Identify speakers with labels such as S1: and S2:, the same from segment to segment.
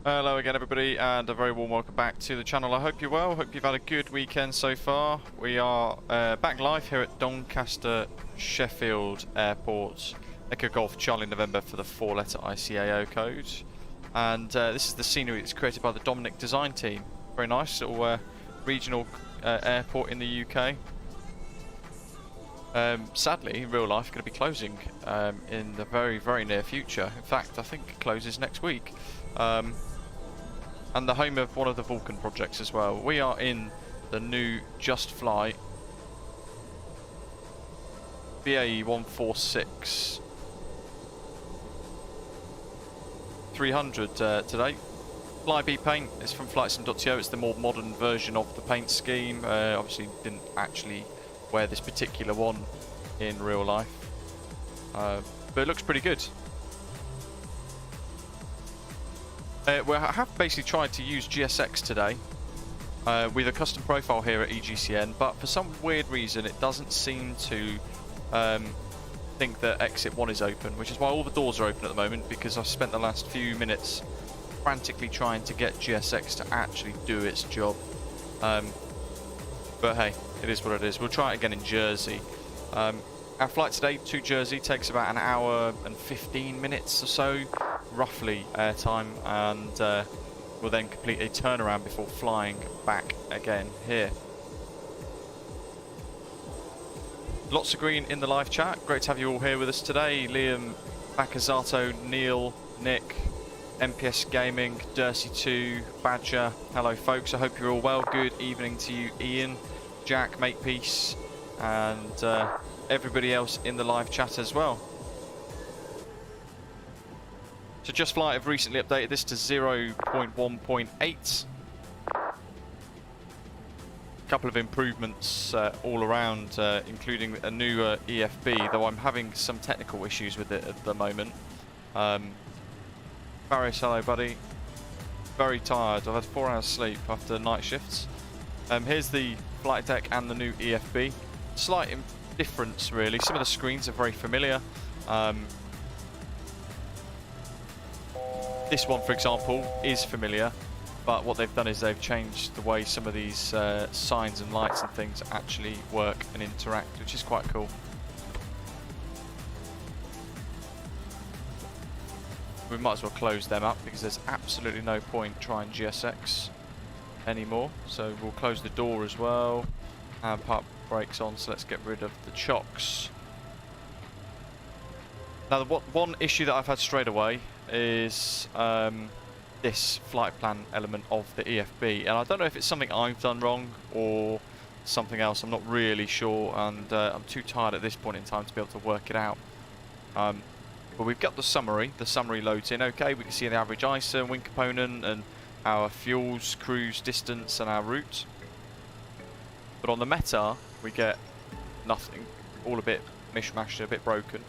S1: Hello again everybody, and a very warm welcome back to the channel. I hope you're well, hope you've had a good weekend so far. We are back live here at Doncaster Sheffield Airport, Echo Golf Charlie November for the 4-letter ICAO code. And this is the scenery that's created by the Dominic design team. Very nice little regional airport in the UK. Sadly, in real life, going to be closing in the very, very near future. In fact, I think it closes next week. And the home of one of the Vulcan projects as well. We are in the new JustFlight BAE 146 300 today. FlyBe paint is from FlightSim.to. It's the more modern version of the paint scheme. Obviously didn't actually wear this particular one in real life, but it looks pretty good. We have basically tried to use GSX today with a custom profile here at EGCN, but for some weird reason it doesn't seem to think that exit 1 is open, which is why all the doors are open at the moment, because I've spent the last few minutes frantically trying to get GSX to actually do its job. But hey, it is what it is. We'll try it again in Jersey. Our flight today to Jersey takes about an hour and 15 minutes or so, roughly, airtime, and we'll then complete a turnaround before flying back again here. Lots of green in the live chat. Great to have you all here with us today. Liam, Bakazato, Neil, Nick, MPS Gaming, Dursey2, Badger. Hello folks, I hope you're all well. Good evening to you, Ian, Jack, Makepeace, and everybody else in the live chat as well. So JustFlight have recently updated this to 0.1.8. A couple of improvements all around, including a new EFB, though I'm having some technical issues with it at the moment. Barris, hello buddy. Very tired. I've had 4 hours sleep after night shifts. Here's the flight deck and the new EFB. Slight difference really. Some of the screens are very familiar. This one, for example, is familiar, but what they've done is they've changed the way some of these signs and lights and things actually work and interact, which is quite cool. We might as well close them up because there's absolutely no point trying GSX anymore. So we'll close the door as well and park brakes on, so let's get rid of the chocks. Now the one issue that I've had straight away is this flight plan element of the EFB, and I don't know if it's something I've done wrong or something else. I'm not really sure, and I'm too tired at this point in time to be able to work it out. But we've got the summary loads in. Okay, we can see the average ISA, wing component, and our fuels, cruise distance, and our route. But on the meta, we get nothing, all a bit mishmashed, a bit broken.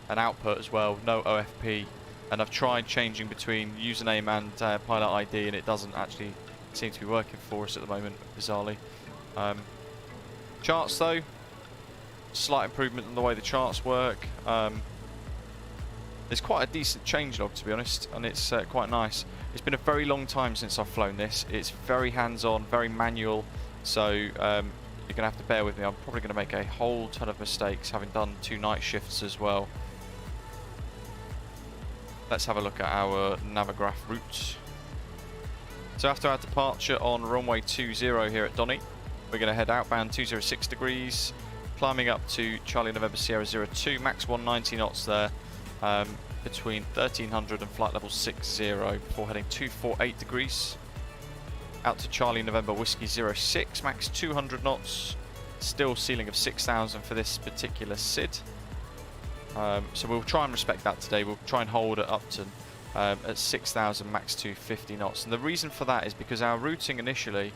S1: An output as well, no OFP. And I've tried changing between username and pilot ID, and it doesn't actually seem to be working for us at the moment, bizarrely. Charts though, slight improvement in the way the charts work. It's quite a decent changelog, to be honest, and it's quite nice. It's been a very long time since I've flown this. It's very hands-on, very manual, so you're going to have to bear with me. I'm probably going to make a whole ton of mistakes, having done 2 night shifts as well. Let's have a look at our Navigraph route. So after our departure on runway 20 here at Donny, we're going to head outbound 206 degrees, climbing up to Charlie November Sierra 02, max 190 knots there, between 1300 and flight level 60 before heading 248 degrees. Out to Charlie November Whiskey 06, max 200 knots, still ceiling of 6,000 for this particular SID. So we'll try and respect that today. We'll try and hold it up to at 6,000, max 250 knots. And the reason for that is because our routing initially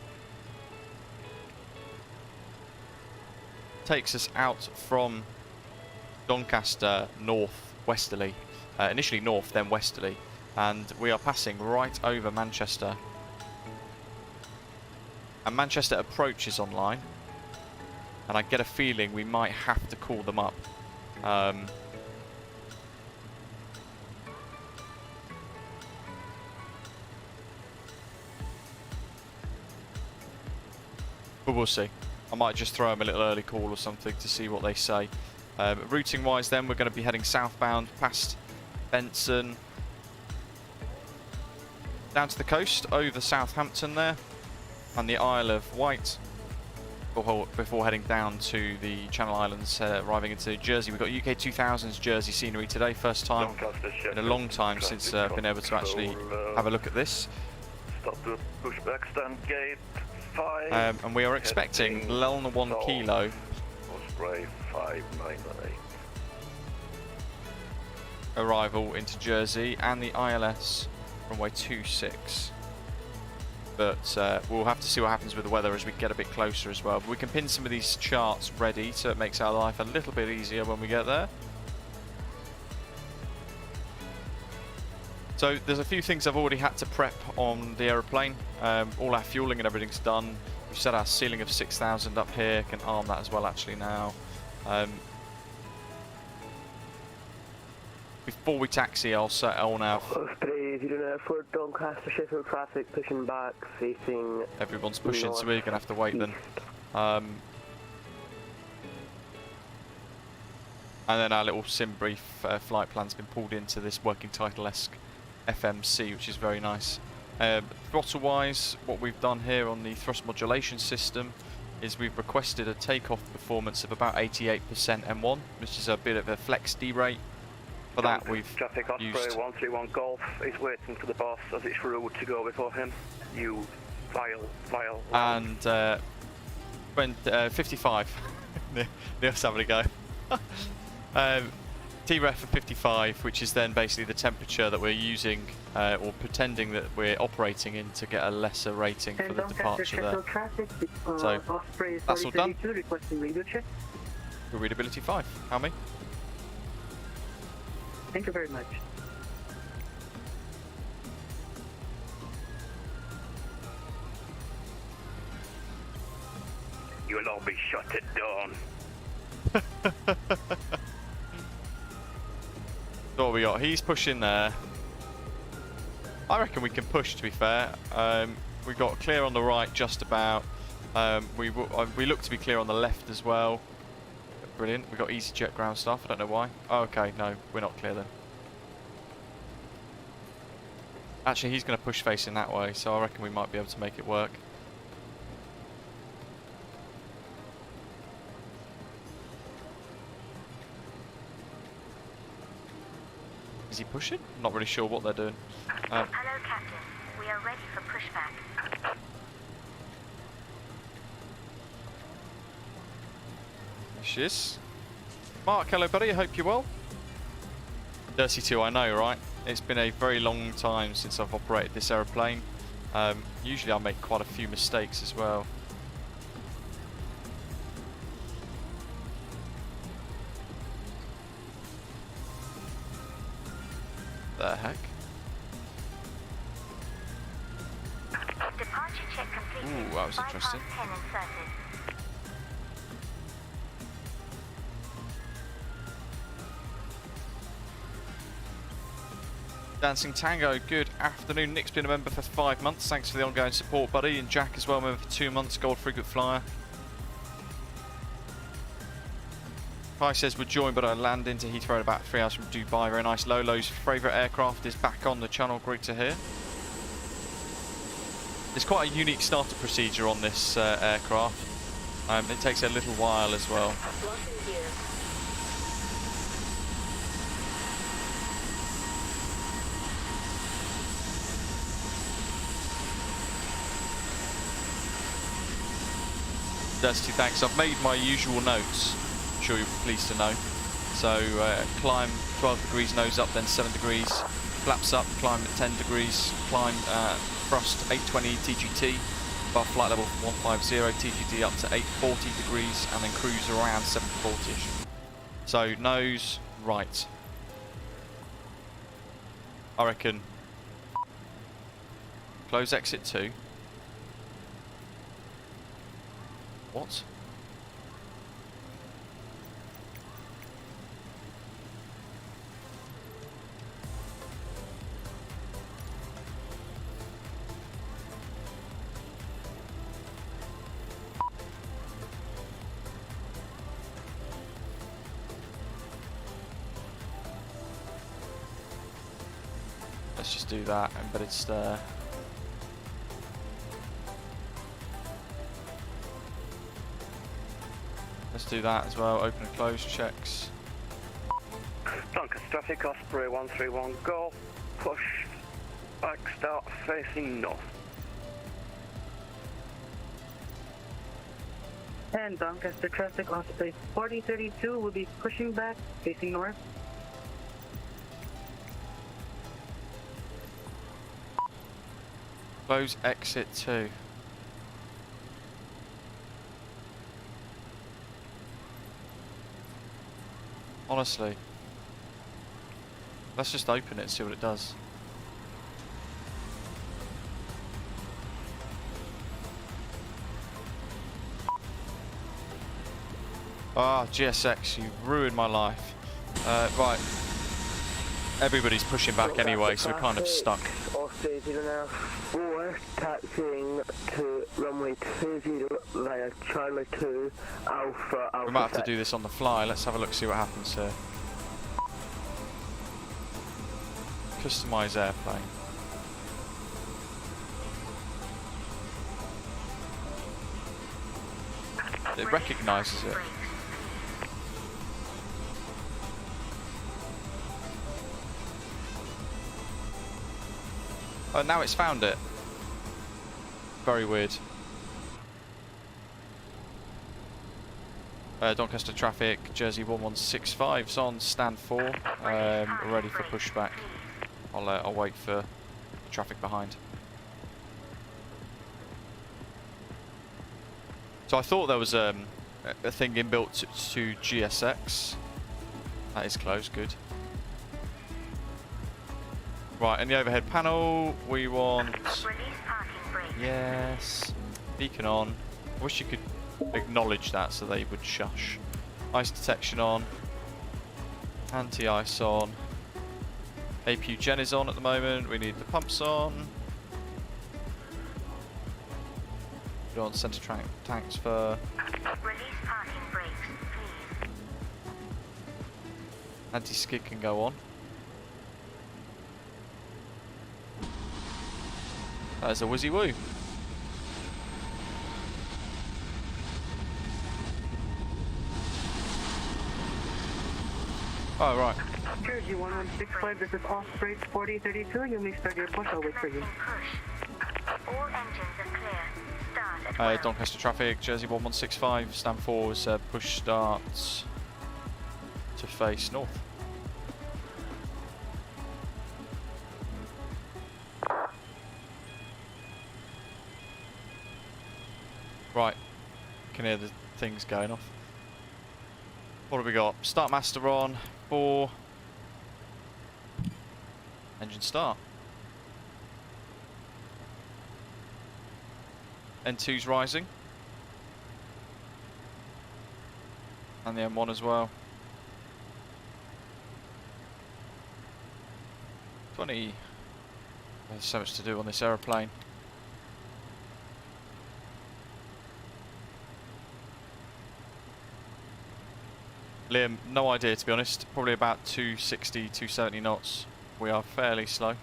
S1: takes us out from Doncaster north westerly, initially north then westerly, and we are passing right over Manchester. And Manchester approach is online, and I get a feeling we might have to call them up. but we'll see. I might just throw them a little early call or something to see what they say. Routing wise then, we're going to be heading southbound past Benson, down to the coast, over Southampton there, and the Isle of Wight, before heading down to the Channel Islands, arriving into Jersey. We've got UK 2000's Jersey scenery today, first time in a long time since I've been able to actually have a look at this.
S2: Stop the pushback, stand gate 5.
S1: And we are expecting Lelna 1 kilo.
S2: Osprey 598.
S1: Arrival into Jersey and the ILS runway 26. But we'll have to see what happens with the weather as we get a bit closer as well. But we can pin some of these charts ready so it makes our life a little bit easier when we get there. So there's a few things I've already had to prep on the aeroplane. All our fueling and everything's done. We've set our ceiling of 6,000 up here. Can arm that as well actually now. Before we taxi, I'll set on our...
S3: For Doncaster Sheffield traffic pushing back, facing...
S1: Everyone's pushing, so we're going to have to wait then. And then our little sim brief flight plan's been pulled into this working title-esque FMC, which is very nice. Throttle-wise, what we've done here on the thrust modulation system is we've requested a takeoff performance of about 88% M1, which is a bit of a flex D-rate. For that, we've
S2: Traffic
S1: used...
S2: Osprey 131 Golf is waiting for the boss as it's rude to go before him. You file.
S1: And 55. Neil's having a go. TREF of 55, which is then basically the temperature that we're using or pretending that we're operating in to get a lesser rating for the departure there. So that's all done. Readability 5. How many?
S3: Thank you very much.
S2: You'll all be shot at dawn.
S1: So what we got? He's pushing there. I reckon we can push, to be fair. We got clear on the right just about. We look to be clear on the left as well. Brilliant. We've got EasyJet ground staff. I don't know why. Oh, okay, no, we're not clear then. Actually, he's going to push facing that way, so I reckon we might be able to make it work. Is he pushing? I'm not really sure what they're doing.
S4: Hello, Captain. We are ready for pushback.
S1: There she is. Mark, hello buddy, I hope you're well. Dirty 2, I know, right? It's been a very long time since I've operated this aeroplane. Usually I make quite a few mistakes as well. The heck?
S4: Departure check completed.
S1: Ooh, that was interesting.
S4: 10 inserted.
S1: Dancing Tango, good afternoon. Nick's been a member for 5 months. Thanks for the ongoing support, buddy. And Jack as well, member for 2 months. Gold frequent flyer. Kai says we're joined, but I land into Heathrow in about 3 hours from Dubai. Very nice. Lolo's favourite aircraft is back on the channel. Great to hear. There's quite a unique starter procedure on this aircraft. It takes a little while as well. Dusty, thanks. I've made my usual notes. I'm sure you'll be pleased to know. So climb 12 degrees, nose up, then 7 degrees. Flaps up, climb at 10 degrees. Climb thrust 820 TGT. Above flight level 150 TGT up to 840 degrees. And then cruise around 740-ish. So nose right. I reckon. Close exit 2. What? Let's just do that. Embedded stair. Let's do that as well. Open and close checks.
S2: Doncaster traffic, Osprey 131, go. Push back, start facing north.
S3: And Doncaster traffic, Osprey 4032 will be pushing back, facing north.
S1: Close exit 2. Honestly. Let's just open it and see what it does. Ah, GSX, you ruined my life. Right. Everybody's pushing back anyway, so we're kind of stuck.
S3: Osprey 094, taxiing to runway 20 via Charlie 2, Alpha, Alpha.
S1: We might have to do this on the fly. Let's have a look, see what happens here. Customize airplane. It recognises it. Oh, now it's found it. Very weird. Doncaster traffic, Jersey 1165's on stand 4. Ready for pushback. I'll wait for traffic behind. So I thought there was a thing inbuilt to GSX. That is closed, good. Right, in the overhead panel, we want... Yes. Beacon on. I wish you could acknowledge that so they would shush. Ice detection on. Anti-ice on. APU gen is on at the moment. We need the pumps on. Put on centre tanks for...
S4: Release parking brakes, please.
S1: Anti-skid can go on. That is a whizzy woo. Oh, right.
S3: Jersey 1165, this is Osprey 4032. You may start your push, I'll wait for you.
S4: Push. All engines are clear. Start at 12.
S1: Doncaster traffic, Jersey 1165, stand 4 is push start to face north. Right, can hear the things going off. What have we got? Start master on, 4. Engine start. N2's rising. And the M1 as well. 20. There's so much to do on this aeroplane. Liam, no idea to be honest. Probably about 260, 270 knots. We are fairly slow.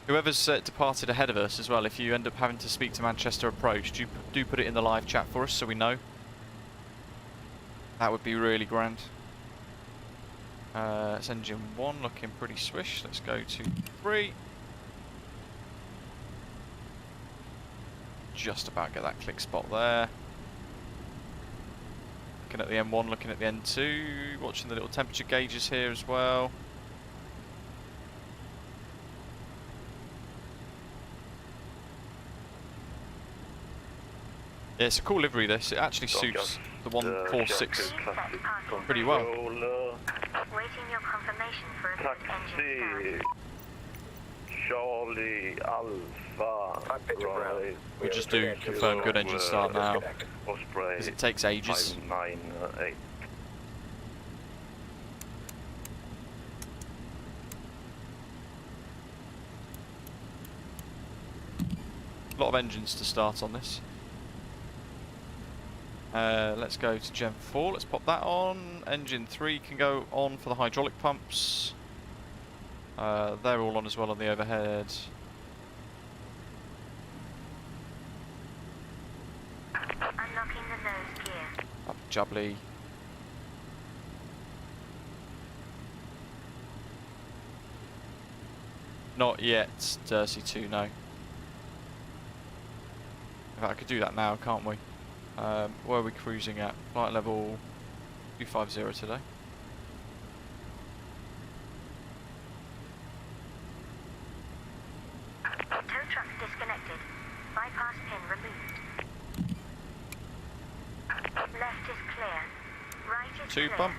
S1: Whoever's departed ahead of us as well, if you end up having to speak to Manchester Approach, do put it in the live chat for us so we know. That would be really grand. It's engine 1 looking pretty swish. Let's go to 3. Just about get that click spot there. Looking at the M1, looking at the N2, watching the little temperature gauges here as well. Yeah, it's a cool livery this, it actually suits the 146 pretty well.
S4: Waiting your confirmation for a engine start.
S2: Charlie Alpha. Right.
S1: We just do confirm good engine start now, because it takes ages.
S2: 598.
S1: A lot of engines to start on this. Let's go to Gen 4, let's pop that on. Engine 3 can go on for the hydraulic pumps. They're all on as well on the overhead.
S4: Unlocking the nose gear.
S1: Up jubbly. Not yet, Jersey 2, no. In fact, I could do that now, can't we? Where are we cruising at? Flight level 250 today.
S4: Tow truck disconnected. Bypass pin removed. Left is clear. Right is
S1: 2
S4: clear.
S1: bump.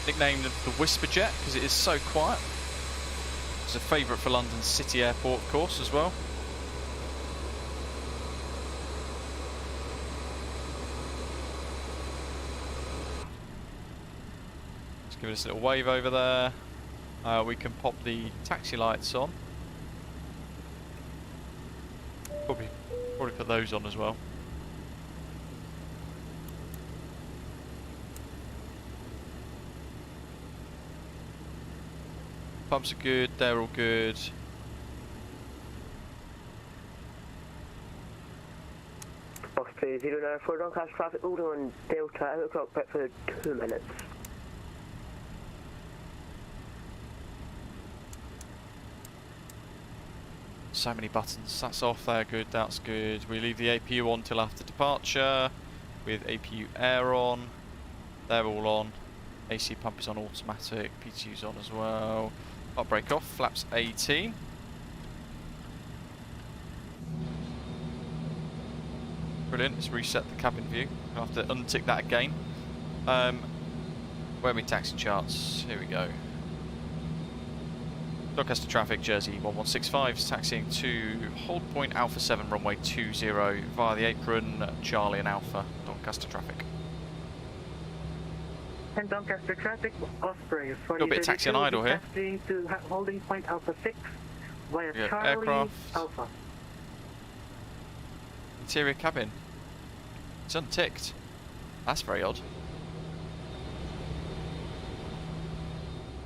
S1: Nicknamed the Whisper Jet because it is so quiet. It's a favourite for London City Airport, of course, as well. Let's give it a little wave over there. We can pop the taxi lights on. Probably put those on as well. Pumps are good, they're all good.
S3: Osprey 094 Doncaster traffic holding on Delta out of cockpit for 2 minutes.
S1: So many buttons. That's off there, good, that's good. We leave the APU on till after departure with APU air on. They're all on. AC pump is on automatic, PTU's on as well. I'll break off, flaps 18. Brilliant, let's reset the cabin view. I'll have to untick that again. Where are my taxi charts? Here we go. Doncaster traffic, Jersey 1165 is taxiing to hold point Alpha 7 runway 20 via the apron, Charlie and Alpha, Doncaster traffic.
S5: And Doncaster traffic, Osprey.
S1: A little bit of taxi and idle here.
S5: Taxiing to holding point Alpha 6 via
S1: Yeah,
S5: Charlie
S1: aircraft.
S5: Alpha.
S1: Interior cabin. It's unticked. That's very odd.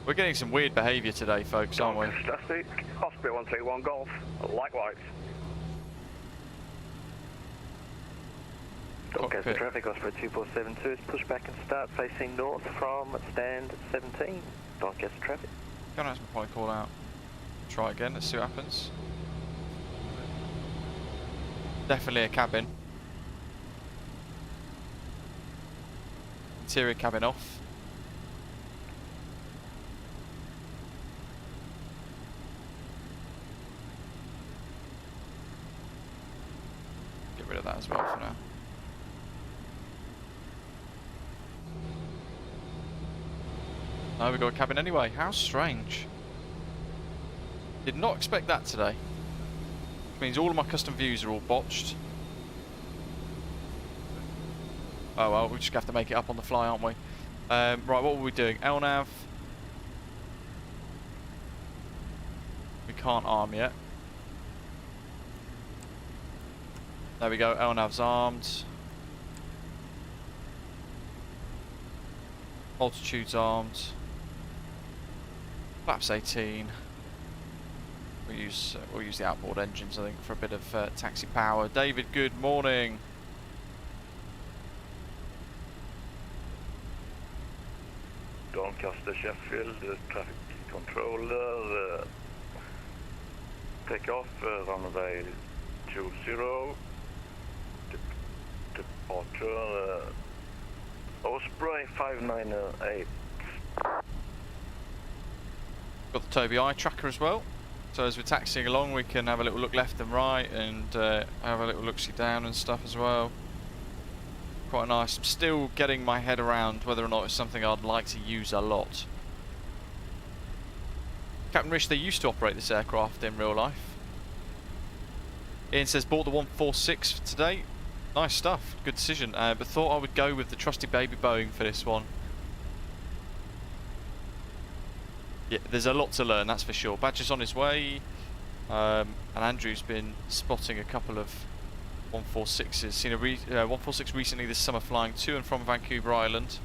S1: We're getting some weird behaviour today, folks, aren't we?
S2: Traffic, Osprey 131 Golf, likewise. Doncaster
S1: Cockpit.
S2: traffic, Osprey 2472 is push back and start facing north from stand 17. Doncaster traffic.
S1: Don't have some point call out. Try again, let's see what happens. Definitely a cabin. Interior cabin off. Get rid of that as well for now. No, we've got a cabin anyway. How strange. Did not expect that today. Which means all of my custom views are all botched. Oh well, we just have to make it up on the fly, aren't we? Right, what were we doing? LNAV. We can't arm yet. There we go, LNAV's armed. Altitude's armed. Flaps 18. We'll use the outboard engines, I think, for a bit of taxi power. David, good morning.
S2: Doncaster Sheffield, traffic controller, take off, runway 20, departure, Osprey 598.
S1: Got the Toby eye tracker as well. So as we're taxiing along, we can have a little look left and right, and have a little look-see down and stuff as well. Quite nice. I'm still getting my head around whether or not it's something I'd like to use a lot. Captain Rich, they used to operate this aircraft in real life. Ian says, bought the 146 for today. Nice stuff, good decision. But thought I would go with the trusty baby Boeing for this one. Yeah, there's a lot to learn, that's for sure. Badger's on his way, and Andrew's been spotting a couple of 146s. Seen a 146 recently this summer flying to and from Vancouver Island.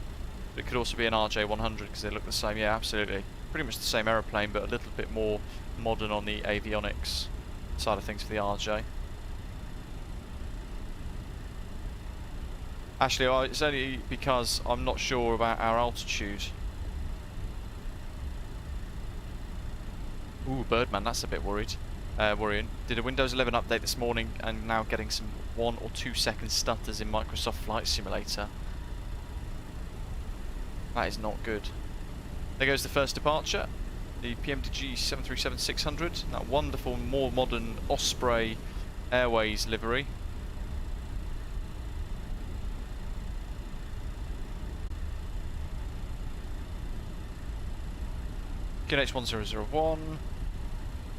S1: But it could also be an RJ100 because they look the same. Yeah, absolutely. Pretty much the same aeroplane, but a little bit more modern on the avionics side of things for the RJ. Actually, it's only because I'm not sure about our altitude. Ooh, Birdman, that's a bit worrying. Did a Windows 11 update this morning and now getting some 1 or 2 second stutters in Microsoft Flight Simulator. That is not good. There goes the first departure. The PMDG 737-600. That wonderful, more modern Osprey Airways livery. QNH1001.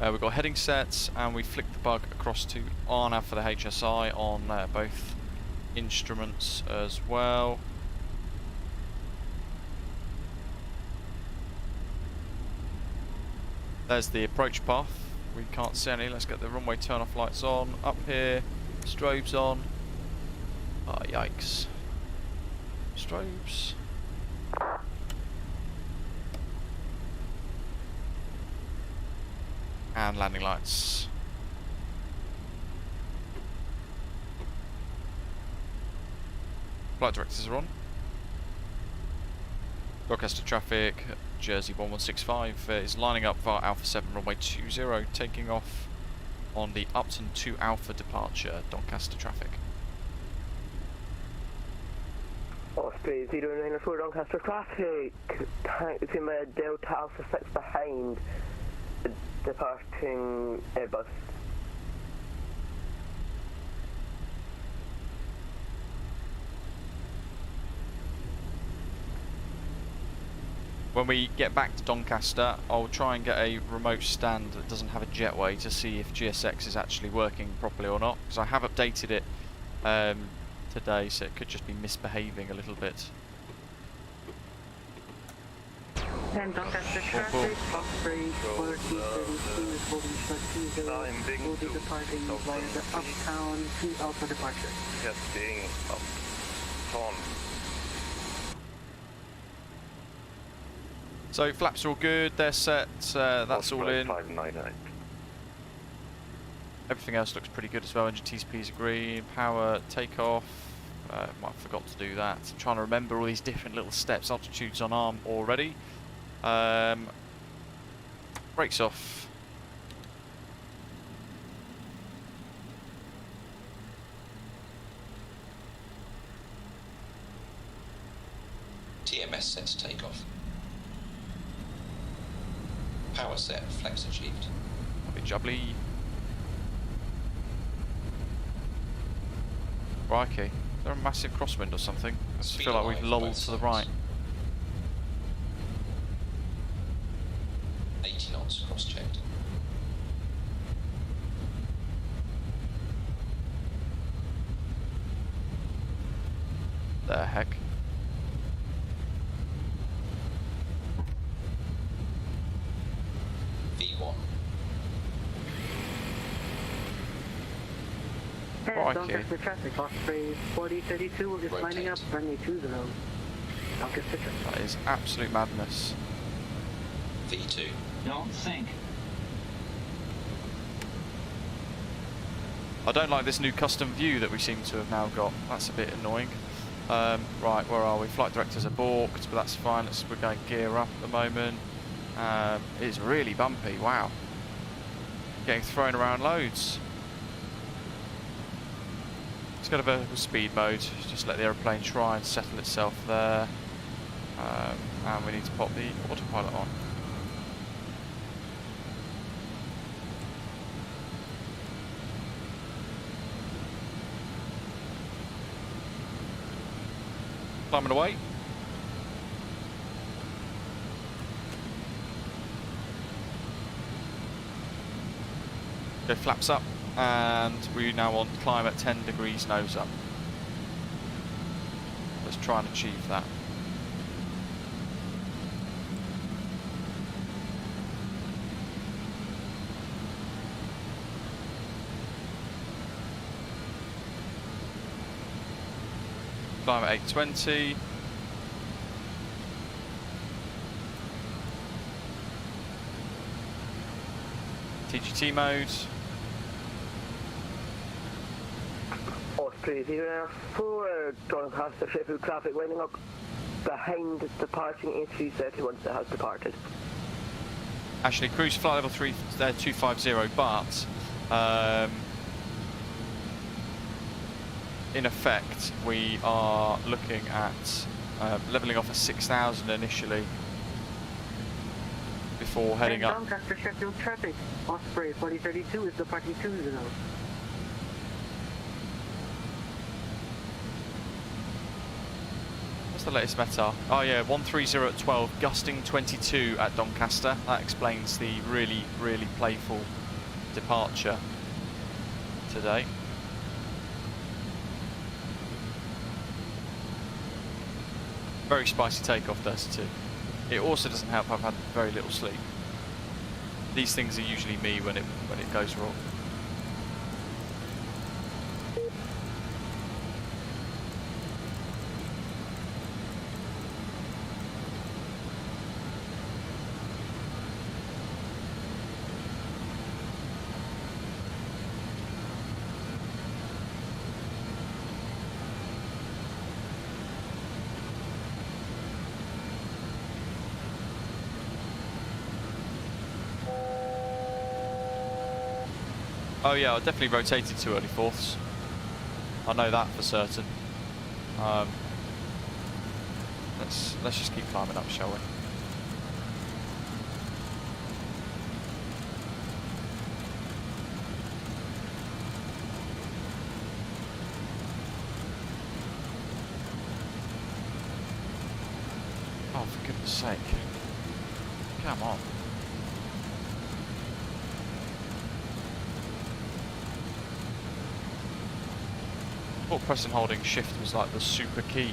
S1: We've got heading sets, and we flicked the bug across to RNAV for the HSI on both instruments as well. There's the approach path. We can't see any. Let's get the runway turn-off lights on. Up here, strobes on. Oh, yikes. Strobes. And landing lights. Flight directors are on. Doncaster traffic, Jersey 1165 is lining up via Alpha 7 runway 20, taking off on the Upton 2 Alpha departure, Doncaster traffic.
S3: Osprey 094 Doncaster traffic. Taxi my Delta Alpha 6 behind. Departing Airbus.
S1: When we get back to Doncaster, I'll try and get a remote stand that doesn't have a jetway to see if GSX is actually working properly or not, because I have updated it today, so it could just be misbehaving a little bit.
S5: And Doncaster traffic, Osprey 4032 is holding short 20, will be departing via the Uptown 2 Alpha departure.
S2: Testing Uptown.
S1: So flaps are all good, they're set, that's all in.
S2: 598.
S1: Everything else looks pretty good as well. Engine TCPs are green, power, takeoff. Might have forgot to do that. I'm trying to remember all these different little steps. Altitude's on arm already. Brakes off.
S6: TMS set to take off. Power set, flex achieved.
S1: Lovely jubbly. Crikey. Is there a massive crosswind or something? I just feel like we've lulled to the right.
S6: 80 knots, cross-checked.
S1: The heck.
S6: V1.
S5: And Doncaster traffic, Osprey 4032 will be lining up runway 20. Doncaster traffic.
S1: That is absolute madness.
S6: V2.
S7: Don't think.
S1: I don't like this new custom view that we seem to have now got. That's a bit annoying. Right, where are we? Flight directors are balked, but that's fine. We're going gear up at the moment. It's really bumpy, wow. Getting thrown around loads. Let's go to vertical speed mode. Just let the aeroplane try and settle itself there. And we need to pop the autopilot on. Climbing away. Go flaps up and we now want climb at 10 degrees nose up. Let's try and achieve that. Climb at 820. TGT mode.
S3: Osprey 094, Doncaster Sheffield traffic lining up behind departing A330 once it has departed.
S1: Actually, cruise flight level 250, but in effect we are looking at levelling off at 6,000 initially before heading up.
S5: Doncaster Sheffield traffic, Osprey 4032 is departing 20.
S1: What's the latest METAR? Oh yeah, 130 at 12, gusting 22 at Doncaster. That explains the really, really playful departure today. Very spicy takeoff, 32. It also doesn't help I've had very little sleep. These things are usually me when it goes wrong. Oh yeah, I definitely rotated to early fourths. I know that for certain. Let's just keep climbing up, shall we? Oh, for goodness sake. Come on. I thought pressing holding shift was like the super key.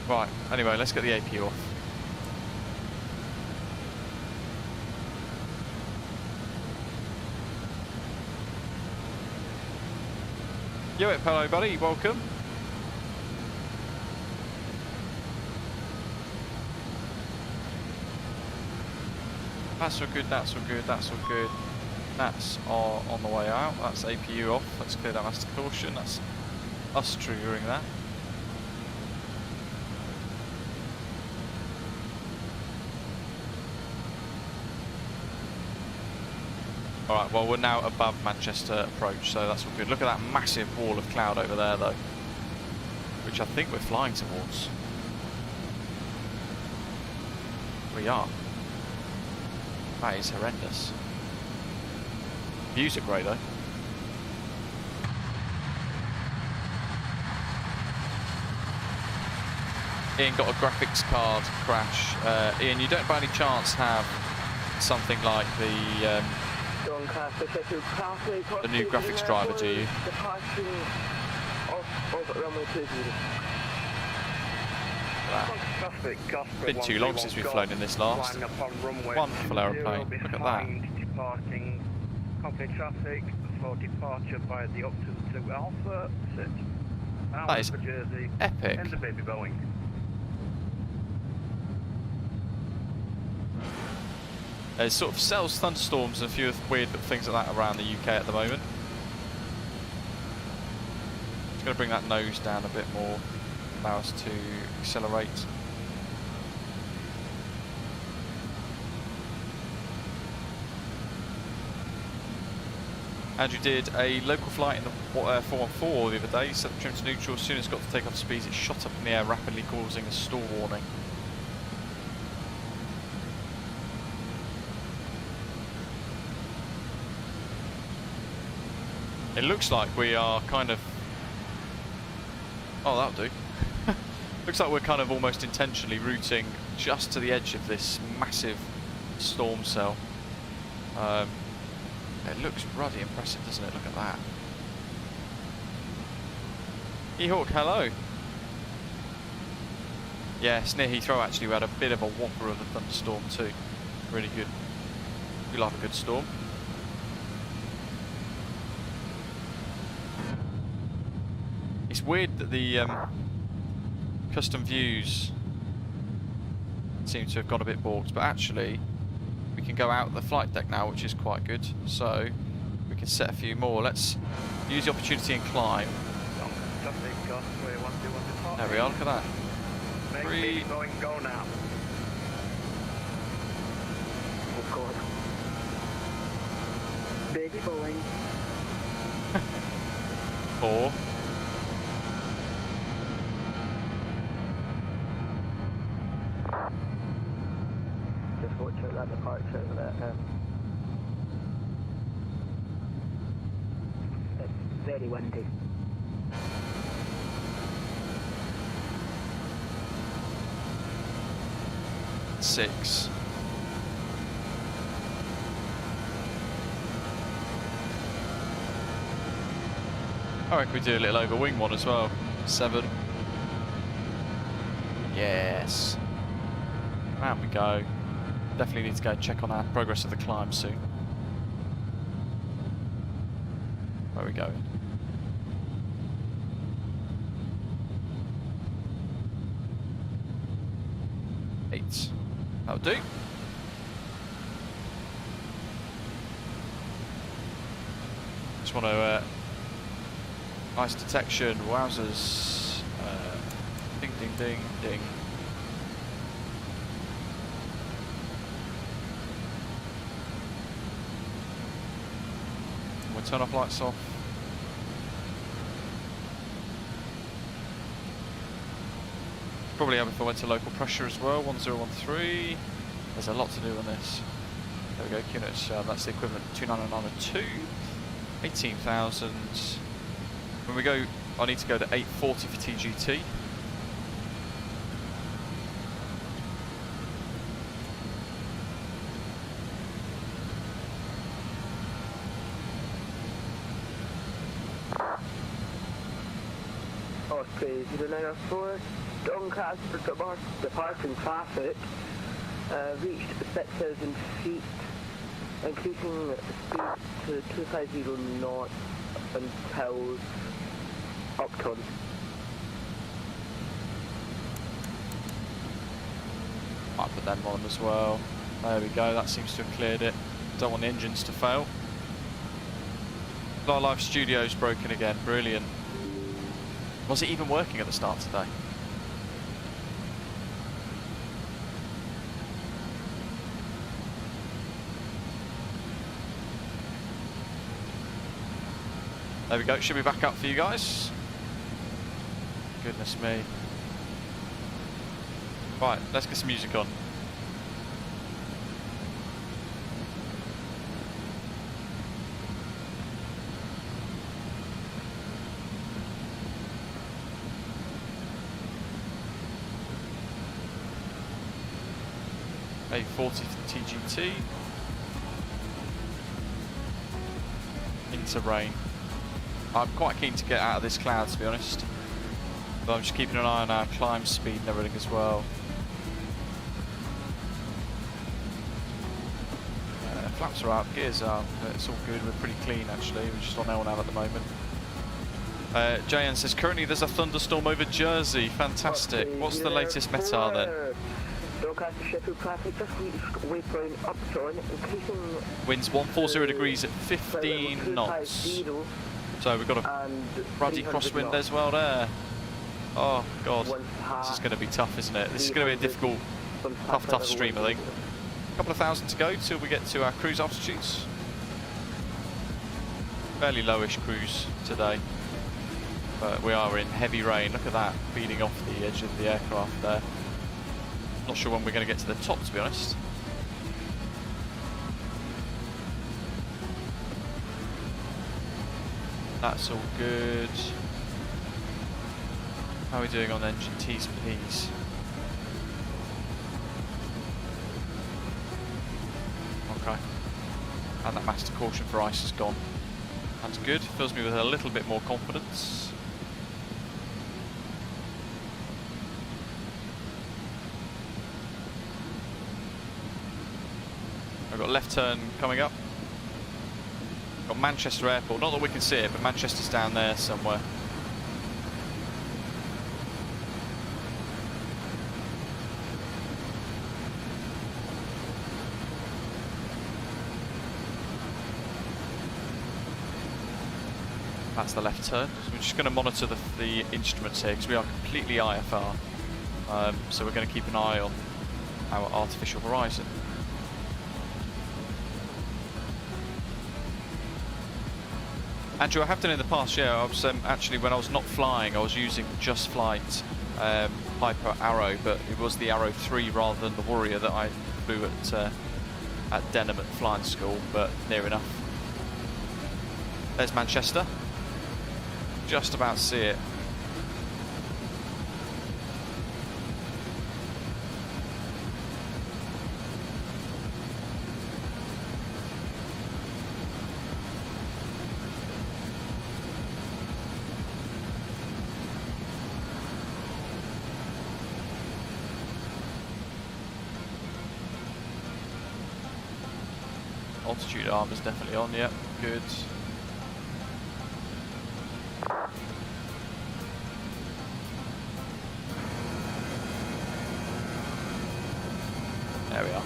S1: Right, anyway, let's get the APU off. Yo, hello buddy, welcome. That's all good, that's all good, that's all good. That's on the way out. That's APU off. Let's clear that master caution. That's us triggering that. Alright, well we're now above Manchester approach, so that's all good. Look at that massive wall of cloud over there though, which I think we're flying towards. We are. That is horrendous. Views are great though. Ian got a graphics card crash. Ian, you don't by any chance have something like the new graphics driver, do you? It's been too long since we've flown in this last. Wonderful aeroplane. Look at that.
S2: Company traffic for departure by the Upton to Alpha 6.
S1: That is
S2: Jersey,
S1: epic.
S2: and the baby Boeing.
S1: There's sort of cells, thunderstorms, and a few weird things like that around the UK at the moment. Just going to bring that nose down a bit more, allow us to accelerate. Andrew did a local flight in the 414 the other day, set the trim to neutral. As soon as it got to takeoff speeds, it shot up in the air, rapidly causing a stall warning. It looks like we are kind of... Oh, that'll do. Looks like we're kind of almost intentionally routing just to the edge of this massive storm cell. It looks bloody impressive, doesn't it? Look at that. E-Hawk, hello. Yes, near Heathrow actually we had a bit of a whopper of a thunderstorm too. Really good. We love a good storm. It's weird that the custom views seem to have gone a bit balked, but actually we can go out the flight deck now, which is quite good. So we can set a few more. Let's use the opportunity and climb. There we are, look at that. Three.
S2: Go now.
S3: Oh God.
S5: Baby Boeing.
S1: 4.
S3: Just watch out that departure of that. It's very windy.
S1: Six. I reckon we do a little over wing one as well. 7. Yes. Round we go. Definitely need to go check on our progress of the climb soon. Where are we going? 8. That'll do. Just want to ice detection, wowzers. Ding ding ding ding. We'll turn off lights off. Probably have if I went to local pressure as well, 1013. There's a lot to do on this. There we go, QNH, that's the equivalent of 2992. 18,000. When we go, I need to go to 840 for TGT.
S3: Okay, 0904, Doncaster departing traffic, reached 6,000 feet, increasing speed to 250 knots until Upton.
S1: Might put them on as well. There we go, that seems to have cleared it. Don't want the engines to fail. Our live studio's broken again, brilliant. Was it even working at the start today? There we go, should be back up for you guys. Goodness me. Right, let's get some music on. A40 for the TGT. Into rain. I'm quite keen to get out of this cloud, to be honest. But I'm just keeping an eye on our climb speed and everything as well. Flaps are up, gears are up, it's all good, we're pretty clean actually, we're just on L1 at the moment. JN says, currently there's a thunderstorm over Jersey, fantastic. What's the latest METAR then?
S3: Doncaster Sheffield traffic just reached waypoint Upton, increasing...
S1: Winds 140 degrees at 15 knots. So we've got a ruddy crosswind as well there. Oh god, this is going to be tough, isn't it? This is going to be a difficult, tough stream, I think. A couple of thousand to go till we get to our cruise altitudes. Fairly lowish cruise today, but we are in heavy rain. Look at that, feeding off the edge of the aircraft there. Not sure when we're going to get to the top, to be honest. That's all good. How are we doing on engine T's and P's? Okay. And that master caution for ice is gone. That's good. Fills me with a little bit more confidence. I've got left turn coming up. Got Manchester Airport. Not that we can see it, but Manchester's down there somewhere. That's the left turn. So we're just going to monitor the instruments here because we are completely IFR. So we're going to keep an eye on our artificial horizon. Andrew, I have done it in the past, yeah. I was actually, when I was not flying, I was using JustFlight Piper Arrow, but it was the Arrow 3 rather than the Warrior that I flew at Denham at flying school, but near enough. There's Manchester. Just about see it. Altitude arm is definitely on, yep, good. There we are.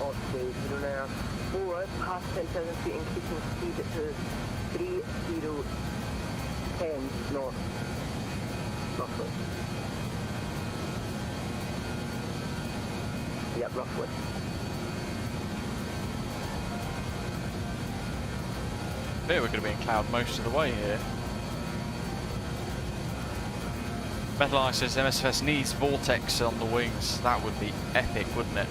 S3: Osprey 094, past 10,000 feet, increasing speed to 3010 north, roughly. Yep, roughly.
S1: I bet we're going to be in cloud most of the way here. Metal Eye says MSFS needs vortex on the wings. That would be epic, wouldn't it?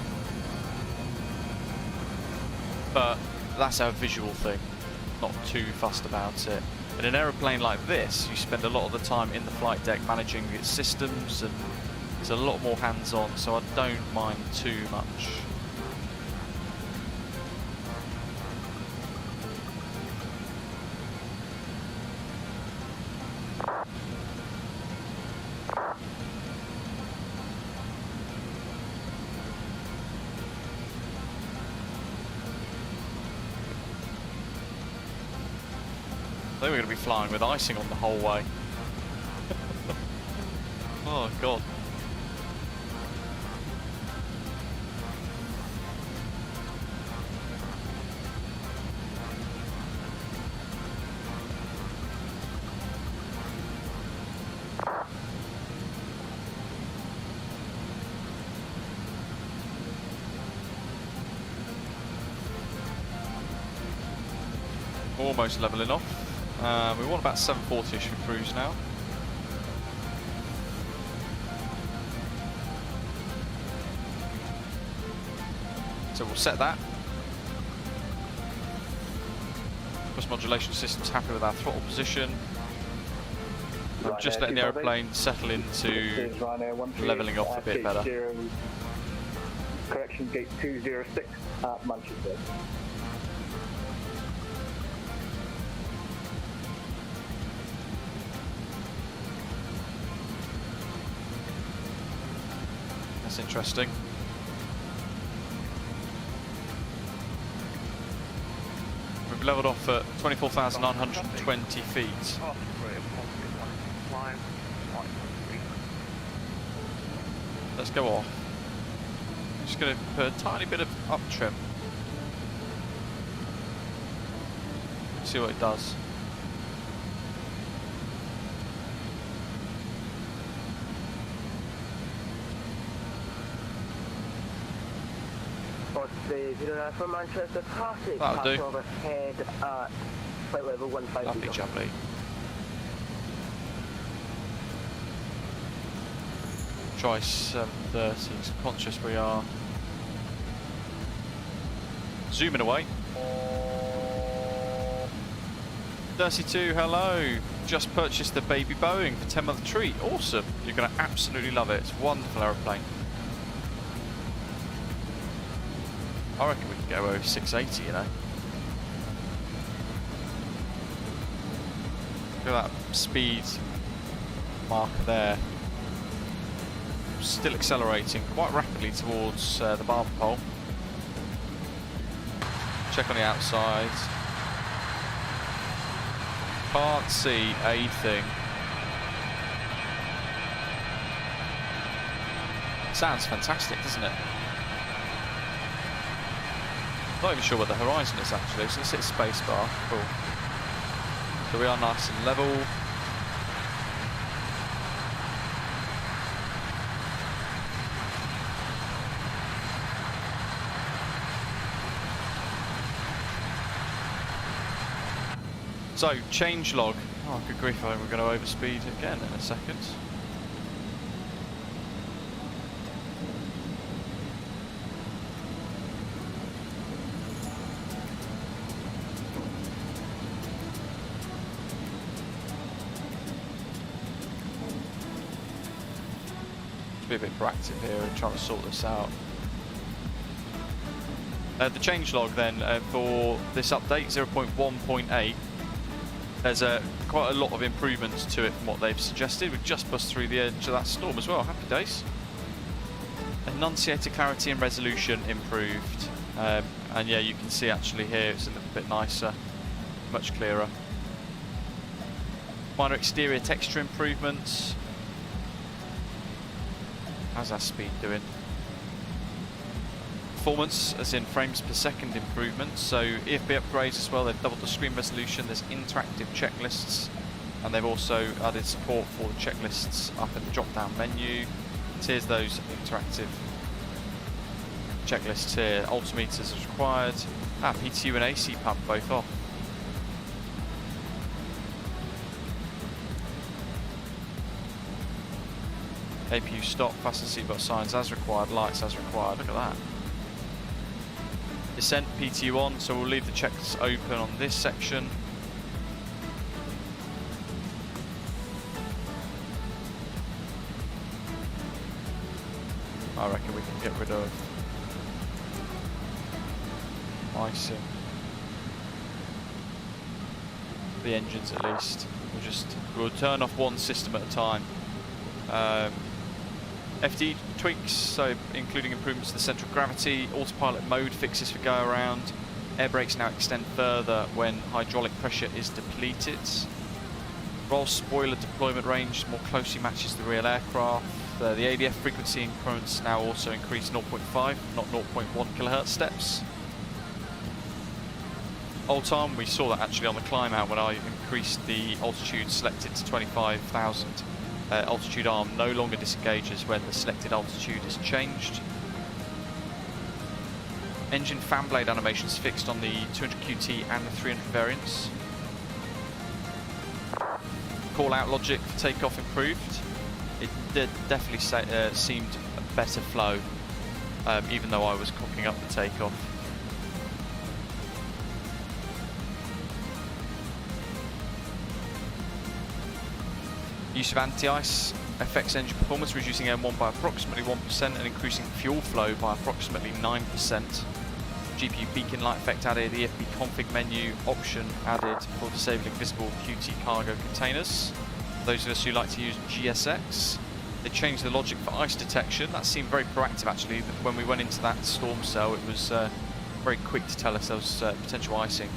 S1: But that's our visual thing. Not too fussed about it. In an aeroplane like this, you spend a lot of the time in the flight deck managing its systems, and it's a lot more hands-on, so I don't mind too much. I think we're going to be flying with icing on the whole way. Oh god. Almost leveling off. We want about 740-ish for cruise now. So we'll set that. Bus modulation system's happy with our throttle position. I'm just letting the aeroplane settle into leveling off a bit better.
S7: Correction, gate 206 at Manchester.
S1: That's interesting. We've leveled off at 24,920 feet. Let's go off. Just going to put a tiny bit of up trim. See what it does.
S3: Osprey 09 from Manchester, traffic
S1: That'll do.
S3: overhead at flight level 15.
S1: Lovely jubbly. Try 730, conscious we are. Zooming away. Dirty2, hello. Just purchased the baby Boeing for 10-month treat. Awesome. You're going to absolutely love it. It's a wonderful aeroplane. I reckon we can go over 680, you know. Look at that speed marker there. Still accelerating quite rapidly towards the barber pole. Check on the outside. Can't see a thing. Sounds fantastic, doesn't it? Not even sure where the horizon is actually, so let's hit spacebar. Cool. So we are nice and level. So, change log. Oh, good grief, I think we're going to overspeed again in a second. Be a bit proactive here and trying to sort this out. The change log then for this update 0.1.8. There's quite a lot of improvements to it from what they've suggested. We've just bust through the edge of that storm as well. Happy days. Enunciator clarity and resolution improved. And yeah, you can see actually here it's a little bit nicer, much clearer. Minor exterior texture improvements. How's our speed doing? Performance, as in frames per second improvements. So EFB upgrades as well. They've doubled the screen resolution. There's interactive checklists, and they've also added support for the checklists up in the drop-down menu. So here's those interactive checklists here. Altimeters as required. PTU and AC pump both off. APU stop, fasten seatbelt signs as required, lights as required. Look at that. Descent PTU on, so we'll leave the checks open on this section. I reckon we can get rid of icing. The engines at least. We'll turn off one system at a time. FD tweaks, so including improvements to the central gravity, autopilot mode fixes for go around, air brakes now extend further when hydraulic pressure is depleted. Roll spoiler deployment range more closely matches the real aircraft. The ADF frequency increments now also increase 0.5, not 0.1 kilohertz steps. Old time, we saw that actually on the climb out when I increased the altitude selected to 25,000. Altitude arm no longer disengages when the selected altitude is changed. Engine fan blade animations fixed on the 200QT and the 300 variants. Call out logic for takeoff improved. It did definitely seemed a better flow, even though I was cocking up the takeoff. Use of anti-ice affects engine performance, reducing M1 by approximately 1% and increasing fuel flow by approximately 9%. GPU beacon light effect added, EFB config menu option added for disabling visible QT cargo containers. Those of us who like to use GSX, they changed the logic for ice detection. That seemed very proactive actually. When we went into that storm cell, it was very quick to tell us there was potential icing.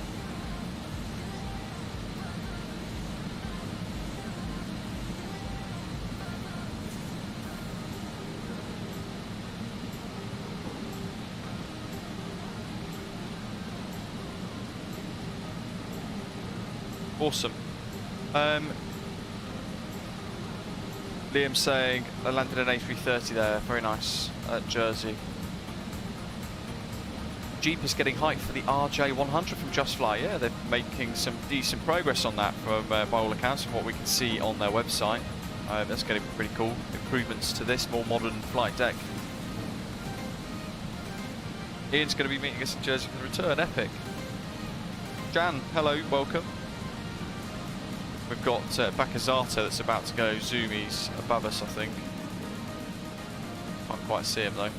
S1: Awesome. Liam saying I landed an A330 there, very nice, at Jersey. Jeep is getting hyped for the RJ100 from JustFlight. Yeah, they're making some decent progress on that from, by all accounts, from what we can see on their website. That's going to be pretty cool. Improvements to this, more modern flight deck. Ian's going to be meeting us in Jersey for the return, epic. Jan, hello, welcome. We've got Bakazato that's about to go zoomies above us, I think. Can't quite see him though.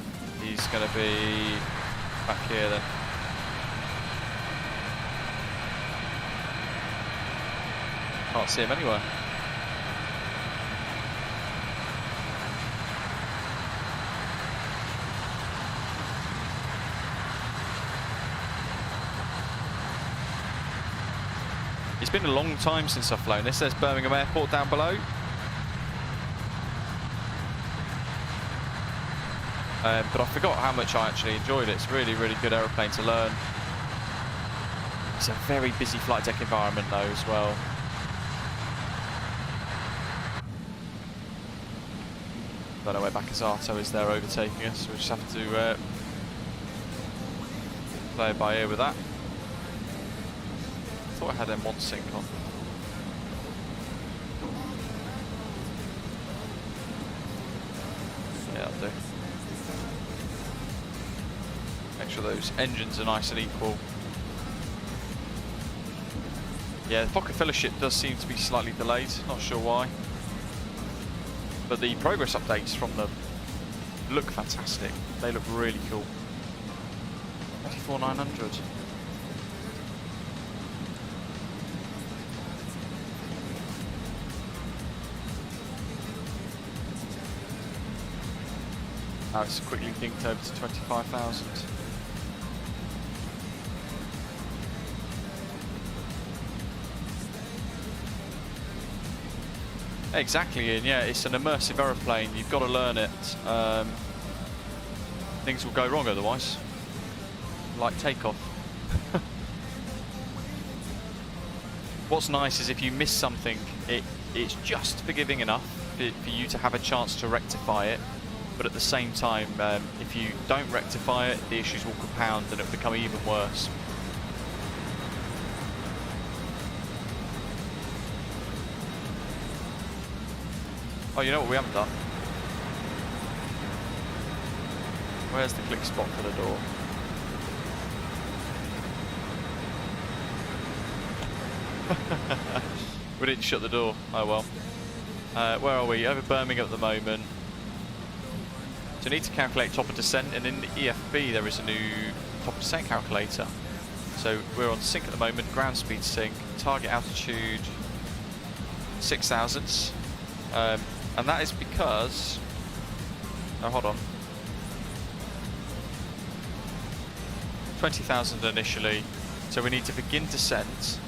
S1: He's going to be back here then. Can't see him anywhere. It's been a long time since I've flown this. There's Birmingham Airport down below. But I forgot how much I actually enjoyed it. It's a really, really good aeroplane to learn. It's a very busy flight deck environment though as well. Don't know where Bakazato is there overtaking us. We'll just have to play it by ear with that. I thought I had M1 sync on. Yeah, that'll do. Make sure those engines are nice and equal. Yeah, the Fokker Fellowship does seem to be slightly delayed, not sure why. But the progress updates from them look fantastic. They look really cool. 24,900. Now it's quickly dinked over to 25,000. Exactly, Ian. Yeah, it's an immersive aeroplane. You've got to learn it. Things will go wrong otherwise, like takeoff. What's nice is if you miss something, it's just forgiving enough for you to have a chance to rectify it. But at the same time, if you don't rectify it, the issues will compound and it'll become even worse. Oh, you know what we haven't done? Where's the click spot for the door? We didn't shut the door. Oh well. Where are we? Over Birmingham at the moment. So we need to calculate top of descent, and in the EFB there is a new top of descent calculator. So we're on sync at the moment, ground speed sync, target altitude 6,000. And that is because, oh hold on, 20,000 initially, so we need to begin descent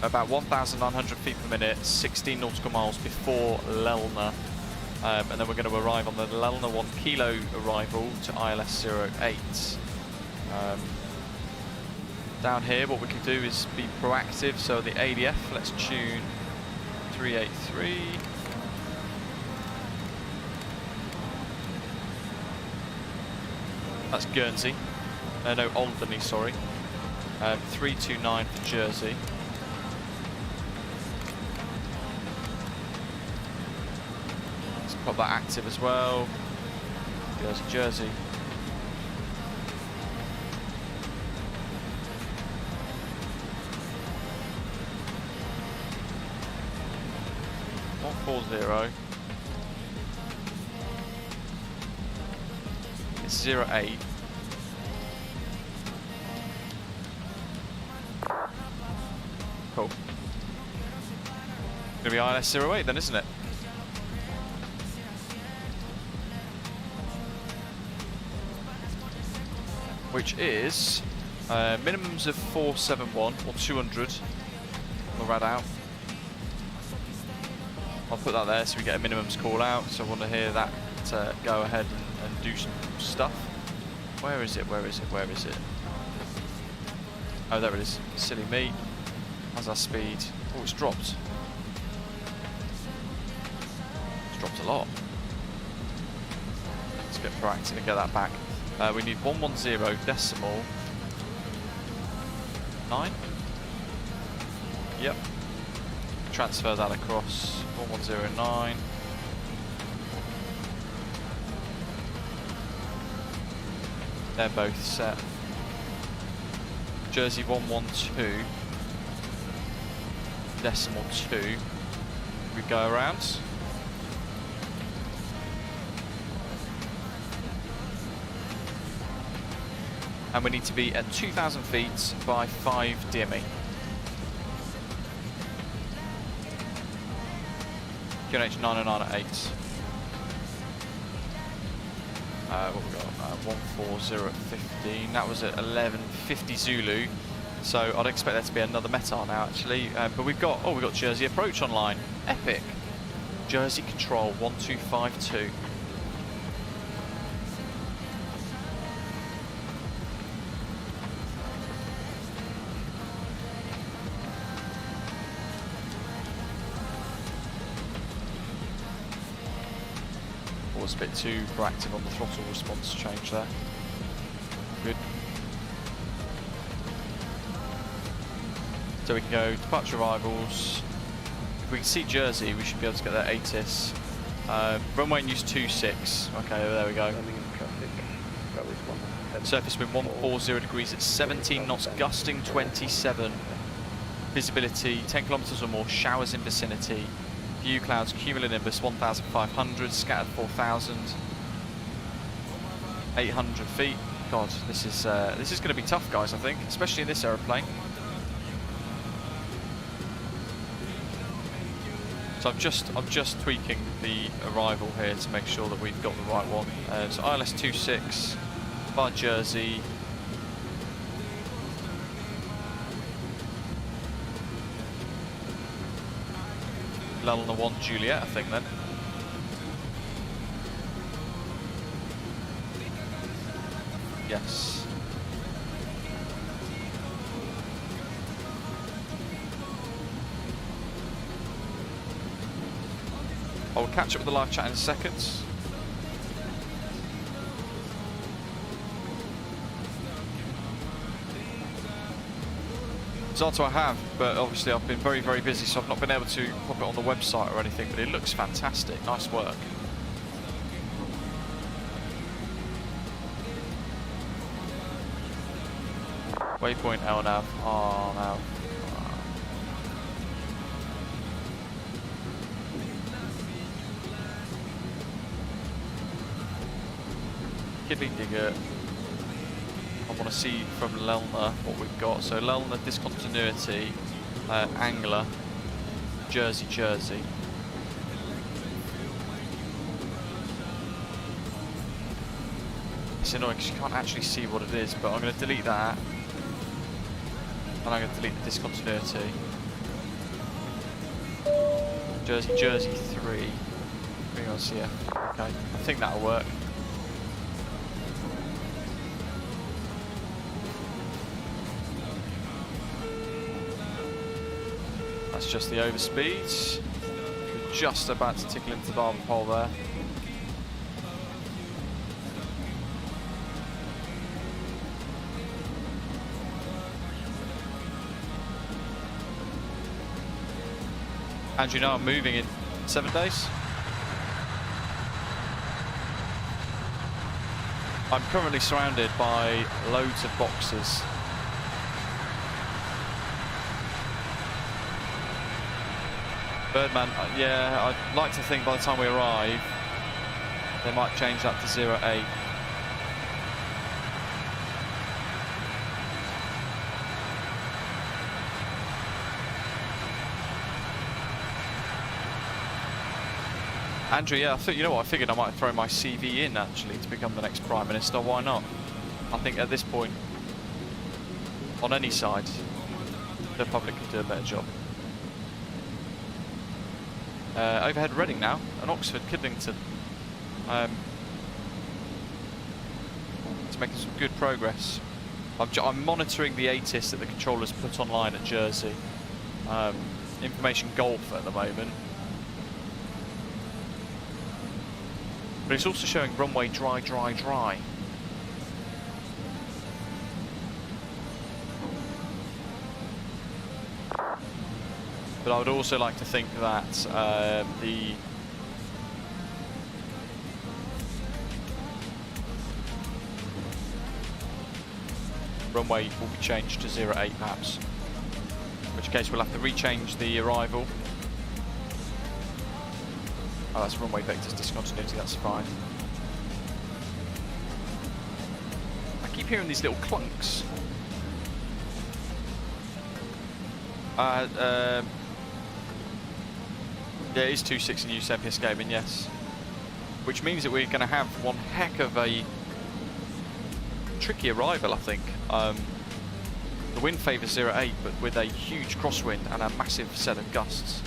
S1: about 1,900 feet per minute, 16 nautical miles before Lelna, and then we're going to arrive on the Lelna 1 kilo arrival to ILS 08. Down here what we can do is be proactive, so the ADF, let's tune 383. That's Guernsey. No, Alderney, sorry. 329 for Jersey. Let's put that active as well. There's Jersey. It's 08. Cool. Gonna be ILS 08 then, isn't it? Which is minimums of 471 or 200 on the rad out. I'll put that there so we get a minimums call out, so I want to hear that go ahead and do some stuff. Where is it? Where is it? Where is it? Oh, there it is. Silly me. How's our speed? Oh, it's dropped. It's dropped a lot. Let's get proactive and get that back. We need 110 decimal 9. Yep. Transfer that across 1109. They're both set. Jersey 112. 1.2. We go around. And we need to be at 2,000 feet by 5 DME. QNH 909 at 8. What we got? 140 at 15. That was at 11:50 Zulu. So I'd expect there to be another METAR now, actually. But we've got Jersey approach online. Epic. Jersey control 1252. Was a bit too proactive on the throttle response change there. Good. So we can go departure arrivals. If we can see Jersey, we should be able to get that ATIS. Runway and use 26. Okay, there we go. Surface wind 140 degrees at 17 knots, gusting 27. Visibility 10 kilometers or more, showers in vicinity. View clouds, cumulonimbus 1,500, scattered 4,000, 800 feet. God, this is going to be tough, guys. I think, especially in this aeroplane. So I'm just tweaking the arrival here to make sure that we've got the right one. So ILS 26 by Jersey. Lelna 1 Juliet, I think then. Yes. I'll catch up with the live chat in seconds. Zato I have, but obviously I've been very, very busy, so I've not been able to pop it on the website or anything, but it looks fantastic. Nice work. Waypoint LNAV, RNAV. Kidley Digger. I want to see from Lelna what we've got. So Lelna discontinuity, Angler, Jersey. It's annoying because you can't actually see what it is, but I'm going to delete that. And I'm going to delete the discontinuity. Jersey 3. Bring on CF. Okay, I think that'll work. That's just the overspeed. We're just about to tickle into the barber pole there. And you know I'm moving in 7 days. I'm currently surrounded by loads of boxes. Birdman, yeah, I'd like to think by the time we arrive, they might change that to 08. Andrew, yeah, you know what? I figured I might throw my CV in actually to become the next Prime Minister. Why not? I think at this point, on any side, the public could do a better job. Overhead Reading now, and Oxford, Kidlington. It's making some good progress. I'm monitoring the ATIS that the controllers put online at Jersey. Information Golf at the moment. But it's also showing runway dry. But I would also like to think that the runway will be changed to 08 perhaps. In which case we'll have to rechange the arrival. Oh, that's runway vectors discontinuity, that's fine. I keep hearing these little clunks. Yeah, it is 2.6 in use MPS gaming, yes. Which means that we're going to have one heck of a tricky arrival, I think. The wind favours 0.8, but with a huge crosswind and a massive set of gusts.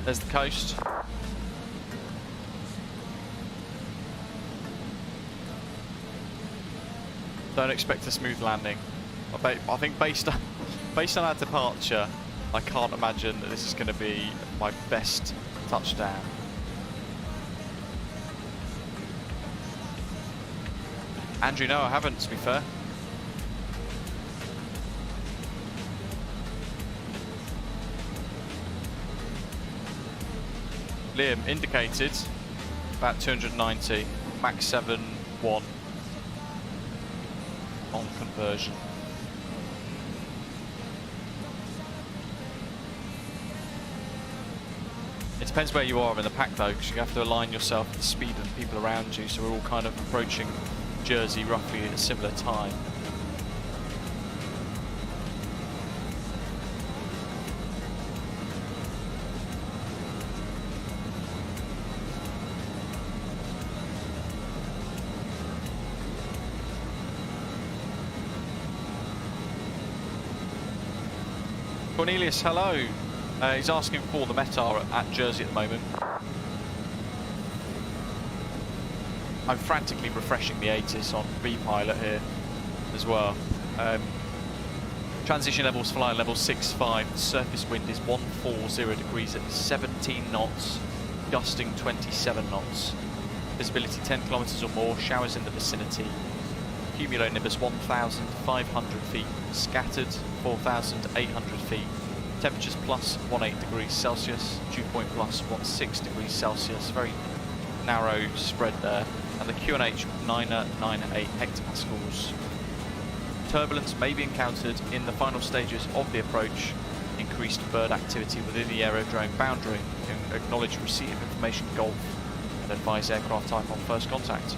S1: There's the coast. Don't expect a smooth landing. I think based on our departure, I can't imagine that this is going to be my best touchdown. Andrew, no, I haven't, to be fair. Liam indicated about 290, max 7.1 on conversion. It depends where you are in the pack though, because you have to align yourself with the speed of the people around you, so we're all kind of approaching Jersey roughly at a similar time. Cornelius, hello. He's asking for the METAR at Jersey at the moment. I'm frantically refreshing the ATIS on B-Pilot here as well. Transition levels, flying level 6.5. The surface wind is 140 degrees at 17 knots, gusting 27 knots. Visibility 10 kilometers or more, showers in the vicinity. Cumulonimbus 1,500 feet, scattered 4,800 feet. Temperatures plus 18 degrees Celsius, dew point plus 16 degrees Celsius. Very narrow spread there. And the QNH 998 hectopascals. Turbulence may be encountered in the final stages of the approach. Increased bird activity within the aerodrome boundary. You can acknowledge receipt of information Golf and advise aircraft type on first contact.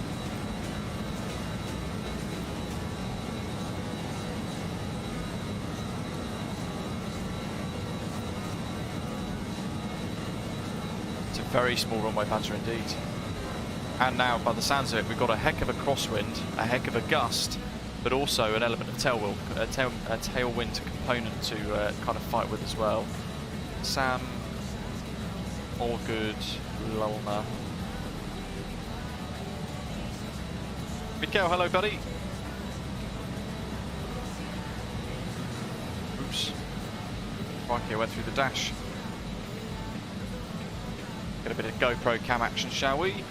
S1: Very small runway pattern indeed. And now, by the sounds of it, we've got a heck of a crosswind, a heck of a gust, but also an element of a tailwind component to kind of fight with as well. Sam, all good, Lulna. Mikael, hello buddy. Oops. Crikey, I went through the dash. Get a bit of GoPro cam action, shall we?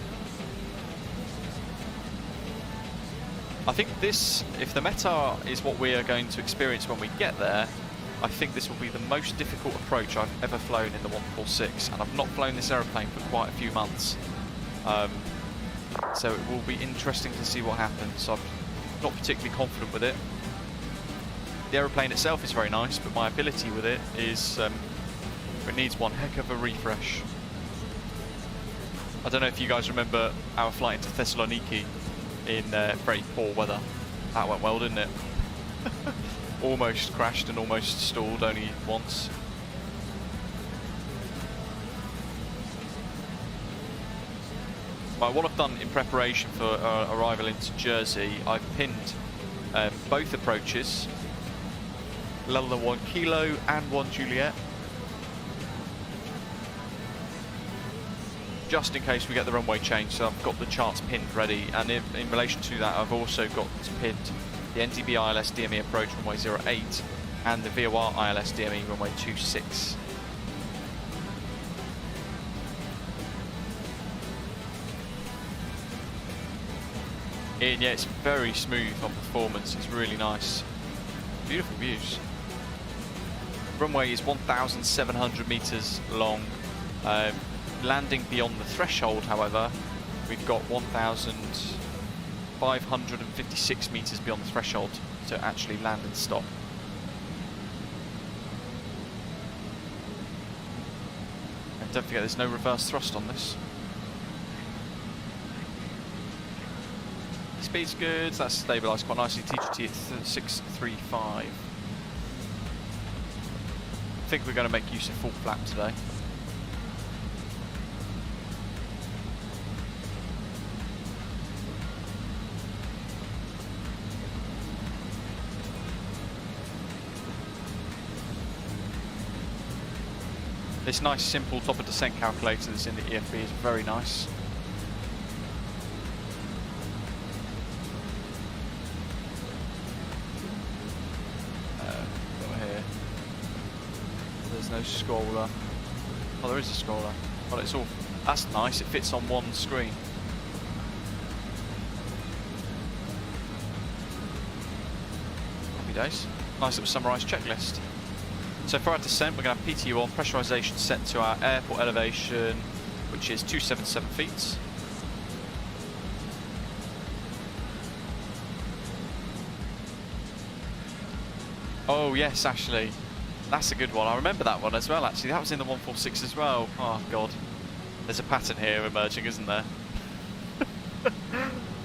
S1: I think this, if the METAR is what we are going to experience when we get there, I think this will be the most difficult approach I've ever flown in the 146, and I've not flown this aeroplane for quite a few months. So it will be interesting to see what happens. I'm not particularly confident with it. The aeroplane itself is very nice, but my ability with it is, it needs one heck of a refresh. I don't know if you guys remember our flight into Thessaloniki in very poor weather. That went well, didn't it? Almost crashed and almost stalled only once. Right, what I've done in preparation for arrival into Jersey, I've pinned both approaches, London 1 Kilo and 1 Juliet, just in case we get the runway change, so I've got the charts pinned ready, and in relation to that I've also got pinned the NDB ILS DME approach runway 08, and the VOR ILS DME runway 26. And yeah, it's very smooth on performance, it's really nice. Beautiful views. Runway is 1,700 metres long. Landing beyond the threshold, however, we've got 1,556 metres beyond the threshold to actually land and stop. And don't forget, there's no reverse thrust on this. Speed's good, that's stabilised quite nicely. TGT at 635. I think we're going to make use of full flap today. This nice simple top of descent calculator that's in the EFB is very nice. No scroller. Oh, there is a scroller. Well, it's all. That's nice. It fits on one screen. Happy days. Nice little summarised checklist. So for our descent, we're going to have PTU on, pressurisation set to our airport elevation, which is 277 feet. Oh yes, Ashley. That's a good one. I remember that one as well, actually. That was in the 146 as well. Oh, God. There's a pattern here emerging, isn't there?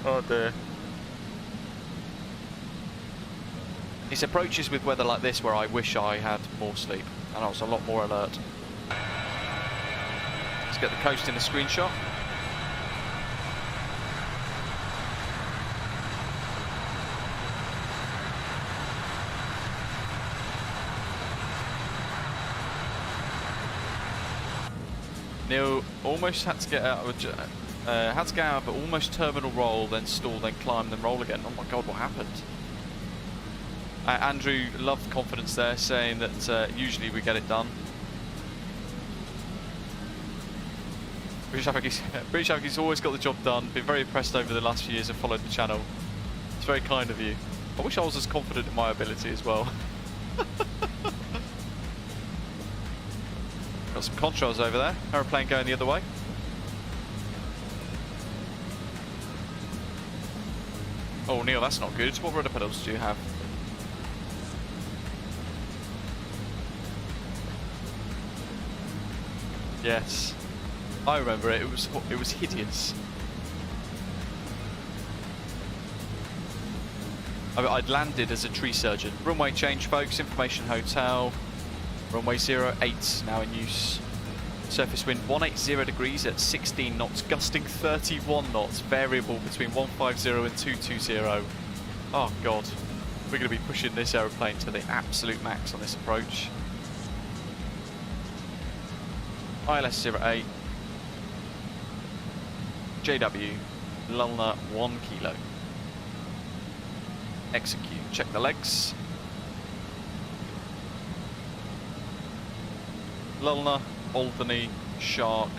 S1: Oh, dear. It's approaches with weather like this where I wish I had more sleep and I was a lot more alert. Let's get the coast in a screenshot. Neil almost had to get out of but almost terminal roll, then stall, then climb, then roll again. Oh my God, what happened? Andrew, loved the confidence there, saying that usually we get it done. British Aviki's always got the job done. Been very impressed over the last few years and followed the channel. It's very kind of you. I wish I was as confident in my ability as well. Got some contrails over there. Aeroplane going the other way. Oh, Neil, that's not good. What rudder pedals do you have? Yes, I remember it. It was hideous. I'd landed as a tree surgeon. Runway change, folks. Information hotel. Runway 08 now in use. Surface wind 180 degrees at 16 knots, gusting 31 knots, variable between 150 and 220. Oh God, we're going to be pushing this aeroplane to the absolute max on this approach. ILS 08, JW, Lulna 1 kilo. Execute, check the legs. Lulna, Alderney, Shark.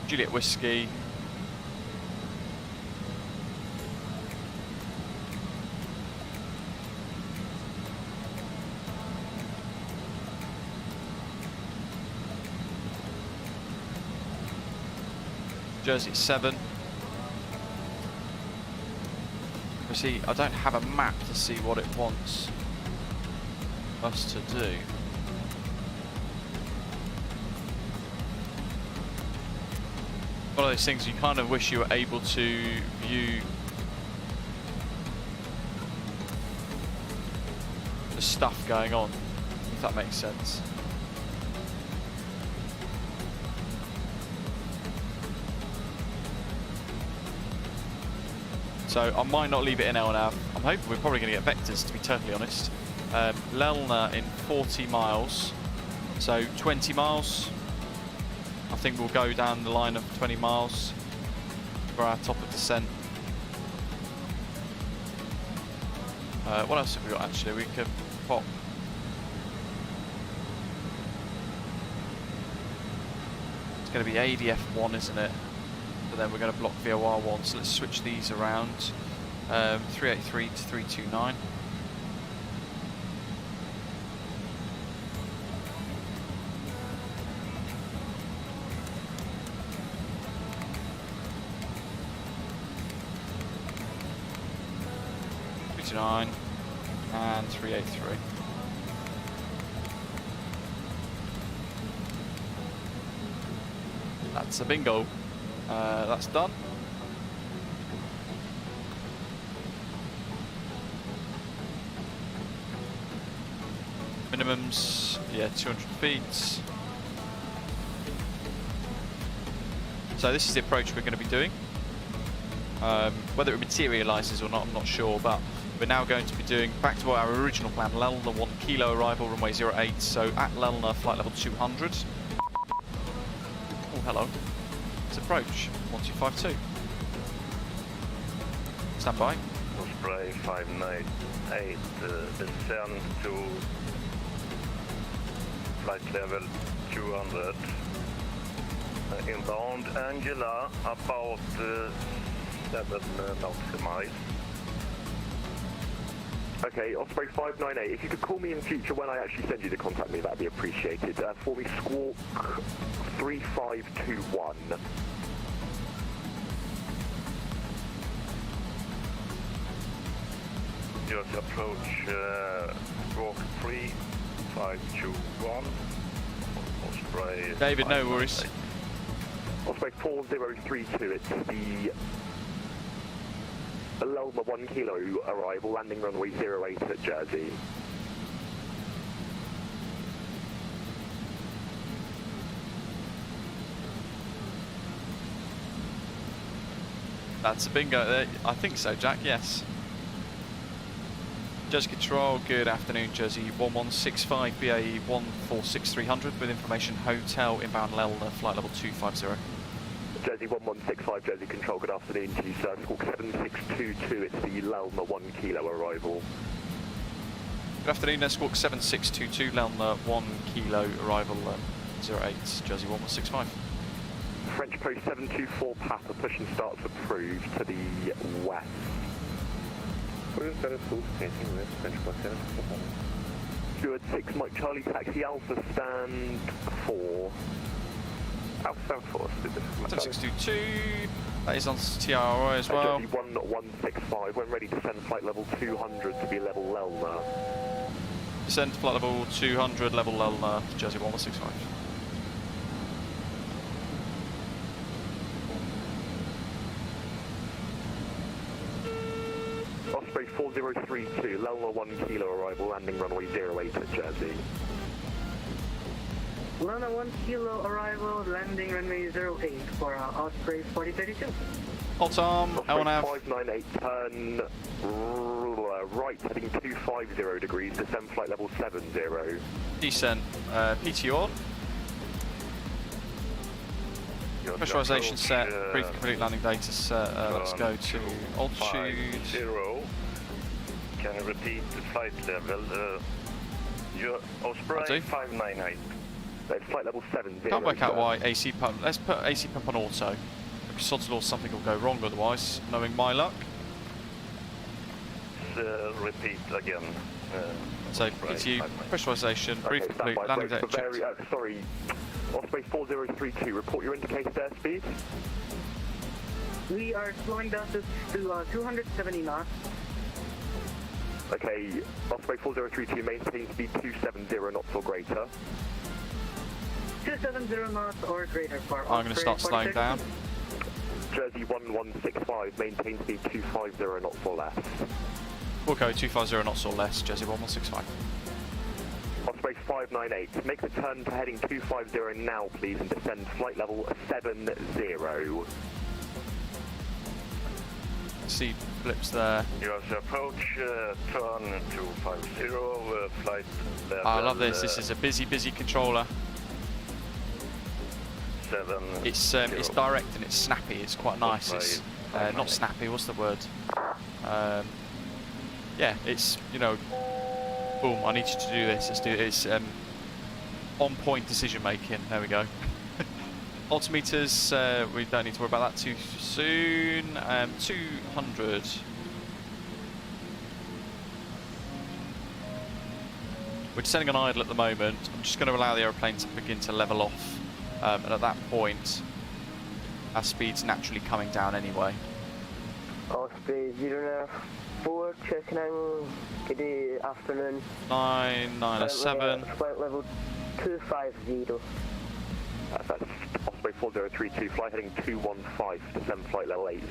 S1: Juliet Whiskey. Jersey 7. See, I don't have a map to see what it wants us to do. One of those things you kind of wish you were able to view the stuff going on, if that makes sense. So I might not leave it in LNAV. I'm hoping we're probably going to get vectors, to be totally honest. Lelna in 40 miles, so 20 miles. I think we'll go down the line of 20 miles. for our top of descent. What else have we got actually? We can pop. It's going to be ADF1, isn't it? But then we're going to block VOR1, so let's switch these around. 383 to 329. And 383. That's a bingo. That's done. Minimums, yeah, 200 feet. So this is the approach we're going to be doing. Whether it materialises or not, I'm not sure, but we're now going to be doing back to our original plan, Lelna 1 kilo arrival, runway 08, so at Lelna, flight level 200. Oh, hello. It's approach, 1252. Stand by.
S2: Osprey 598, descend to flight level 200. Inbound Angela, about 7 nautical miles.
S8: Okay, Osprey 598, if you could call me in future when I actually send you to contact me, that'd be appreciated. For me, Squawk 3521.
S2: Just approach Squawk 3521. Osprey.
S1: David, no worries.
S8: Osprey 4032, it's the Lelma 1 kilo arrival, landing runway 08 at Jersey.
S1: That's a bingo. I think so, Jack, yes. Jersey Control, good afternoon, Jersey 1165 BAE 146300 with information hotel inbound Lelna, flight level 250.
S8: Jersey 1165, Jersey Control, good afternoon to you, sir. Squawk 7622, it's the Lelma 1 kilo arrival.
S1: Good afternoon, Squawk 7622, Lelna 1 kilo arrival 08, Jersey 1165.
S8: French Post 724 Papa, push and starts approved to the west. Steward 6 Mike Charlie Taxi Alpha stand 4.
S2: Alpha stand 4,
S1: 7622, that is on TRI as well.
S8: Jersey 1165, when ready to send flight level 200 to be level Lelna.
S1: Descend to flight level 200, level Lelna, Jersey 1165.
S8: Osprey 4032, Lelna 1 kilo arrival, landing runway 08 at Jersey.
S5: Lelna 1 kilo arrival, landing runway 08 for Osprey 4032.
S1: Hold on,
S8: Osprey
S1: LNAV.
S8: 598, turn right, heading 250 degrees, descend flight level 70.
S1: Descent, PT on. Pressurization set, brief complete landing data set, let's go to altitude.
S2: 0. Can you repeat the flight level? Your Osprey 598.
S8: That's flight level 70.
S1: Can't work out why AC pump, let's put AC pump on auto. Because sod's law, something will go wrong otherwise, knowing my luck.
S2: Repeat again.
S1: So PT, pressurization, brief complete landing data checked.
S8: Sorry, Osprey 4032, report your indicated airspeed.
S5: We are slowing down to 270 knots.
S8: Okay, Osprey 4032, maintain speed 270 knots or greater.
S5: 270 knots or greater for
S1: I'm going to start slowing down.
S8: Jersey 1165, maintain speed 250 knots or less.
S1: We'll go 250 knots or less, Jersey 1165.
S8: Osprey 598, make the turn to heading 250 now please and descend flight level 70.
S1: See blips there.
S2: You have to approach, turn 250, flight level.
S1: I love this, this is a busy controller. it's direct and it's snappy. It's quite nice. It's not snappy. What's the word? Yeah, it's, you know, boom. I need you to do this. Let's do this. On point decision making. There we go. Altimeters. We don't need to worry about that too soon. 200. We're descending on idle at the moment. I'm just going to allow the aeroplane to begin to level off, and at that point, our speed's naturally coming down anyway.
S3: Osprey 094, checking in. Good afternoon.
S1: 997.
S3: Flight level 250.
S8: That's Osprey 4032, flight heading 215, descend flight level 80.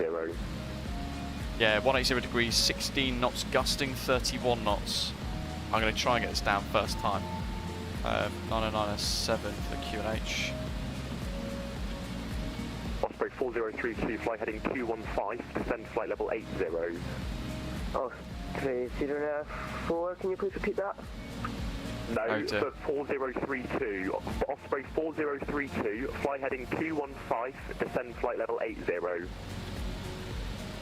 S1: Yeah, 180 degrees, 16 knots, gusting 31 knots. I'm going to try and get this down first time. 9097 for QNH.
S8: Osprey 4032, flight heading 215, descend flight level 80.
S3: Osprey 094, can you please repeat that?
S8: No, for 4032, Osprey 4032, flight heading 215, descend flight level 80.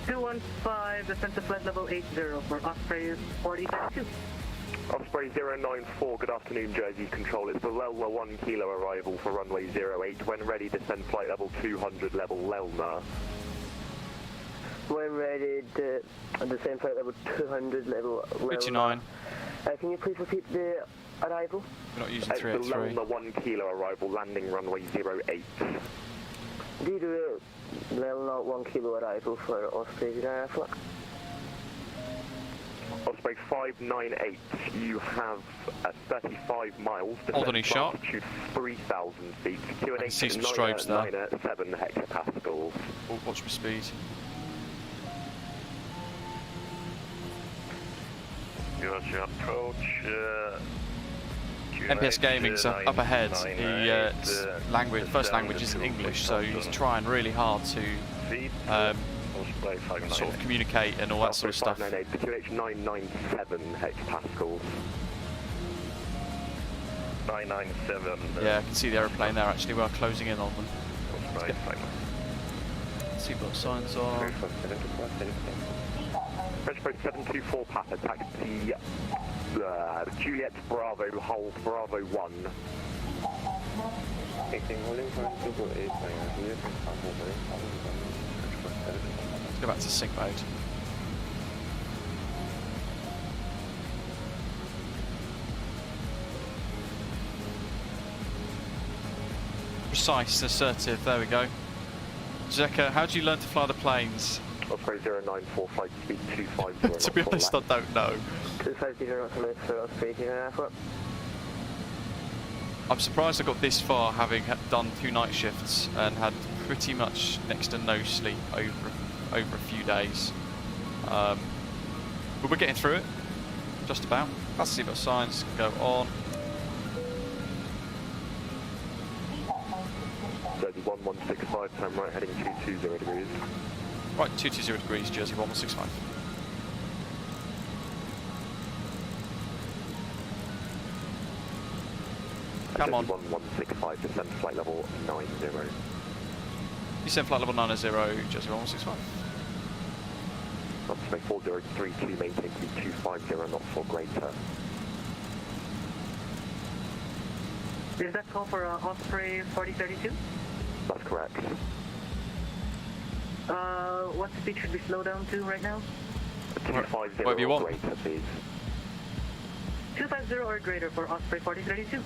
S5: 215, descend to flight level 80 for Osprey 4032.
S8: Osprey 094, good afternoon, Jersey Control. It's the Lelna 1 kilo arrival for runway 08. When ready, descend flight level 200, level Lelna.
S3: When ready, descend flight level 200, level Lelna.
S1: 59.
S3: Can you please repeat the arrival?
S1: We're not using
S8: It's the
S1: 383.
S8: Lelna 1 kilo arrival, landing runway 08.
S3: Do you do a Lelna 1 kilo arrival for Osprey 094?
S8: Osprey 598, you have 35 miles,
S1: Hold on, he's sharp.
S8: altitude 3,000 feet,
S1: I can see some strobes there.
S8: 997 hectopascals.
S1: Oh, watch my speed.
S2: As you approach
S1: MPS Gaming's up ahead. The first language isn't English, so he's trying really hard to sort of communicate and all that sort of stuff.
S8: 598, QH 997 hectopascals.
S2: 997.
S1: Yeah, I can see the aeroplane there actually. We are closing in on them. Seatbelt signs on.
S8: French Post 724 Papa, taxi Juliet Bravo, Hull Bravo 1.
S1: Let's go back to sync mode. Precise, assertive, there we go. Zeka, how do you learn to fly the planes?
S8: Osprey 094, flight speed 250.
S1: To be honest, I don't know.
S3: 250 for Osprey 094.
S1: I'm surprised I got this far having done 2 night shifts and had pretty much next to no sleep over a few days. But we're getting through it, just about. Let's see what signs go on.
S8: Jersey 1165, turn right heading 220 degrees.
S1: Right, 220 degrees, Jersey 1165. Come on.
S8: 1165, descend flight level 90.
S1: Descend flight level 90, Jersey 1165.
S8: Osprey 4032, maintain speed 250 knots or greater.
S5: Is that call for Osprey 4032?
S8: That's correct.
S5: What speed should we slow down to right now?
S8: 250
S1: Whatever you
S8: or
S1: want.
S8: greater, please.
S5: 250 or greater for Osprey 4032.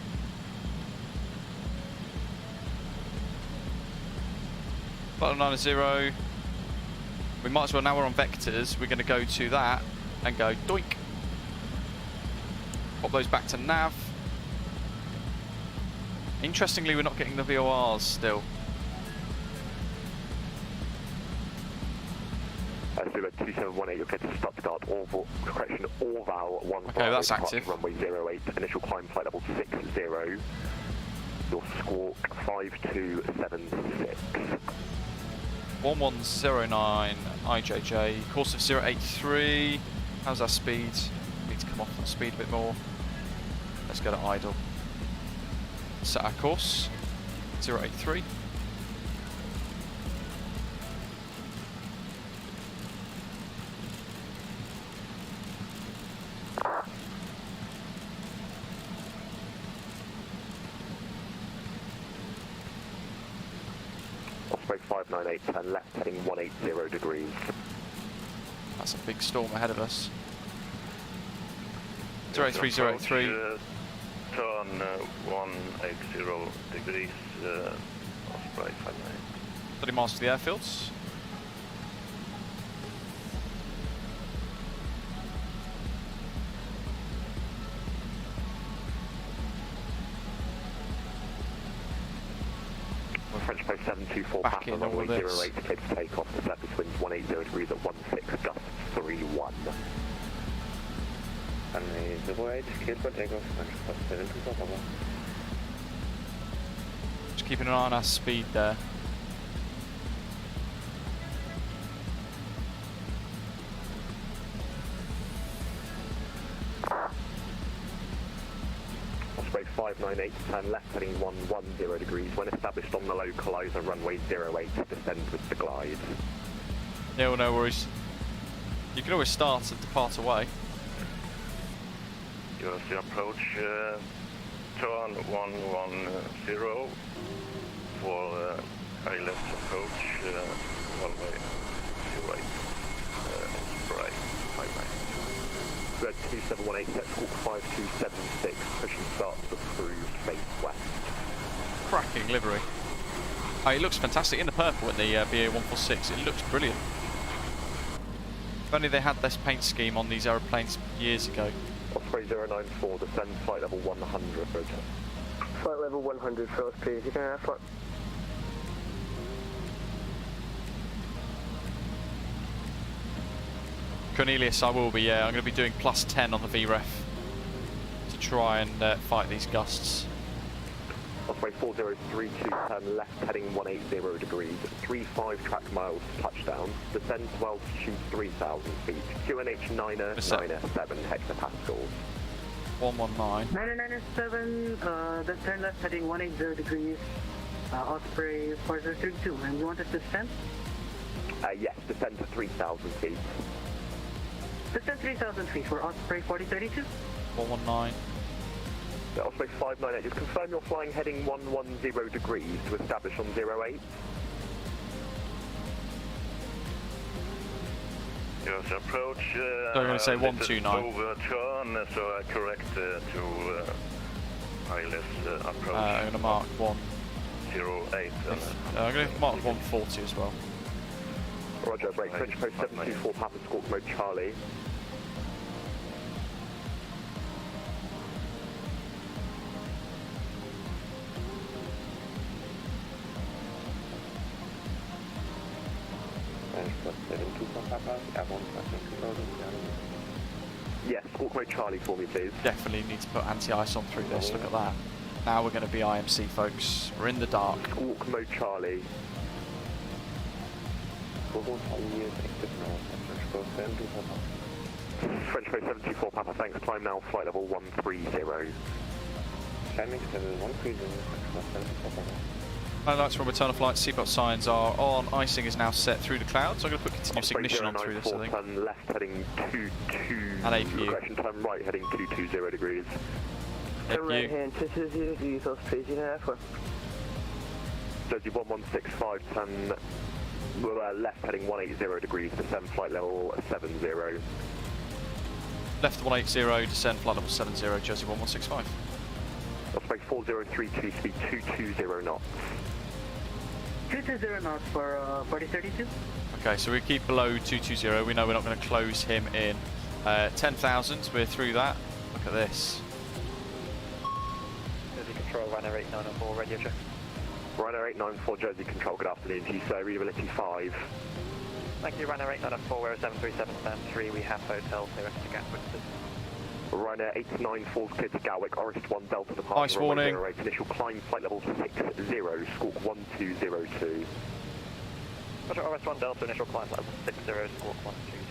S1: Flight level 90. We might as well, now we're on vectors, we're going to go to that and go doink. Pop those back to nav. Interestingly, we're not getting the VORs still.
S8: Zulu 2718, you're clear to Stuttgart, Orval, correction, Orval 1.
S1: Okay, that's active.
S8: Runway 08, initial climb flight level 60. Your squawk 5276.
S1: 1109 EGJJ, course of 083. How's our speed? Need to come off that speed a bit more. Let's go to idle. Set our course, 083.
S8: Osprey 598, turn left heading 180 degrees.
S1: That's a big storm ahead of us. 08303.
S2: Turn 180 degrees, Osprey 598.
S1: 30 miles to the airfields.
S8: French Post 724,
S1: Back
S8: Papa,
S1: in all
S8: runway
S1: of this.
S8: 08, clear to take off, the surface winds 180 degrees at 16, gusts 31.
S7: Runway 08, clear for takeoff, French Post 724, Papa.
S1: Just keeping an eye on our speed there.
S8: Osprey 598, turn left heading 110 degrees. When established on the localizer, runway 08, descend with the glide.
S1: Yeah, well, no worries. You can always start and depart away.
S2: Use the approach, turn 110 for high left approach, runway 08, Osprey 598.
S8: Red 2718, set squawk 5276, pushing start to approved, face west.
S1: Cracking livery. Oh, it looks fantastic in the purple in the BA 146. It looks brilliant. If only they had this paint scheme on these aeroplanes years ago.
S8: Osprey 094, descend flight level 100.
S3: Flight level 100 for Osprey, you can have flight.
S1: Cornelius, I will be, yeah. I'm going to be doing plus 10 on the VREF to try and fight these gusts.
S8: Osprey 4032, turn left heading 180 degrees, 35 track miles to touchdown, descend to altitude 3,000 feet, QNH 997 hectopascals.
S1: 119.
S5: 997, then turn left heading 180 degrees, Osprey 4032, and you want us to descend?
S8: Yes, descend to 3,000 feet.
S5: Descend 3,000 feet for Osprey 4032.
S1: 119.
S8: Osprey 598, just confirm you're flying heading 110 degrees to establish on 08.
S2: Use approach,
S1: So I'm going to say 129.
S2: Overturn, so I correct to high left approach.
S1: I'm going to mark
S2: 08.
S1: I'm going to mark 140 as well.
S8: Roger, break, French Post 724, Papa Squawk Mode Charlie. Yes, Squawk Mode Charlie for me, please.
S1: Definitely need to put anti-ice on through this. Look at that. Now we're going to be IMC, folks. We're in the dark.
S8: Squawk Mode Charlie. French Post 724, Papa, thanks. Climb now, flight level 130.
S7: Climbing level 130,
S1: Flight lights from return of flight, seatbelt signs are on. Icing is now set through the clouds. I'm going to put continuous ignition on through this, I think.
S8: Turn left heading 22.
S1: And APU.
S8: Correction, turn right heading 220 degrees.
S3: Turn right
S1: APU.
S3: hand 220 degrees, Osprey, you can have flight.
S8: Jersey 1165, turn left heading 180 degrees, descend flight level 70.
S1: Left 180, descend flight level 70, Jersey 1165.
S8: Osprey 4032, speed 220 knots.
S5: 220 knots for 4032.
S1: Okay, so we keep below 220. We know we're not going to close him in. 10,000, we're through that. Look at this.
S7: Jersey Control, Runner 8904, radio check.
S8: Runner 894, Jersey Control, good afternoon to you, sir. Readability 5.
S7: Thank you, Runner 8904, we're 737 stand 3, we have hotel clearance to Gatwick.
S8: Ryanair 894 cleared to Gatwick, Orist 1 Delta departure.
S1: Ice warning.
S8: 08, initial climb, flight level 60, squawk 1202.
S7: Roger, Orist 1 Delta, initial climb, level 60, squawk 1202,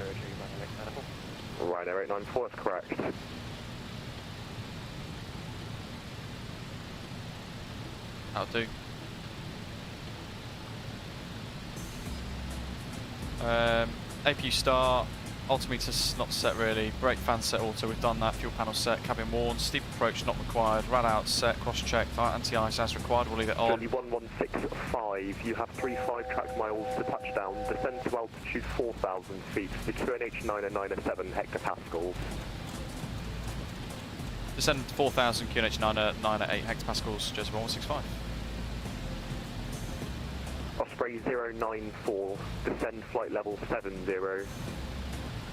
S7: Ryanair 894.
S8: Ryanair 894, that's correct.
S1: That'll do. APU start, Altimeter's not set really. Brake fan set auto, we've done that. Fuel panel set, cabin worn. Steep approach not required. Rad out set, cross checked. Anti-ice as required, we'll leave it on.
S8: 1165, you have 35 track miles to touchdown. Descend to altitude 4,000 feet to QNH 907 hectopascals.
S1: Descend 4,000 QNH 908 hectopascals, Jersey 1165.
S8: Osprey 094, descend flight level 70.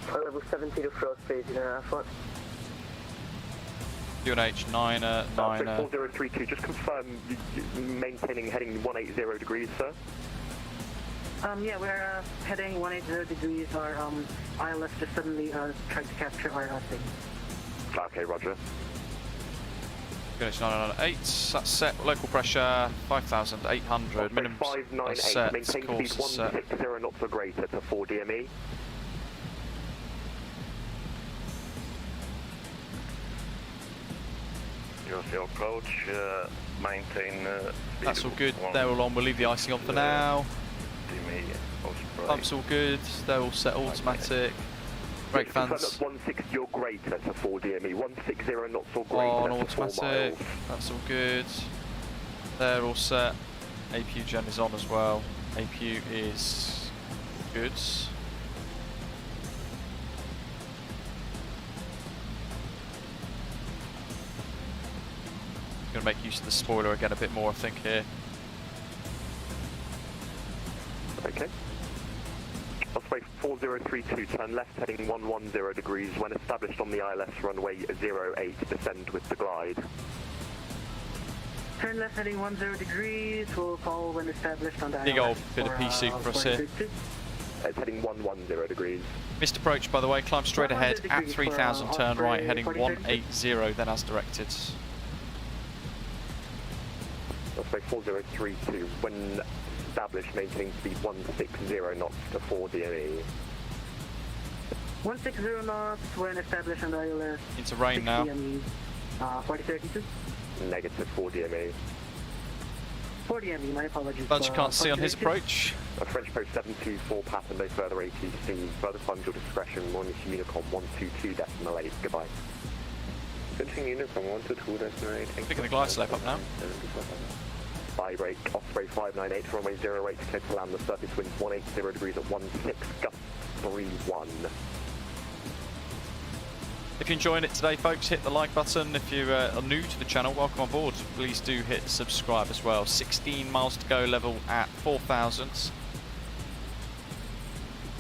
S3: Flight level 70 to Frost Phase, you know, F1.
S1: QNH 909.
S8: 4032, just confirm you maintaining heading 180 degrees, sir.
S5: Yeah, we're heading 180 degrees. Our ILS just suddenly tried to capture our thing.
S8: Okay, roger.
S1: QNH 998, that's set. Local pressure 5,800. Minimum
S8: 598,
S1: set.
S8: maintain
S1: Course
S8: speed
S1: set.
S8: 160 knots or greater to 4 DME.
S2: Use your approach, maintain speed.
S1: That's all good. They're all on. We'll leave the icing on for now.
S2: DME, Osprey.
S1: Pumps all good. They're all set automatic. Brake
S8: Confirm
S1: fans
S8: that's 160 or greater to 4 DME. 160 knots or greater
S1: on
S8: to 4
S1: automatic.
S8: miles.
S1: That's all good. They're all set. APU gen is on as well. APU is good. Going to make use of the spoiler again a bit more, I think, here.
S8: Okay. Osprey 4032, turn left heading 110 degrees. When established on the ILS runway 08, descend with the glide.
S5: Turn left heading 10 degrees. We'll follow when established on the
S1: Big
S5: ILS
S1: old bit of PC for us here.
S8: It's heading 110 degrees.
S1: Missed approach, by the way. Climb straight
S5: 100
S1: ahead at
S5: degrees
S1: 3,000,
S5: for,
S1: turn right,
S5: Osprey
S1: heading
S5: 4032.
S1: 180, then as directed.
S8: Osprey 4032, when established, maintaining speed 160 knots to 4 DME.
S5: 160 knots when established on the ILS.
S1: Into rain now.
S5: 4032.
S8: Negative 4 DME.
S5: 40 ME, my apologies.
S1: Bunch you can't see on his
S5: 4032.
S1: approach.
S8: French Post 724, pattern, no further ATC. Further funds your discretion. Morning Unicom 122.8. Goodbye.
S2: Continue Unicom 122.8.
S1: Picking the glide slope up now.
S8: Bye break, Osprey 598, runway 08, clear to land. The surface winds 180 degrees at 16, gust 31.
S1: If you're enjoying it today, folks, hit the like button. If you are new to the channel, welcome on board. Please do hit subscribe as well. 16 miles to go, level at 4,000.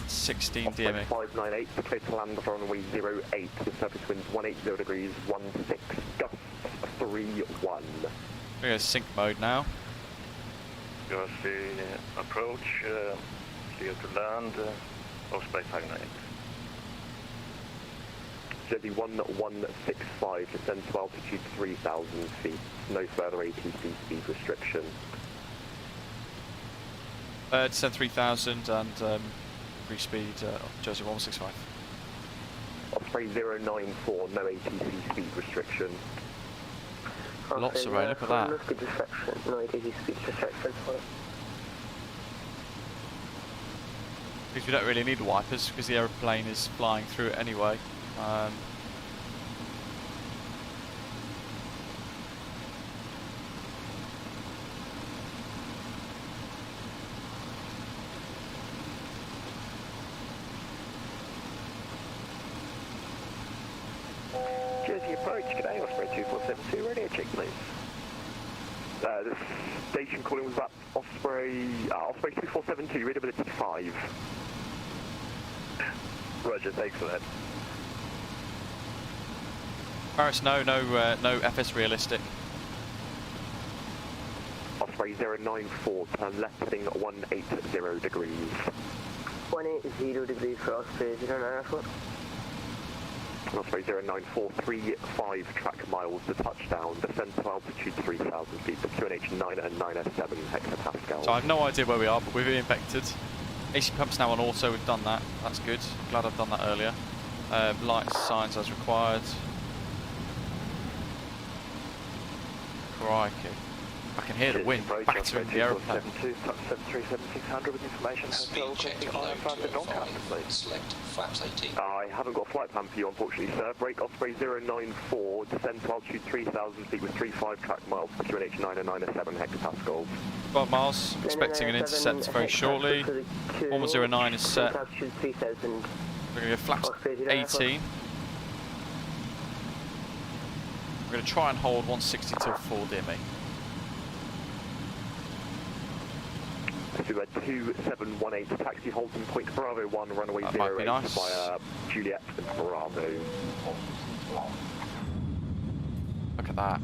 S1: 16
S8: Osprey
S1: DME.
S8: 598, clear to land. Runway 08, the surface winds 180 degrees, 16, gust 31.
S1: We're going to sync mode now.
S2: Use the approach, clear to land, Osprey 598.
S8: Jersey 1165, descend to altitude 3,000 feet. No further ATC speed restriction.
S1: Descend 3,000 and free speed Jersey 1165.
S8: Osprey 094, no ATC speed restriction.
S1: Lots of rain, look at that.
S3: Speed restriction, no ATC speed restriction.
S1: Because we don't really need wipers because the aeroplane is flying through it anyway.
S8: Jersey approach, g'day, Osprey 2472, radio check please. The station calling was about Osprey 2472, readability 5.
S2: Roger, thanks for that.
S1: Paris, no FS realistic.
S8: Osprey 094, turn left heading 180 degrees.
S3: 180 degrees for Osprey 094.
S8: Osprey 094, 35 track miles to touchdown, descend to altitude 3,000 feet to QNH 907 hectopascals.
S1: So I have no idea where we are, but we've been infected. AC pump's now on auto, we've done that. That's good. Glad I've done that earlier. Lights, signs as required. Crikey. I can hear the wind battering the aeroplane.
S2: 737-600 with information.
S6: Speed check to low 205. Select flaps 18.
S8: I haven't got a flight plan for you, unfortunately, sir. Break Osprey 094, descend to altitude 3,000 feet with 35 track miles for QNH 907 hectopascals.
S1: 12 miles, expecting an intercept very shortly. 1109 is set.
S3: Altitude 3,000.
S1: We're going to go flaps 18. We're going to try and hold 160 till 4, dear me.
S8: So 2718, taxi Holton Point Bravo 1, runway
S1: That might be
S8: 08
S1: nice.
S8: via Juliet and Bravo.
S1: Look at that.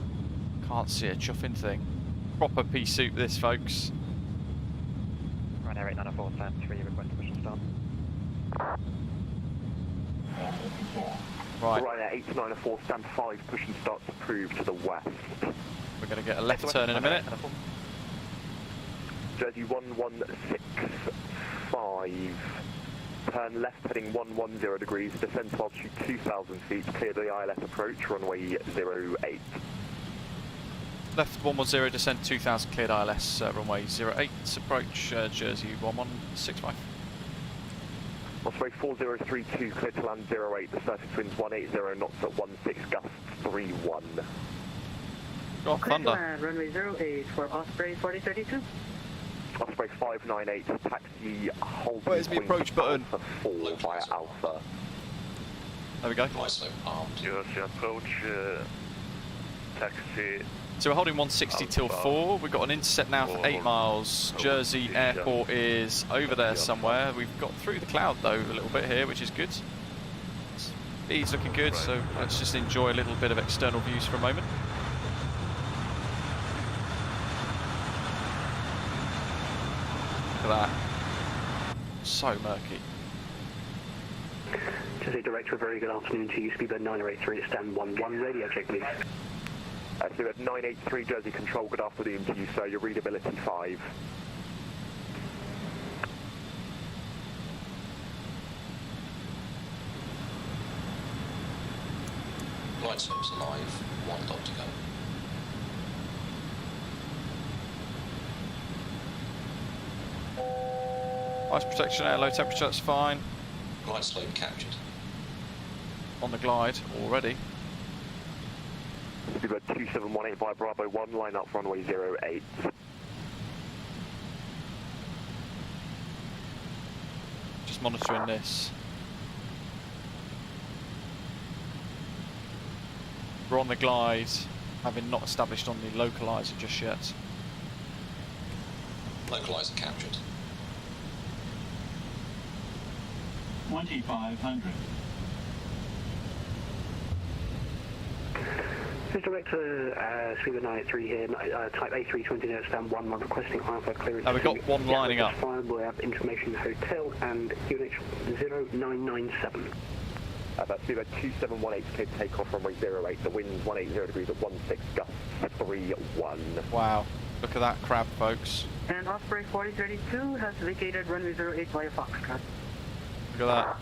S1: Can't see a chuffing thing. Proper pea soup this, folks.
S7: Ryanair 894, stand 3, request permission start.
S1: Right,
S8: Ryanair 894, stand 5, push and start approved to the west.
S1: we're going to get a left turn in a minute.
S8: Jersey 1165, turn left heading 110 degrees, descend to altitude 2,000 feet, clear the ILS approach, runway 08.
S1: Left 110, descend 2000, cleared ILS, runway 08, approach Jersey 1165.
S8: Osprey 4032, clear to land 08, the surface winds 180 knots at 16, gusts 31.
S1: Oh, thunder.
S5: Runway 08 for Osprey 4032.
S8: Osprey 598, taxi Holton
S1: Where's the approach button?
S8: Alpha 4 via Alpha.
S1: There we go.
S6: Glide slope armed.
S2: Jersey approach, taxi.
S1: So we're holding 160 till 4. We've got an intercept now for 8 miles. Jersey Airport is over there somewhere. We've got through the cloud though a little bit here, which is good. Speed's looking good, so let's just enjoy a little bit of external views for a moment. Look at that. So murky.
S3: Jersey Director, very good afternoon to you. Speedbird 983 to stand 11. Radio check, please.
S8: So at 983 Jersey Control, good afternoon to you, sir. Your readability 5.
S6: Glide slope's alive. 1 dot to go.
S1: Ice protection, air low temperature, that's fine.
S6: Glide slope captured.
S1: On the glide already.
S8: Speedbird 2718 via Bravo 1, line up runway 08.
S1: Just monitoring this. We're on the glide, having not established on the localizer just yet.
S6: Localizer captured.
S9: 2500.
S3: Mr. Director, Speedbird 983 here, type A320 to stand 1, requesting Alpha clearance.
S1: Now we've got one lining up.
S3: We have information hotel and QNH 0997.
S8: That's Speedbird 2718, clear to take off runway 08. The wind's 180 degrees at 16, gusts 31.
S1: Wow, look at that crab, folks.
S5: And Osprey 4032 has vacated runway 08 via Foxtrot.
S1: Look at that.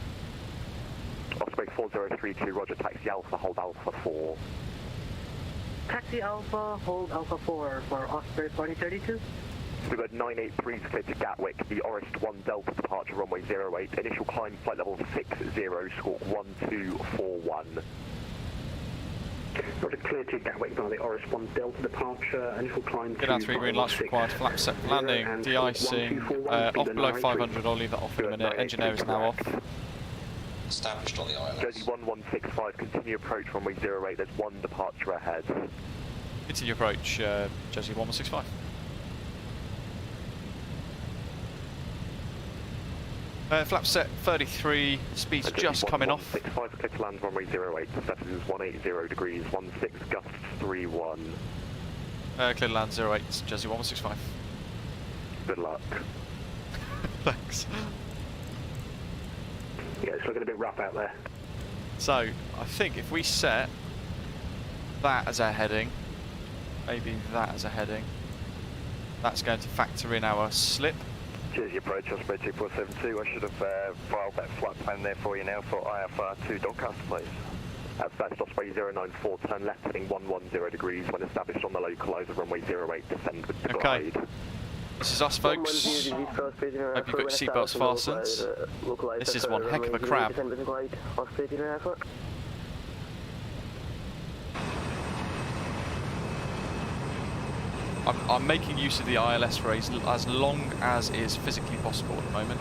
S8: Osprey 4032, roger, taxi Alpha, hold Alpha 4.
S5: Taxi Alpha, hold Alpha 4 for Osprey 4032.
S8: Speedbird 983 is clear to Gatwick, the Orist 1 Delta departure runway 08. Initial climb flight level 60, squawk 1241.
S3: Roger, clear to Gatwick by the Orist 1 Delta departure, initial climb
S1: Get down 3 green lights required, flap set for landing, de-icing, off below 500, I'll leave that off in a minute, engine air is now off.
S6: Established on the ILS.
S8: Jersey 1165, continue approach runway 08, there's 1 departure ahead.
S1: Continue approach, Jersey 1165. Flap set 33, speed's just coming off.
S8: 65 clear to land runway 08, status is 180 degrees, 16, gusts 31.
S1: Clear to land 08, Jersey 1165.
S8: Good luck.
S1: Thanks.
S3: Yeah, it's looking a bit rough out there.
S1: So, I think if we set that as our heading, maybe that as a heading, that's going to factor in our slip.
S2: Jersey approach, Osprey 2472. I should have filed that flight plan there for you now for IFR to Doncaster, please.
S8: At first, Osprey 094, turn left heading 110 degrees. When established on the localizer, runway 08, descend with the glide.
S1: This is us, folks. Hope you've got your seatbelts fastened. This is one heck of a crab. I'm making use of the ILS phrase as long as is physically possible at the moment.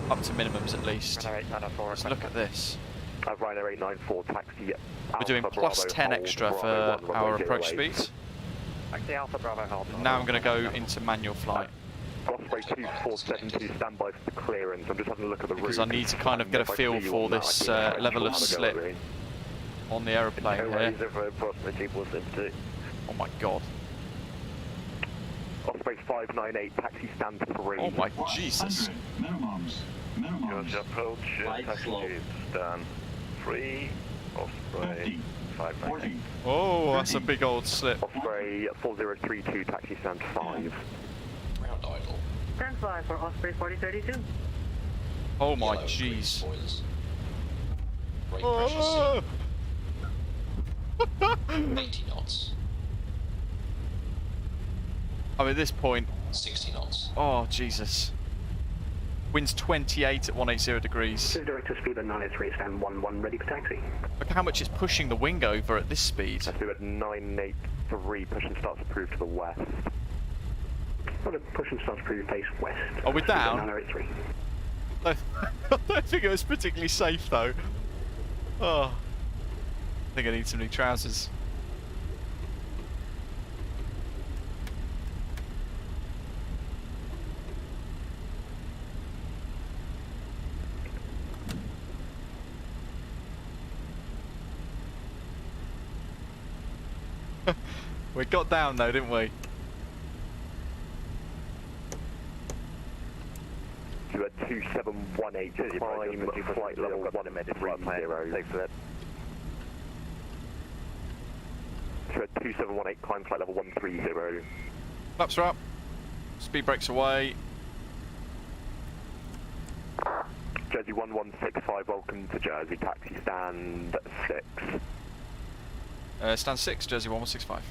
S1: Up to minimums at least. Let's look at this.
S8: Ryanair 894 taxi.
S1: We're doing plus 10 extra for our approach speed. Now I'm going to go into manual flight.
S8: Osprey 2472, stand by for the clearance. I'm just having a look at the route.
S1: Because I need to kind of get a feel for this level of slip on the aeroplane here. Oh my god.
S8: Osprey 598, taxi stand 3.
S1: Oh my Jesus.
S2: Georgia approach, taxi stand 3, Osprey 598.
S1: Oh, that's a big old slip.
S8: Osprey 4032, taxi stand 5.
S6: Ground idle.
S5: Stand by for Osprey 4032.
S1: Oh my
S6: Yellow,
S1: jeez.
S6: spoilers. Brake pressure
S1: Oh.
S6: 80 knots.
S1: I'm at this point.
S6: 60 knots.
S1: Oh Jesus. Wind's 28 at 180 degrees.
S3: Director speed at 903, stand 11, ready for taxi.
S1: Look how much it's pushing the wing over at this speed.
S8: Let's do it 983, push and start to prove to the west.
S3: Well, push and start to prove face west.
S1: Are we down?
S3: 903.
S1: I don't think it was particularly safe though. Oh. I think I need some new trousers. We got down though, didn't we?
S8: To a 2718, climb flight level 130. To a 2718, climb flight level 130.
S1: Flaps are up. Speed brakes away.
S8: Jersey 1165, welcome to Jersey, taxi stand 6.
S1: Stand 6, Jersey 1165.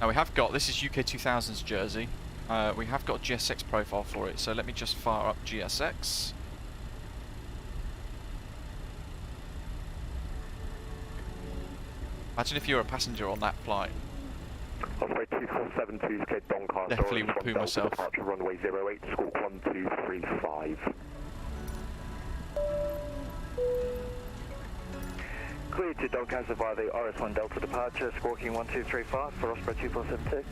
S1: Now we have got, this is UK 2000's Jersey, we have got a GSX profile for it, so let me just fire up GSX. Imagine if you were a passenger on that flight.
S8: Osprey 2472, cleared Doncaster.
S1: Definitely would poo myself.
S8: Departure runway 08, squawk 1235.
S7: Cleared to Doncaster via the RS1 Delta departure, squawking 1235 for Osprey 2472.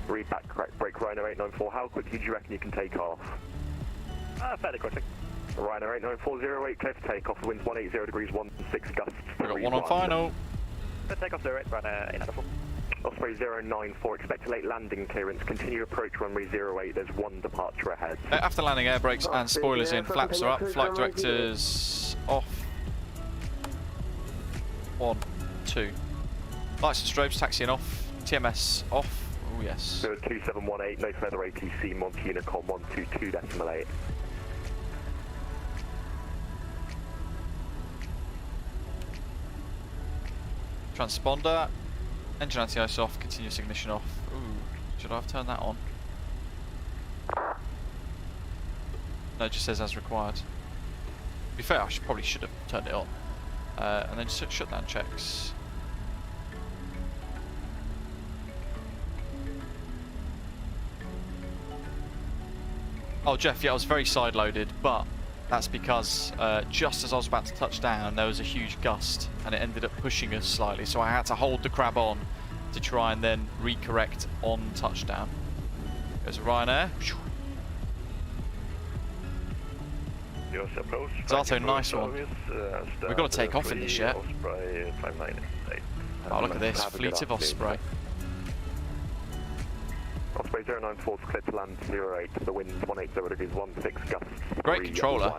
S8: Read back, correct break, Ryanair 894. How quickly do you reckon you can take off?
S7: Fairly quickly.
S8: Ryanair 89408, clear for takeoff. The wind's 180 degrees, 16 gusts.
S1: We've got one on final.
S7: Let's take off 08, Ryanair 894.
S8: Osprey 094, expect a late landing clearance. Continue approach runway 08. There's one departure ahead.
S1: After landing, air brakes and spoilers in. Flaps are up. Flight directors off. 1, 2. Lights and strobes taxiing off. TMS off. Oh yes.
S8: 2718, no further ATC. Monty Unicom 122.8.
S1: Transponder. Engine anti-ice off. Continuous ignition off. Ooh, should I have turned that on? No, it just says as required. To be fair, I probably should have turned it on. And then just shutdown checks. Oh, Jeff, yeah, I was very side-loaded, but that's because just as I was about to touch down, there was a huge gust, and it ended up pushing us slightly, so I had to hold the crab on to try and then recorrect on touchdown. There's Ryanair. Zato, nice one. We've got to take off in this yet. Oh, look at this, fleet of Osprey.
S8: Osprey 094 is cleared to land 08, the wind's 180 degrees, 16 gusts.
S1: Great controller.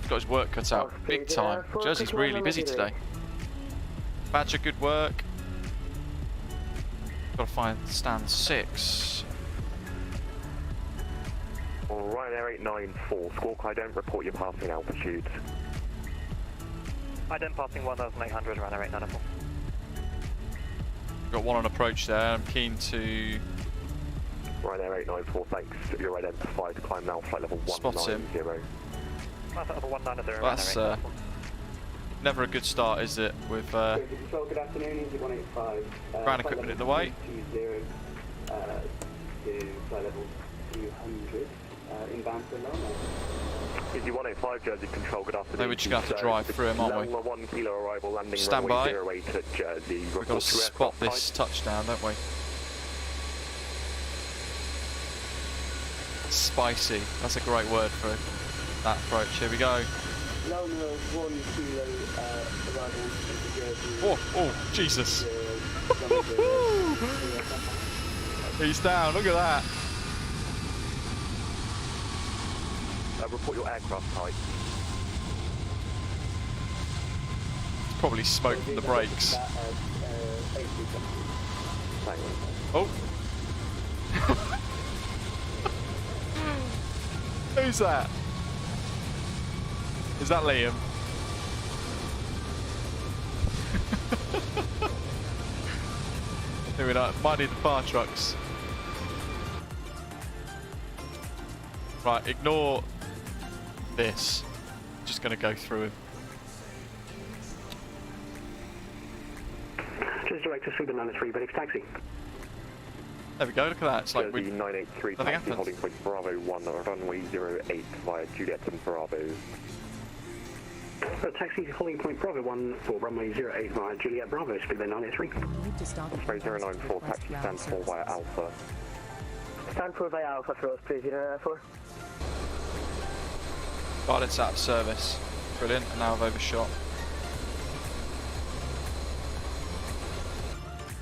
S1: He's got his work cut out big time. Jersey's really busy today. Badger, good work. Got to find stand 6.
S8: Ryanair 894, squawk, I don't report your passing altitude.
S7: I don't passing 1,800, Ryanair 894.
S1: Got one on approach there. I'm keen to
S8: Ryanair 894, thanks. You're identified. Climb now, flight level 190.
S1: spot him.
S7: Flight level 190,
S1: That's never a good start, is it? With
S9: Control, good afternoon, Easy 185.
S1: ground equipment in the way.
S9: 20 to flight level 200, inbound for Loma.
S8: Easy 185, Jersey Control, good afternoon.
S1: Maybe we're just going to have to drive through him, aren't we?
S8: Loma 1 kilo arrival, landing
S1: Stand
S8: runway
S1: by.
S8: 08 at Jersey.
S1: We've got to spot this touchdown, don't we? Spicy. That's a great word for that approach. Here we go.
S9: Loma 1 kilo arrival into Jersey.
S1: Oh, Jesus. He's down, look at that.
S8: Report your aircraft type.
S1: It's probably smoke from the brakes. Oh. Who's that? Is that Liam? Here we go. Might need the fire trucks. Right, ignore this. Just gonna go through him.
S9: Just direct to Super 93, but it's taxi.
S1: There we go, look at that. It's like
S8: Jersey 983,
S1: nothing
S8: taxi
S1: happened.
S8: holding point Bravo 1, runway 08 via Juliet and Bravo.
S9: Taxi holding point Bravo 1 for runway 08 via Juliet Bravo, speedbird 983.
S8: Osprey 094, taxi stand 4 via Alpha.
S3: Stand 4 via Alpha for us, please, 094.
S1: Guidance out of service. Brilliant, and now I've overshot.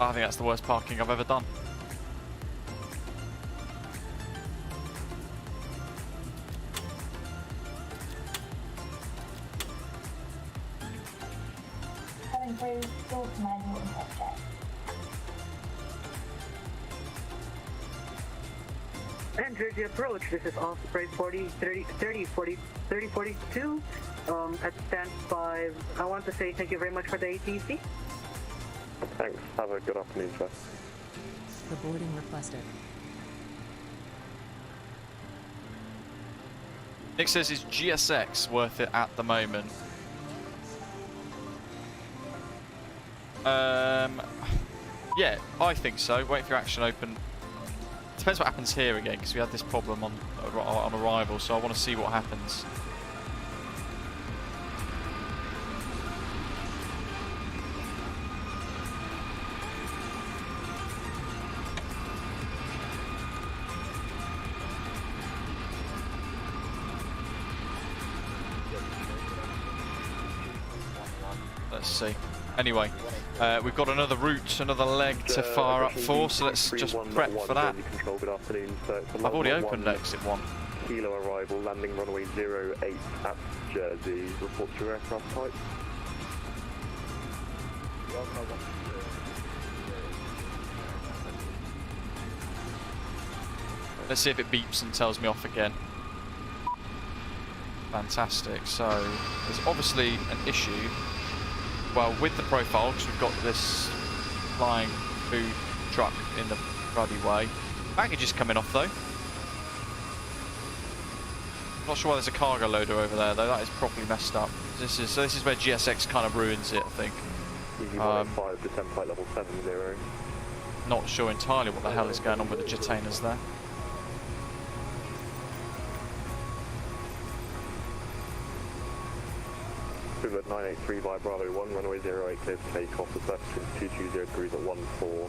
S1: I think that's the worst parking I've ever done.
S4: Coming through, full manual and test check.
S5: And Jersey approach, this is Osprey 3042, at stand 5. I want to say thank you very much for the ATC.
S8: Thanks, have a good afternoon, sir.
S10: The boarding requested.
S1: Nick says, is GSX worth it at the moment? Yeah, I think so. Wait for your action open. Depends what happens here again, because we had this problem on arrival, so I want to see what happens. Let's see. Anyway, we've got another route, another leg to fire up for, so let's just prep for that.
S8: Control, good afternoon, sir.
S1: I've already opened exit 1.
S8: Kilo arrival, landing runway 08 at Jersey. Report to your aircraft type.
S1: Let's see if it beeps and tells me off again. Fantastic. So there's obviously an issue. Well, with the profile, because we've got this flying food truck in the bloody way. Baggage is coming off though. Not sure why there's a cargo loader over there though. That is properly messed up. This is where GSX kind of ruins it, I think.
S8: Easy 105, descend flight level 70.
S1: Not sure entirely what the hell is going on with the jetainers there.
S8: At 983 via Bravo 1, runway 08 clear to take off. The surface is 220 degrees at 14.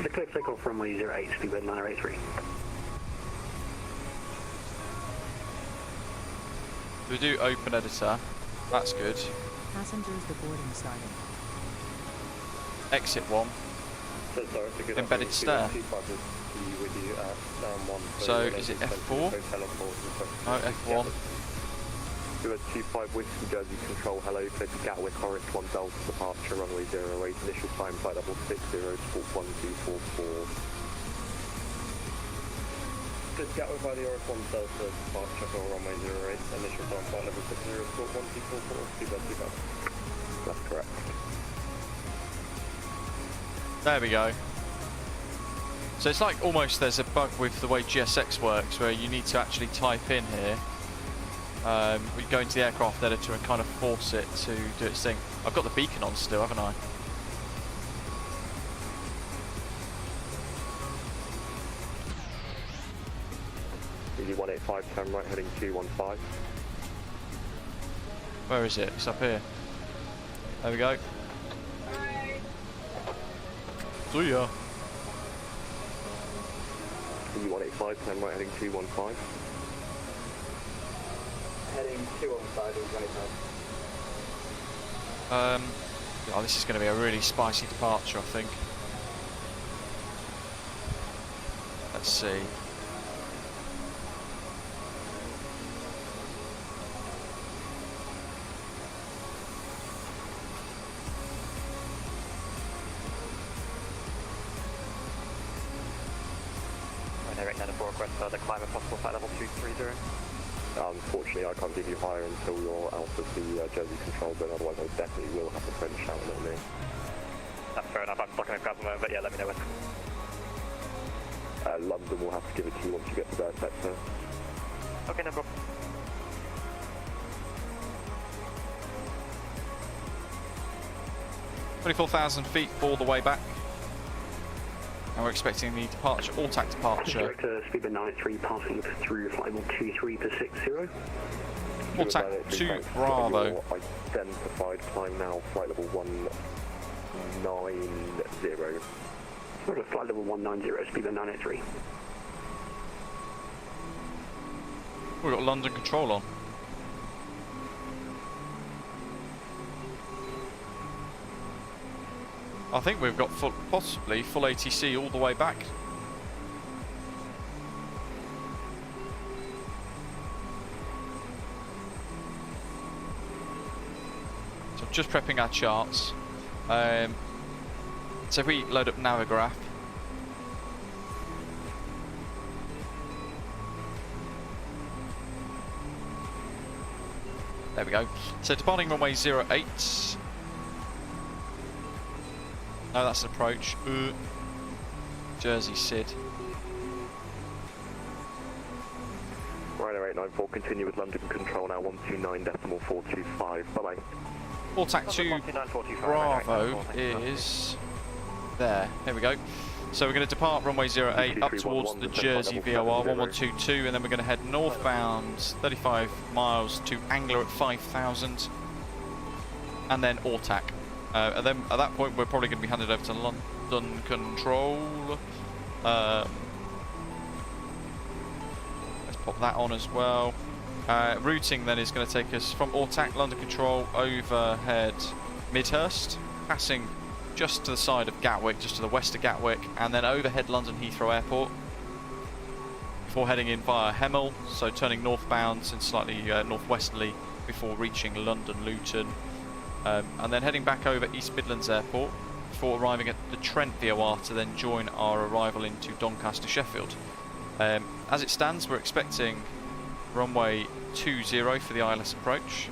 S9: The clear to take off runway 08, speedbird 983.
S1: We do open editor. That's good.
S10: Passengers, the boarding starting.
S1: Exit 1. Embedded stair. So is it F4? No, F1.
S8: 25 Whiskey Jersey Control, hello, clear to Gatwick, Orange 1 Delta, departure, runway 08, initial climb, flight level 60, sport 1244.
S6: This is Gatwick by the Oris 1 Delta, departure for runway 08, initial time flight level 60, squawk 1244, seatbelt.
S8: That's correct.
S1: There we go. So it's like almost there's a bug with the way GSX works where you need to actually type in here. We go into the aircraft editor and kind of force it to do its thing. I've got the beacon on still, haven't I?
S8: EG 185, turn right, heading 215.
S1: Where is it? It's up here. There we go. See ya.
S8: EG 185, turn right, heading 215.
S6: Heading 215,
S1: Oh, this is going to be a really spicy departure, I think. Let's see.
S7: Direct down to 4 request further climb if possible, flight level 230.
S8: Unfortunately, I can't give you higher until you're out of the Jersey control zone, otherwise I definitely will have the French shouting at me.
S7: That's fair enough, I'm blocking a crowd at the moment, but yeah, let me know when.
S8: London will have to give it to you once you get to their sector.
S7: Okay, no problem.
S1: $24,000 feet all the way back. And we're expecting the departure, all-tack departure.
S9: Director, speedbird 93, passing through flight level 23 per 60.
S1: All-tack to Bravo.
S8: Identified, climb now, flight level 190.
S9: Flight level 190, speedbird 983.
S1: We've got London control on. I think we've got possibly full ATC all the way back. So just prepping our charts. So if we load up Navigraph. There we go. So departing runway 08. No, that's an approach. Jersey Sid.
S8: Ryder 894, continue with London control now, 129.425. Bye-bye.
S1: All-tack to Bravo is there. Here we go. So we're going to depart runway 08 up towards the Jersey VOR 1122, and then we're going to head northbound 35 miles to Angler at 5,000, and then all-tack. And then at that point we're probably going to be handed over to London control. Let's pop that on as well. Routing then is going to take us from all-tack London control overhead Midhurst, passing just to the side of Gatwick, just to the west of Gatwick, and then overhead London Heathrow Airport before heading in via Hemel, so turning northbound and slightly northwesterly before reaching London Luton. And then heading back over East Midlands Airport before arriving at the Trent VOR to then join our arrival into Doncaster Sheffield. As it stands, we're expecting runway 20 for the ILS approach.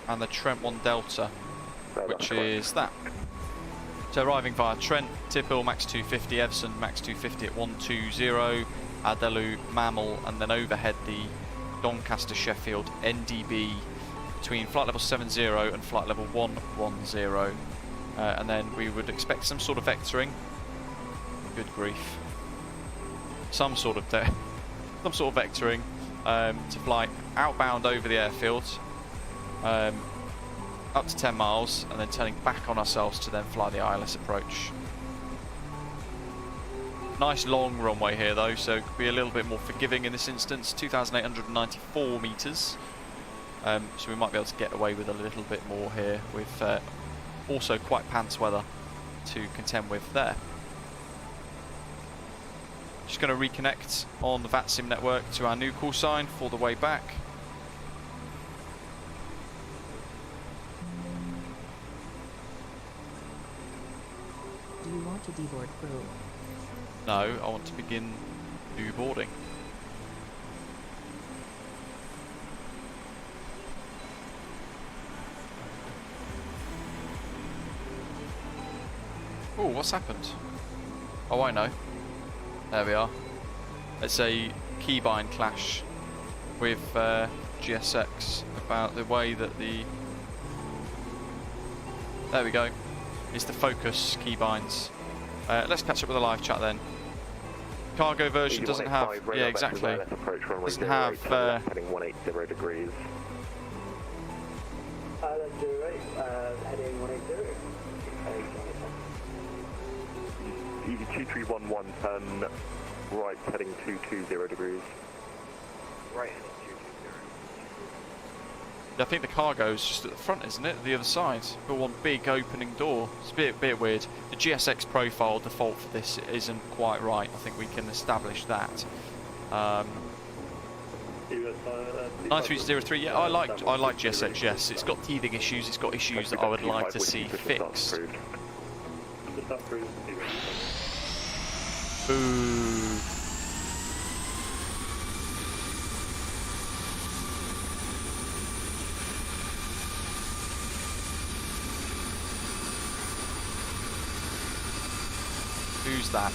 S1: And the Trent 1 Delta, which is that. So arriving via Trent, Tipple, max 250, Evson, max 250 at 120. Adelu, Mammal, and then overhead the Doncaster Sheffield NDB between flight level 70 and flight level 110. And then we would expect some sort of vectoring. Good grief. Some sort of vectoring to fly outbound over the airfield up to 10 miles, and then turning back on ourselves to then fly the ILS approach. Nice long runway here though, so it could be a little bit more forgiving in this instance. 2,894 metres, so we might be able to get away with a little bit more here with also quite pants weather to contend with there. Just going to reconnect on the VATSIM network to our new call sign for the way back.
S10: to deboard crew.
S1: No, I want to begin new boarding. Oh, what's happened? Oh, I know. There we are. It's a keybind clash with GSX about the way that the... There we go. It's the focus keybinds. Let's catch up with the live chat then. Cargo version doesn't have... Yeah, exactly. Doesn't have...
S8: Heading 180 degrees.
S3: That's 08, heading 180.
S8: EG2311, turn right, heading 220 degrees.
S7: Right.
S1: I think the cargo's just at the front, isn't it? The other side. Got one big opening door. It's a bit weird. The GSX profile default for this isn't quite right. I think we can establish that. 9303. Yeah, I like GSX. Yes, it's got teething issues. It's got issues that I would like to see fixed. Boo. Who's that?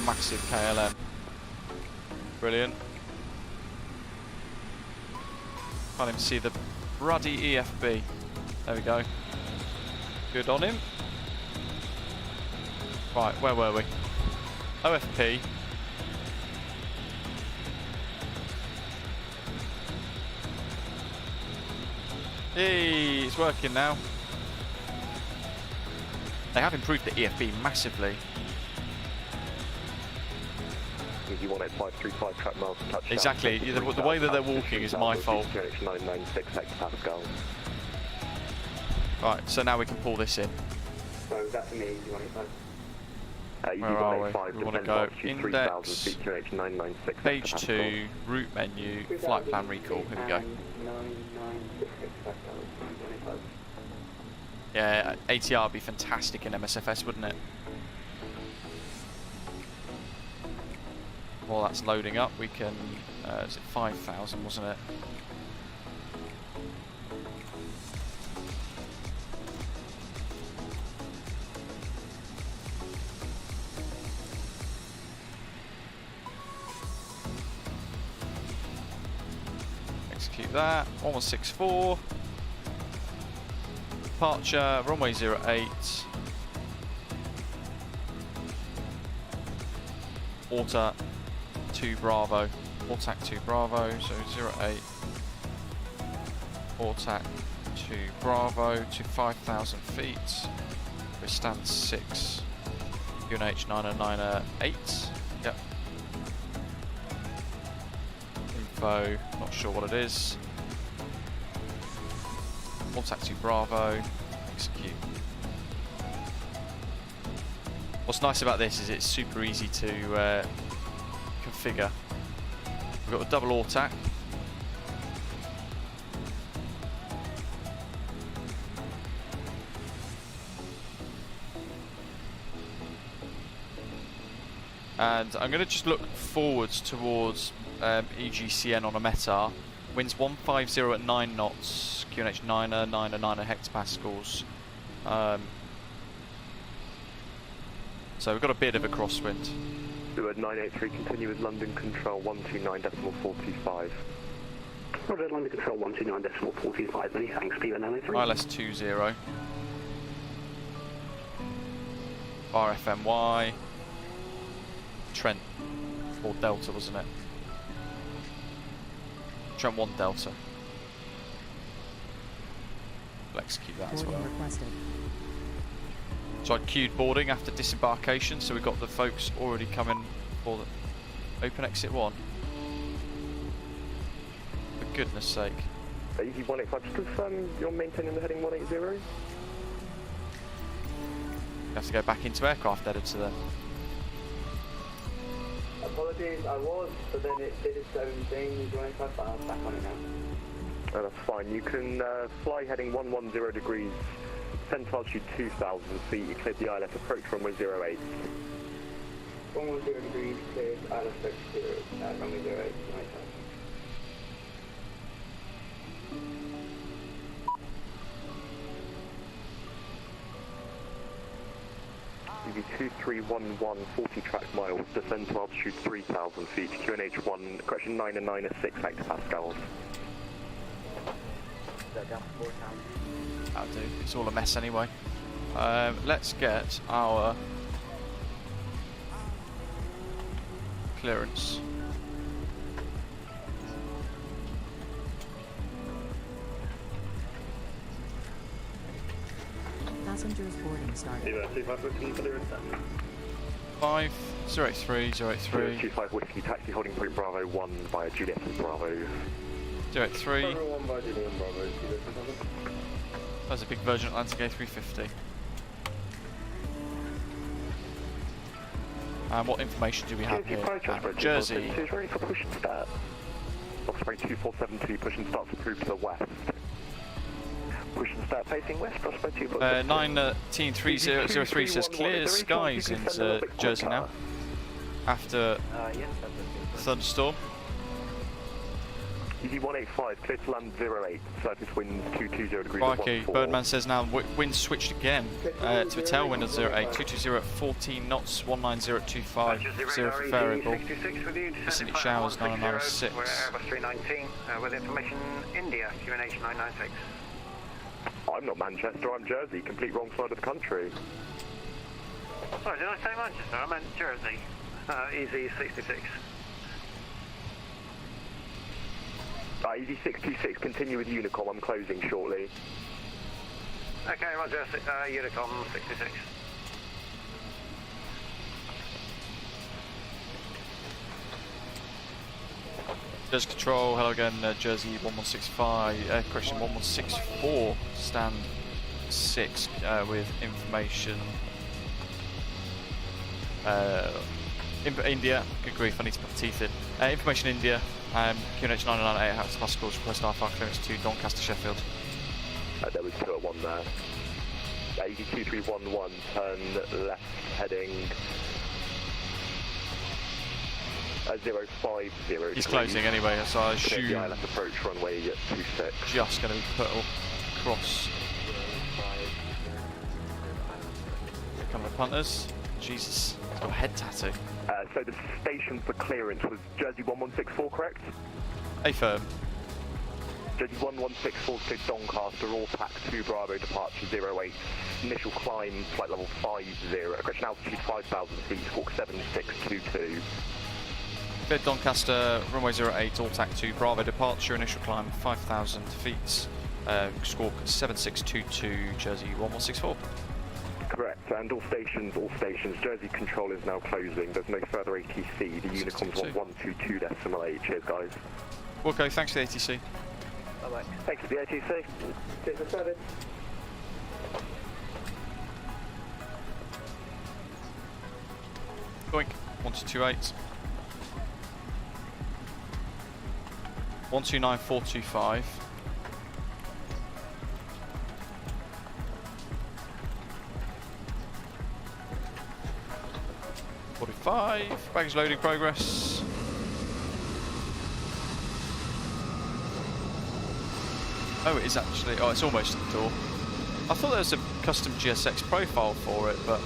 S1: Massive KLM. Brilliant. Can't even see the ruddy EFB. There we go. Good on him. Right, where were we? OFP. Hey, it's working now. They have improved the EFB massively.
S8: You want it 535 track miles to touchdown.
S1: Exactly. The way that they're walking is my fault.
S8: 996 hectopascal.
S1: Right, so now we can pull this in.
S3: So that's me, you want it,
S1: Where are we? We want to go index, page 2, route menu, flight plan recall. Here we go. Yeah, ATR would be fantastic in MSFS, wouldn't it? While that's loading up, we can. Is it 5,000, wasn't it? Execute that. 1164. Departure, runway 08. Auto 2 Bravo. Auto 2 Bravo, so 08. Auto 2 Bravo to 5,000 feet. We stand 6. UNH 9098. Yep. Info, not sure what it is. Auto 2 Bravo. Execute. What's nice about this is it's super easy to configure. We've got a double AUTAC. And I'm going to just look forwards towards EGCN on a METAR. Winds 150 at 9 knots, QNH 9er hectopascals. So we've got a bit of a crosswind.
S8: Steward 983, continue with London Control 129.425.
S9: Roger, London Control 129.425, many thanks, Steward 983.
S1: ILS 20. RFMY. Trent 4 Delta, wasn't it? Trent 1 Delta. We'll execute that as well.
S10: Requested.
S1: So I queued boarding after disembarkation, so we've got the folks already coming for the open exit 1. For goodness sake.
S8: EG185, just confirm you're maintaining the heading 180?
S1: You have to go back into aircraft editor then.
S3: Apologies, I was, but then it did its own thing. EG185, but I'm back on it now.
S8: Oh, that's fine. You can fly heading 110 degrees Descend to altitude 2,000 feet, you cleared the ILS approach runway 08.
S9: 110 degrees, cleared, ILS 0, runway 08, night time.
S8: UV2311, 40 track miles, descend to altitude 3,000 feet, QNH1, correction 9 and 9 are 6 hectopascals.
S1: That'll do. It's all a mess anyway. Let's get our clearance.
S10: Passengers boarding started.
S6: 25 whiskey clearance then.
S1: 5083, 083.
S8: 25 whiskey, taxi holding point Bravo 1 via Juliet and Bravo.
S1: 083.
S6: Bravo 1 by Juliet and Bravo,
S1: That's a big Virgin Atlantic A350. And what information do we have here? Jersey.
S8: Ready for push and start. Osprey 2472, push and start approved to the west. Push and start facing west, Osprey
S1: 193003 says clear skies in Jersey now. After thunderstorm.
S8: EG185, clear to land 08, surface winds 220 degrees.
S1: Crikey, Birdman says now wind switched again to a tailwind of 08, 220 at 14 knots, 19025, 0 for variable. Vicinity showers 996.
S7: Airbus 319 with information India, QNH 996.
S8: I'm not Manchester, I'm Jersey, complete wrong side of the country.
S7: Sorry, did I say Manchester? I meant Jersey. EZ66.
S8: EZ626, continue with Unicom, I'm closing shortly.
S7: Okay, roger, Unicom 66.
S1: Jersey Control, hello again, Jersey 1165, correction 1164, stand 6 with information. India, good grief, I need to put the teeth in. Information India, QNH 998 hectopascals, request IFR clearance to Doncaster Sheffield.
S8: There was 2 at 1 there. EG2311, turn left heading 050.
S1: He's closing anyway, so I assume
S8: the ILS approach runway 26.
S1: Just going to be put across. Here come the punters. Jesus, he's got a head tattoo.
S8: So the station for clearance was Jersey 1164, correct?
S1: A firm.
S8: Jersey 1164 to Doncaster, all pack 2 Bravo, departure 08. Initial climb, flight level 50. Correction altitude 5,000 feet, squawk 7622.
S1: Bed Doncaster, runway 08, all tack 2 Bravo, departure, initial climb 5,000 feet, squawk 7622, Jersey 1164.
S8: Correct, and all stations, Jersey Control is now closing. There's no further ATC. The Unicom's 1122.8. Cheers, guys.
S1: Okay, thanks for the ATC.
S8: Bye-bye. Thanks for the ATC.
S9: Cheers for service.
S1: Boink, 1228. 129425. Baggage loading progress. Oh, it is actually. Oh, it's almost at the door. I thought there was a custom GSX profile for it, but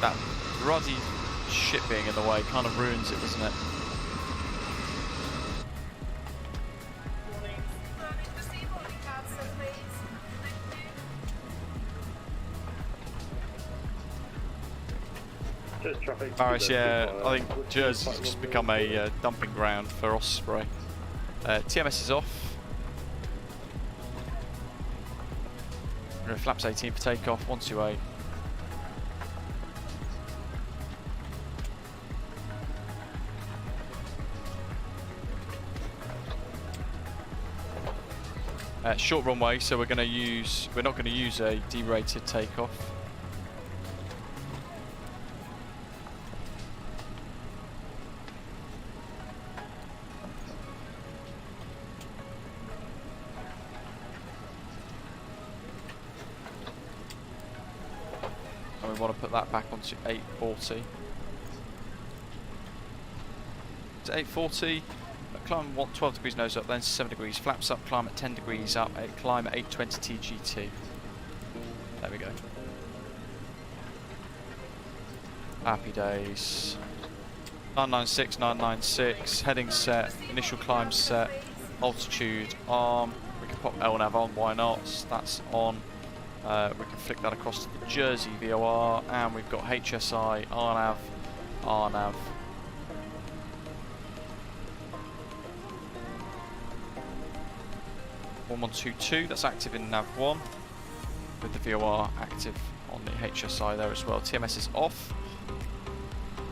S1: that ruddy shit being in the way kind of ruins it, doesn't it? Paris, yeah, I think Jersey's just become a dumping ground for Osprey. TMS is off. Flaps 18 for takeoff, 128. Short runway, so we're not going to use a derated takeoff. we want to put that back onto 840. To 840, climb 12 degrees nose up, then 7 degrees, flaps up, climb at 10 degrees up, climb at 820 TGT. There we go. Happy days. 996, 996, heading set, initial climb set, altitude arm. We can pop LNAV on, why not? That's on. We can flick that across to the Jersey VOR, and we've got HSI, RNAV, RNAV. (1122), that's active in nav 1, with the VOR active on the HSI there as well. TMS is off.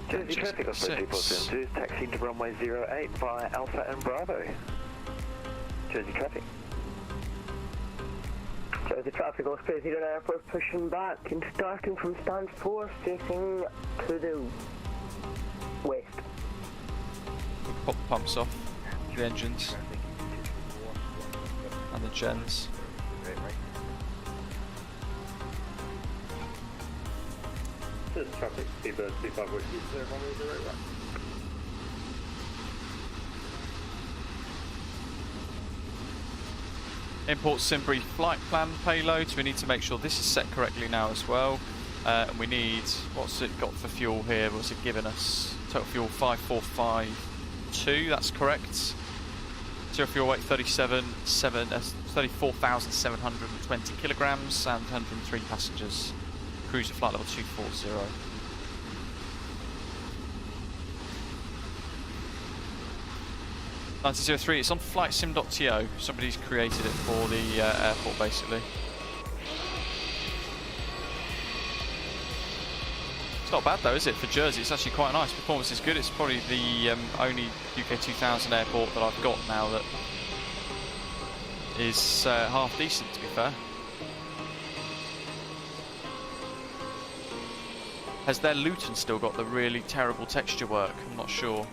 S2: Jersey traffic Osprey 2472 is taxiing to runway 08 via Alpha and Bravo. Jersey traffic.
S3: Jersey traffic, Osprey 09 Airport pushing back and starting from stand 4, facing to the west.
S1: We can pop the pumps off, the engines, and the gens.
S6: This is traffic, Seabird 25 Whiskey, clear runway 08.
S1: Import Simbury flight plan payload, so we need to make sure this is set correctly now as well. And we need, what's it got for fuel here? What's it giving us? Total fuel 5452, that's correct. Zero fuel weight 34,720 kilograms and 103 passengers. Cruise at flight level 240. (9003), it's on flightsim.to. Somebody's created it for the airport, basically. It's not bad though, is it, for Jersey? It's actually quite nice. Performance is good. It's probably the only UK 2000 airport that I've got now that is half decent, to be fair. Has their Luton still got the really terrible texture work? I'm not sure.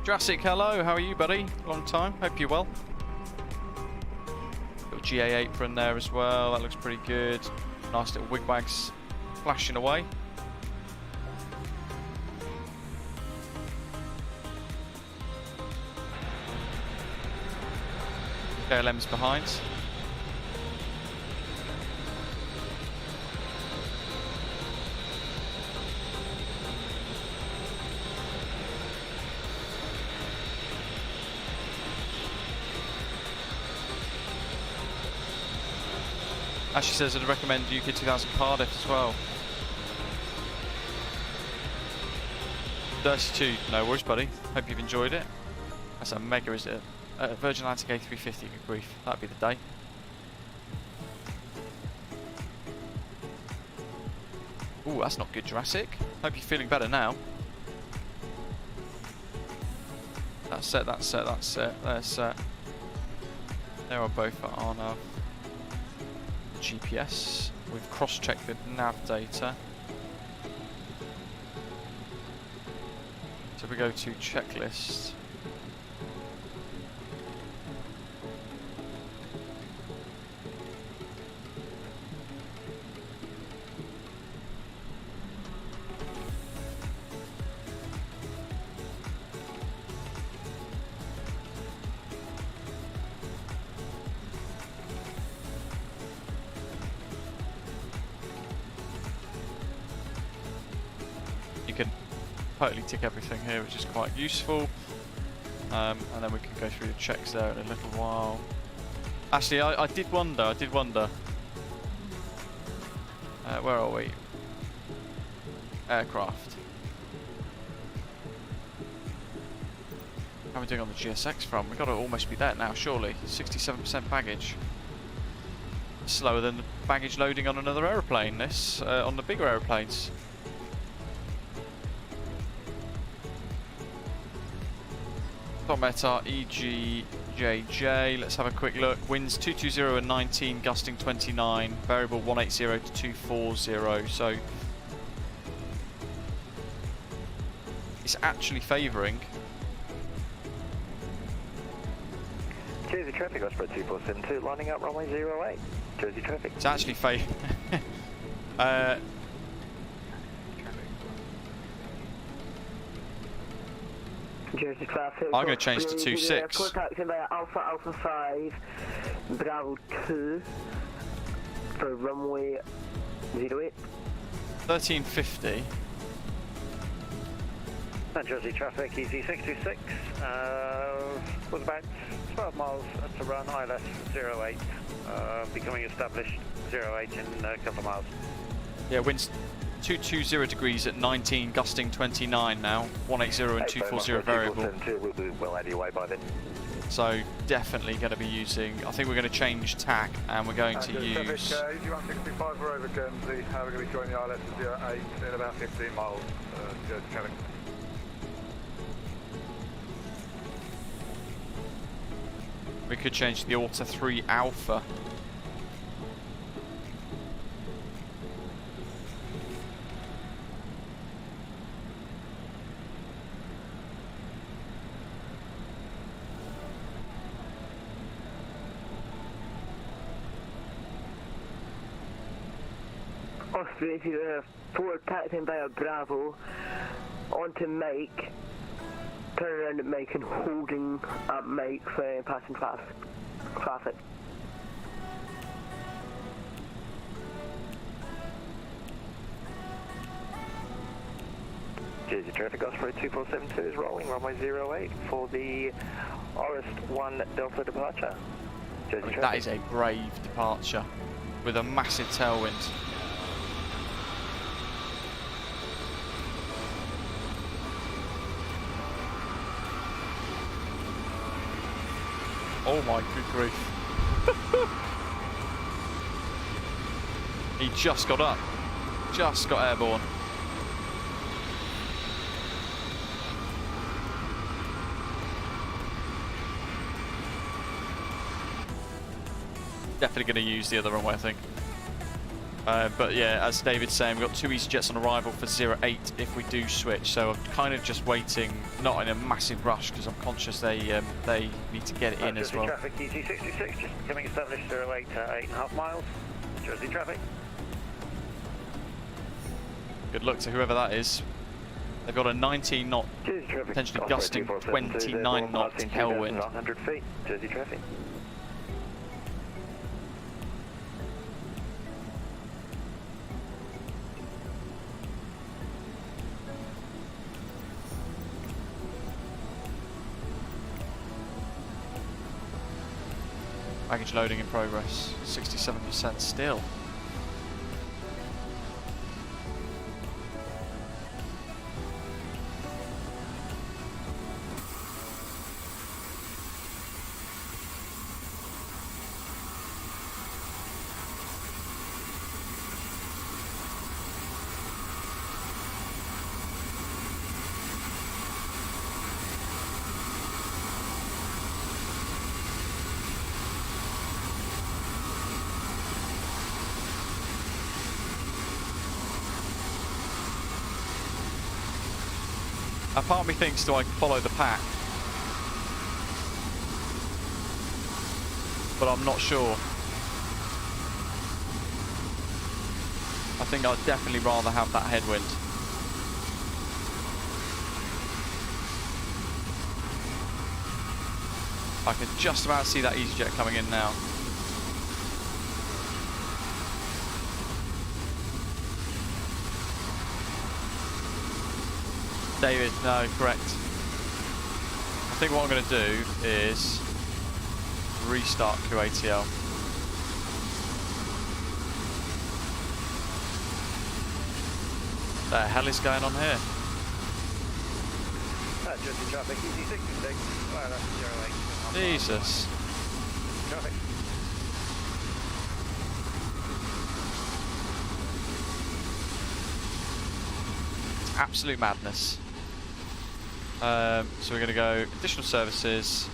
S1: Jurassic, hello, how are you, buddy? Long time, hope you're well. Little GA apron there as well, that looks pretty good. Nice little wigwags flashing away. KLM's behind. Ashley says I'd recommend UK 2000 Cardiff as well. 32, no worries, buddy. Hope you've enjoyed it. That's a mega, is it? Virgin Atlantic A350, good grief. That'd be the day. Ooh, that's not good, Jurassic. Hope you're feeling better now. That's set, that's set, that's set. They're set. They are both on our GPS. We've cross-checked the nav data. So we go to checklist. Totally tick everything here, which is quite useful, and then we can go through the checks there in a little while. Actually, I did wonder, where are we? Aircraft. How are we doing on the GSX front? We've got to almost be there now, surely. 67% baggage. Slower than the baggage loading on another aeroplane, this, on the bigger aeroplanes. Meta EGJJ, let's have a quick look. Winds 220 and 19, gusting 29, variable 180 to 240, so it's actually favouring.
S2: Jersey traffic, Osprey 2472, lining up runway 08. Jersey traffic.
S1: It's actually
S3: Jersey traffic.
S1: I'm going to change to 26.
S3: Taxiing by Alpha Alpha 5, Bravo 2 for runway 08.
S1: 1350.
S7: Jersey traffic, EG626, was about 12 miles to run, ILS 08, becoming established 08 in a couple of miles.
S1: Yeah, winds 220 degrees at 19, gusting 29 now, 180 and 240 variable.
S2: We'll be well out of your way by then.
S1: So definitely going to be using, I think we're going to change tack and we're going to use...
S11: EG165, we're over Guernsey, we're going to be joining the ILS 08 in about 15 miles, Jersey traffic.
S1: We could change the Auto 3 Alpha.
S3: Osprey 04, taxiing by a Bravo onto Mike. Turn around at Mike and holding up Mike for passing traffic.
S2: Jersey traffic, Osprey 2472 is rolling, runway 08 for the Orist 1 Delta departure. Jersey traffic.
S1: That is a brave departure with a massive tailwind. Oh my good grief. He just got up. Just got airborne. Definitely going to use the other runway, I think. But yeah, as David's saying, we've got 2 EasyJets on arrival for 08 if we do switch. So I'm kind of just waiting, not in a massive rush, because I'm conscious they need to get it in as well.
S7: Traffic EG626, just becoming established 08 8.5 miles. Jersey traffic.
S1: Good luck to whoever that is. They've got a 19 knot, potentially gusting 29 knot tailwind.
S2: 100 feet, Jersey traffic.
S1: Package loading in progress, 67% still. A part of me thinks, do I follow the pack? But I'm not sure. I think I'd definitely rather have that headwind. I can just about see that EasyJet coming in now. David, no, correct. I think what I'm going to do is restart QATL. What the hell is going on here?
S7: Jersey traffic EG626, ILS 08.
S1: Jesus.
S7: Traffic.
S1: Absolute madness. So we're going to go additional services,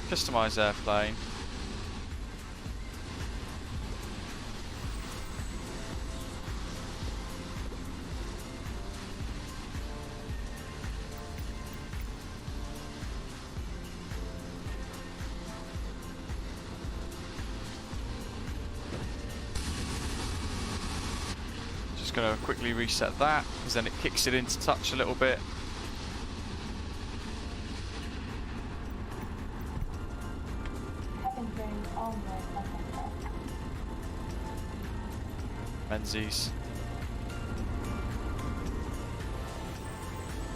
S1: customize airplane. Just going to quickly reset that, because then it kicks it into touch a little bit. Menzies.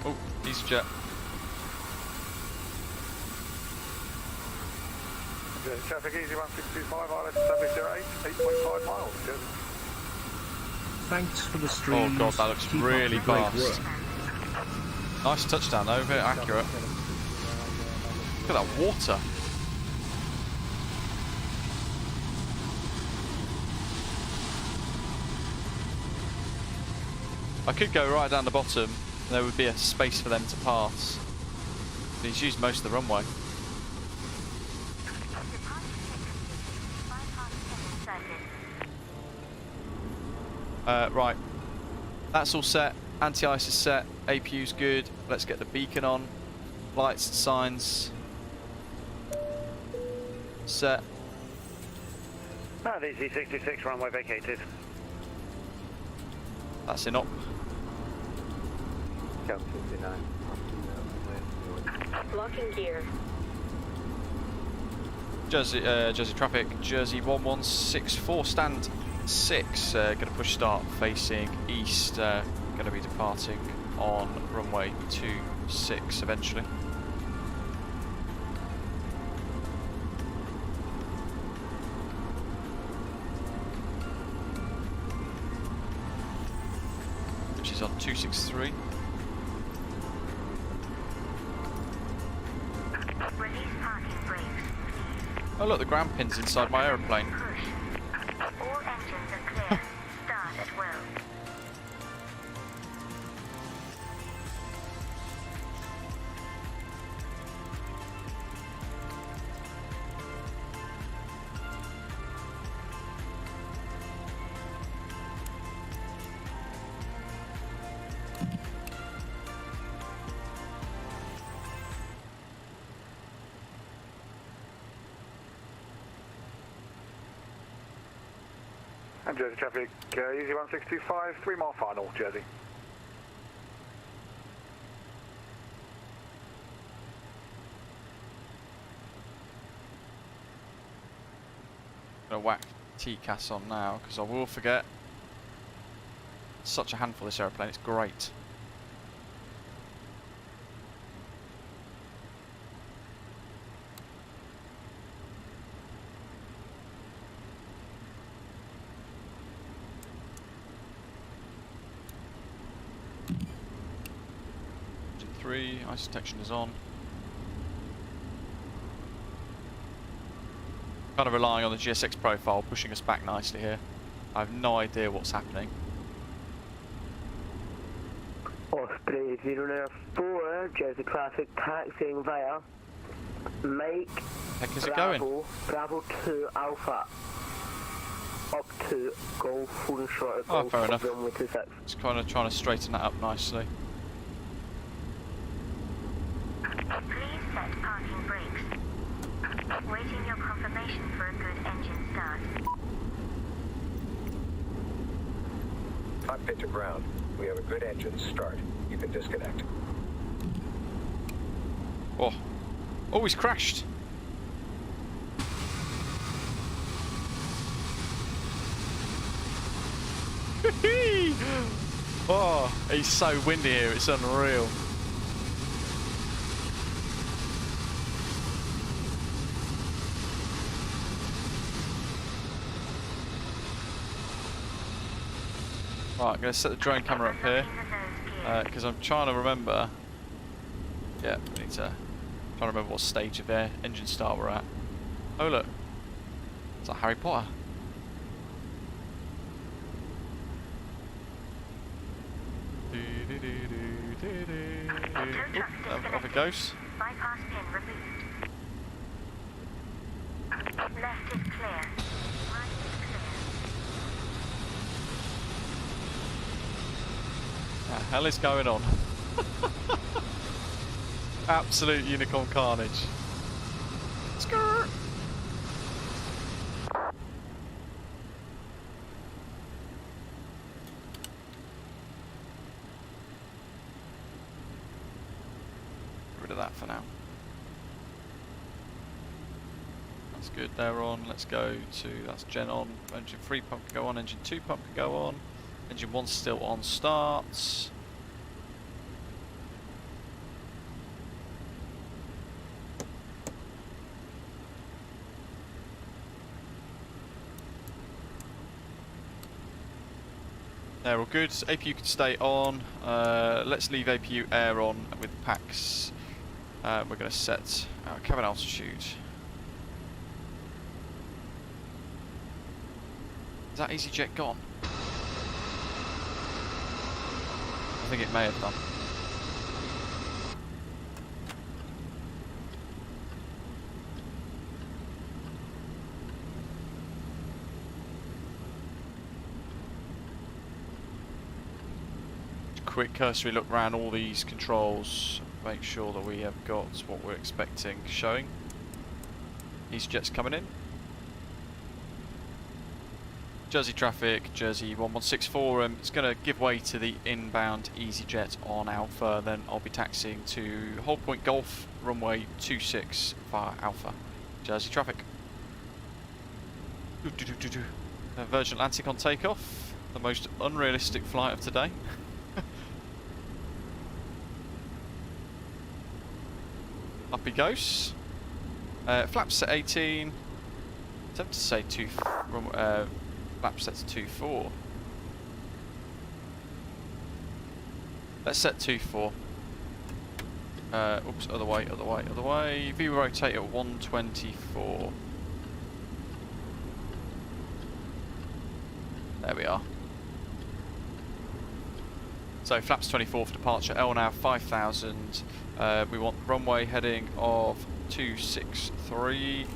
S1: Oh, EasyJet.
S11: Traffic easy 1625, ILS established 8.5 miles. Good.
S12: Thanks for the stream.
S1: Oh god, that looks really fast. Nice touchdown though, very accurate. Look at that water. I could go right down the bottom, and there would be a space for them to pass. But he's used most of the runway. Right, that's all set. Anti-ice is set. APU's good. Let's get the beacon on. Lights and signs set.
S7: VC66 runway vacated.
S1: That's in up.
S2: Count 59.
S4: Locking gear.
S1: Jersey traffic. Jersey 1164 stand 6. Going to push start facing east. Going to be departing on runway 26 eventually. Which is on 263.
S4: Release parking brakes.
S1: Oh look, the ground pin's inside my aeroplane.
S4: All engines are clear. Start at will.
S11: And Jersey traffic, easy 1625, 3 mile final, Jersey.
S1: I'm going to whack TCAS on now, because I will forget. It's such a handful, this aeroplane, it's great. Ice detection is on. Kind of relying on the GSX profile, pushing us back nicely here. I have no idea what's happening.
S3: Osprey 094, Jersey traffic taxiing via Mike
S1: Heck is it going?
S3: Bravo 2 Alpha. Up to Golf, holding short of Golf.
S1: Fair enough.
S3: Runway 26.
S1: Just kind of trying to straighten that up nicely.
S4: Please set parking brakes. Waiting your confirmation for a good engine start.
S13: Cockpit to ground. We have a good engine start. You can disconnect.
S1: Oh, he's crashed. Oh, he's so windy here, it's unreal. Right, I'm going to set the drone camera up here, because I'm trying to remember. Yeah, we need to. Trying to remember what stage of their engine start we're at. Oh look, it's like Harry Potter. Off it goes.
S4: Bypass pin removed. Left is clear. Right is clear.
S1: What the hell is going on? Absolute unicorn carnage. Skirt. for now. That's good, they're on. Let's go to, that's gen on. Engine 3 pump can go on, engine 2 pump can go on. Engine 1's still on starts. They're all good. APU can stay on. Let's leave APU air on with packs. We're going to set our cabin altitude. Is that EasyJet gone? I think it may have done. Quick cursory look around all these controls, make sure that we have got what we're expecting showing. EasyJet's coming in. Jersey traffic, Jersey 1164, it's going to give way to the inbound EasyJet on Alpha, then I'll be taxiing to Hold Point Golf, runway 26 via Alpha. Jersey traffic. Virgin Atlantic on takeoff, the most unrealistic flight of today. Up he goes. Flaps set 18. Attempt to say flap set to 24. Let's set 24. Oops, other way, other way, other way. View rotate at 124. There we are. So flaps 24 for departure, LNAV 5000. We want runway heading of 263.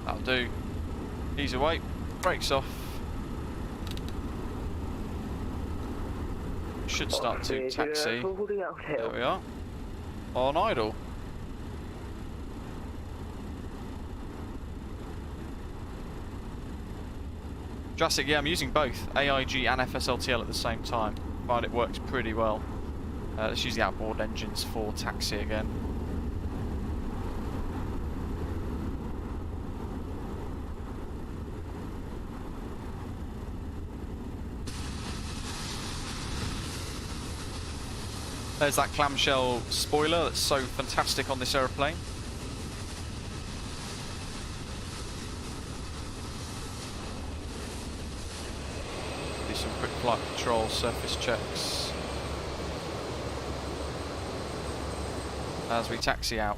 S1: That'll do. Ease away, brakes off. Should start to taxi. There we are. On idle. Jurassic, yeah, I'm using both AIG and FSLTL at the same time. Find it works pretty well. Let's use the outboard engines for taxi again. There's that clamshell spoiler that's so fantastic on this aeroplane. Do some quick flight control, surface checks as we taxi out.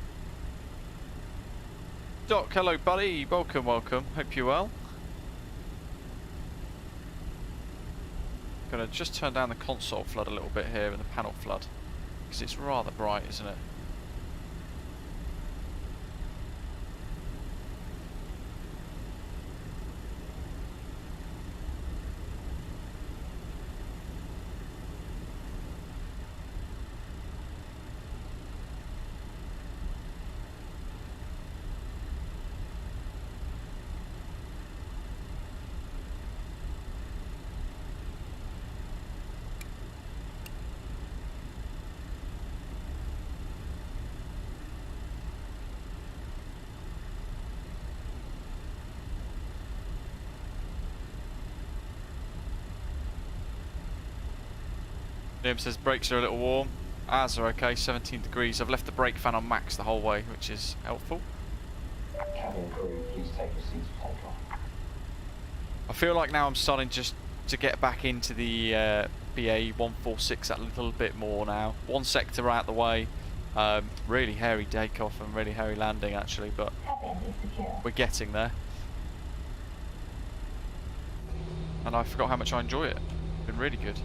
S1: Doc, hello buddy, welcome, welcome, hope you're well. Gonna just turn down the console flood a little bit here and the panel flood, because it's rather bright, isn't it? Liam says brakes are a little warm. Ours are okay, 17 degrees. I've left the brake fan on max the whole way, which is helpful.
S13: Cabin crew, please take your seats for takeoff.
S1: I feel like now I'm starting just to get back into the BA 146 a little bit more now. One sector out the way. Really hairy takeoff and really hairy landing actually, but we're getting there. And I forgot how much I enjoy it. It's been really good.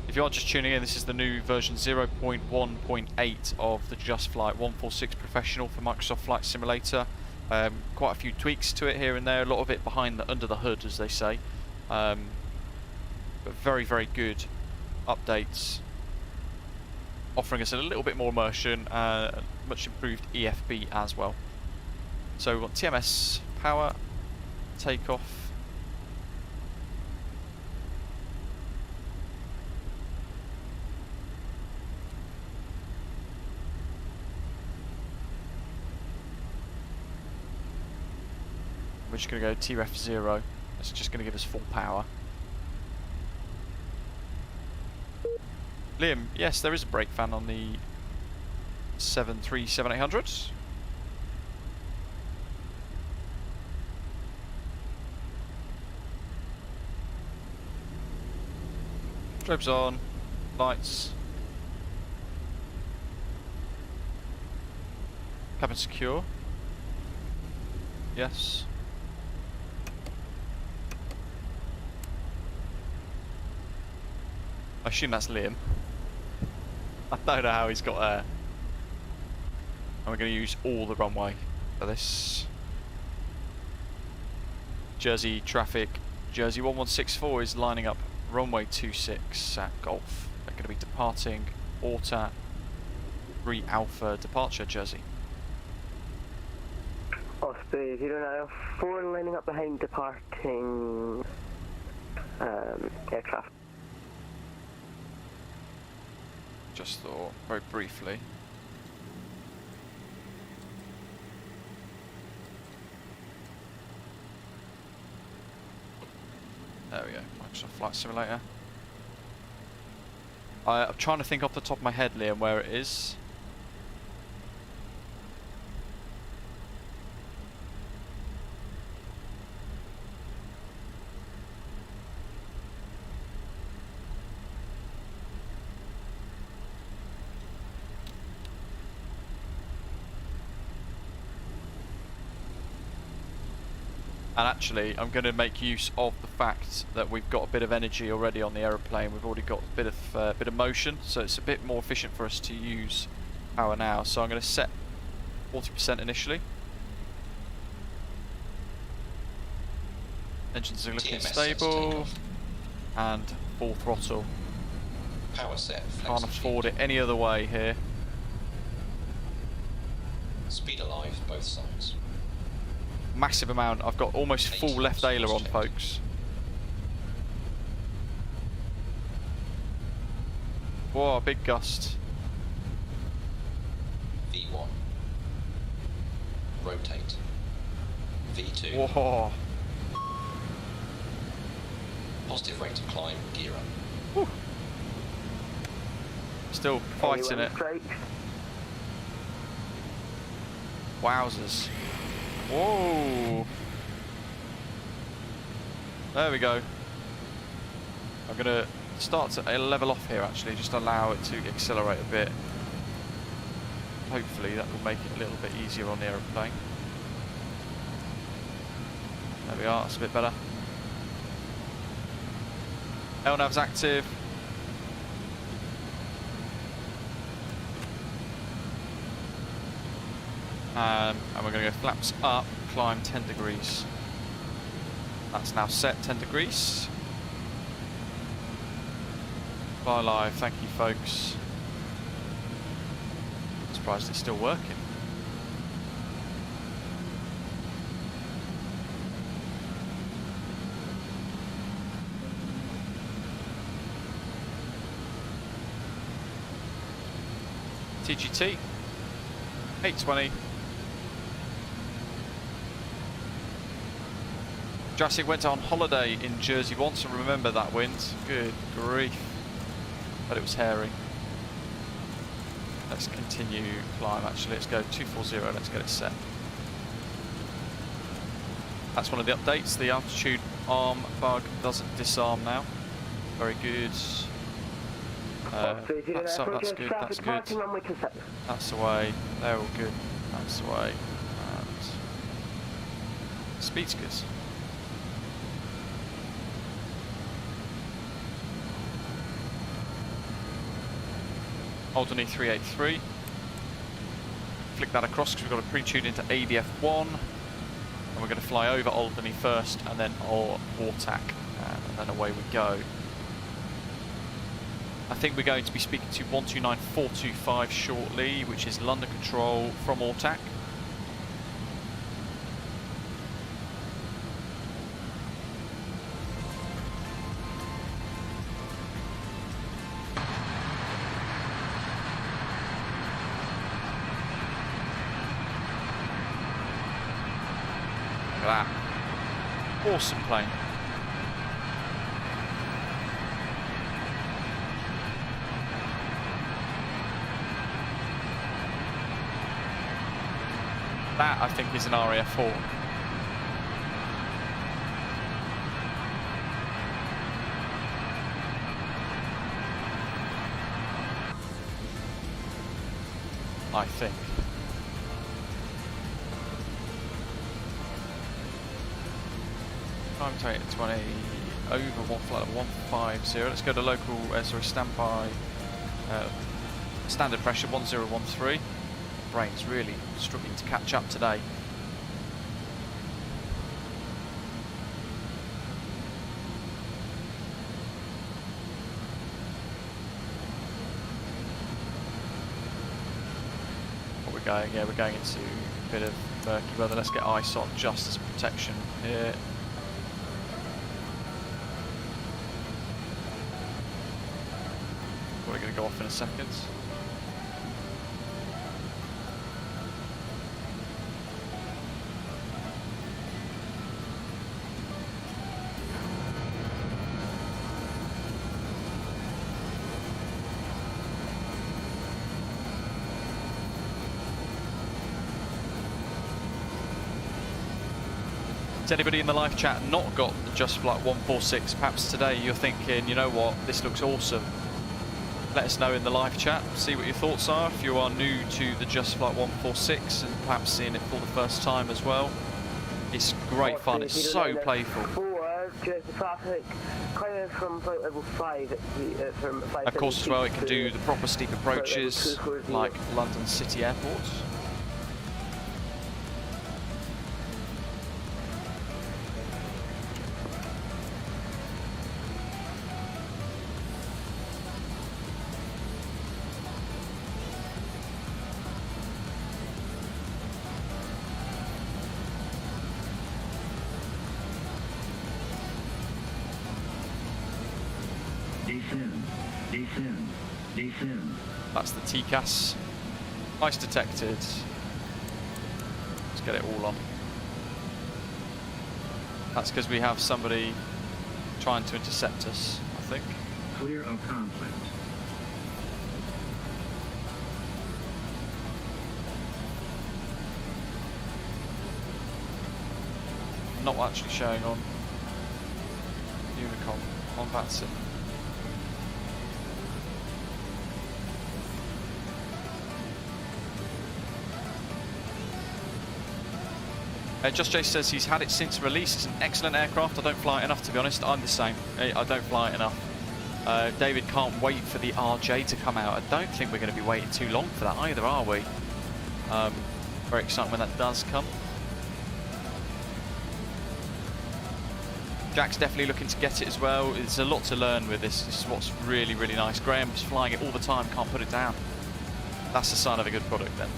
S1: If you are just tuning in, this is the new version 0.1.8 of the JustFlight 146 Professional for Microsoft Flight Simulator. Quite a few tweaks to it here and there, a lot of it under the hood, as they say. But very, very good updates, offering us a little bit more immersion, much improved EFB as well. So we want TMS power, takeoff. We're just going to go TREF 0. That's just going to give us full power. Liam, yes, there is a brake fan on the 737-800. Strobes on, lights. Cabin secure. Yes. I assume that's Liam. I don't know how he's got there. And we're going to use all the runway for this. Jersey traffic. Jersey 1164 is lining up runway 26 at Golf. They're going to be departing Orta 3 Alpha departure, Jersey.
S3: Osprey 0904 lining up behind departing aircraft.
S1: Just thought, very briefly. There we go, Microsoft Flight Simulator. I'm trying to think off the top of my head, Liam, where it is. And actually, I'm going to make use of the fact that we've got a bit of energy already on the aeroplane. We've already got a bit of motion, so it's a bit more efficient for us to use power now. So I'm going to set 40% initially. Engines are looking stable, and full throttle.
S14: Power set.
S1: Can't afford it any other way here.
S14: Speed alive, both sides.
S1: Massive amount. I've got almost full left aileron, folks. Whoa, big gust.
S14: V1. Rotate. V2.
S1: Whoa.
S14: Positive rate of climb, gear up.
S1: Whew. Still fighting it. Wowzers. Whoa! There we go. I'm going to start to level off here actually, just allow it to accelerate a bit. Hopefully that will make it a little bit easier on the aeroplane. There we are, that's a bit better. LNAV's active. And we're going to go flaps up, climb 10 degrees. That's now set 10 degrees. Fly live, thank you folks. Surprised it's still working. TGT 820. Jurassic went on holiday in Jersey once, and remember that wind. Good grief. But it was hairy. Let's continue climb actually. Let's go 240, let's get it set. That's one of the updates. The altitude arm bug doesn't disarm now. Very good. That's up, that's good, that's good. That's the way. They're all good. That's the way. And speed's good. Alderney 383. Flick that across because we've got to pre-tune into ABF1. And we're going to fly over Alderney first and then Ortac. And then away we go. I think we're going to be speaking to 129425 shortly, which is London Control from AUTAC. Look at that. Awesome plane. That, I think, is an RAF4. I think. Time to 20 over one flight level 150. Let's go to local, standby, standard pressure 1013. Brain's really struggling to catch up today. What we're going, yeah, we're going into a bit of murky weather. Let's get ice on just as a protection here. We're going to go off in a second. Has anybody in the live chat not got the JustFlight 146? Perhaps today you're thinking, you know what, this looks awesome. Let us know in the live chat, see what your thoughts are. If you are new to the JustFlight 146 and perhaps seeing it for the first time as well, it's great fun, it's so playful. Of course as well, it can do the proper steep approaches like London City Airport. That's the TCAS. Ice detected. Let's get it all on. That's because we have somebody trying to intercept us, I think.
S12: Clear of conflict.
S1: Not actually showing on Unicom, on VATSIM. JustJ says he's had it since release. It's an excellent aircraft. I don't fly it enough, to be honest. I'm the same. I don't fly it enough. David can't wait for the RJ to come out. I don't think we're going to be waiting too long for that either, are we? Very excited when that does come. Jack's definitely looking to get it as well. There's a lot to learn with this. This is what's really, really nice. Graham's flying it all the time, can't put it down. That's a sign of a good product then.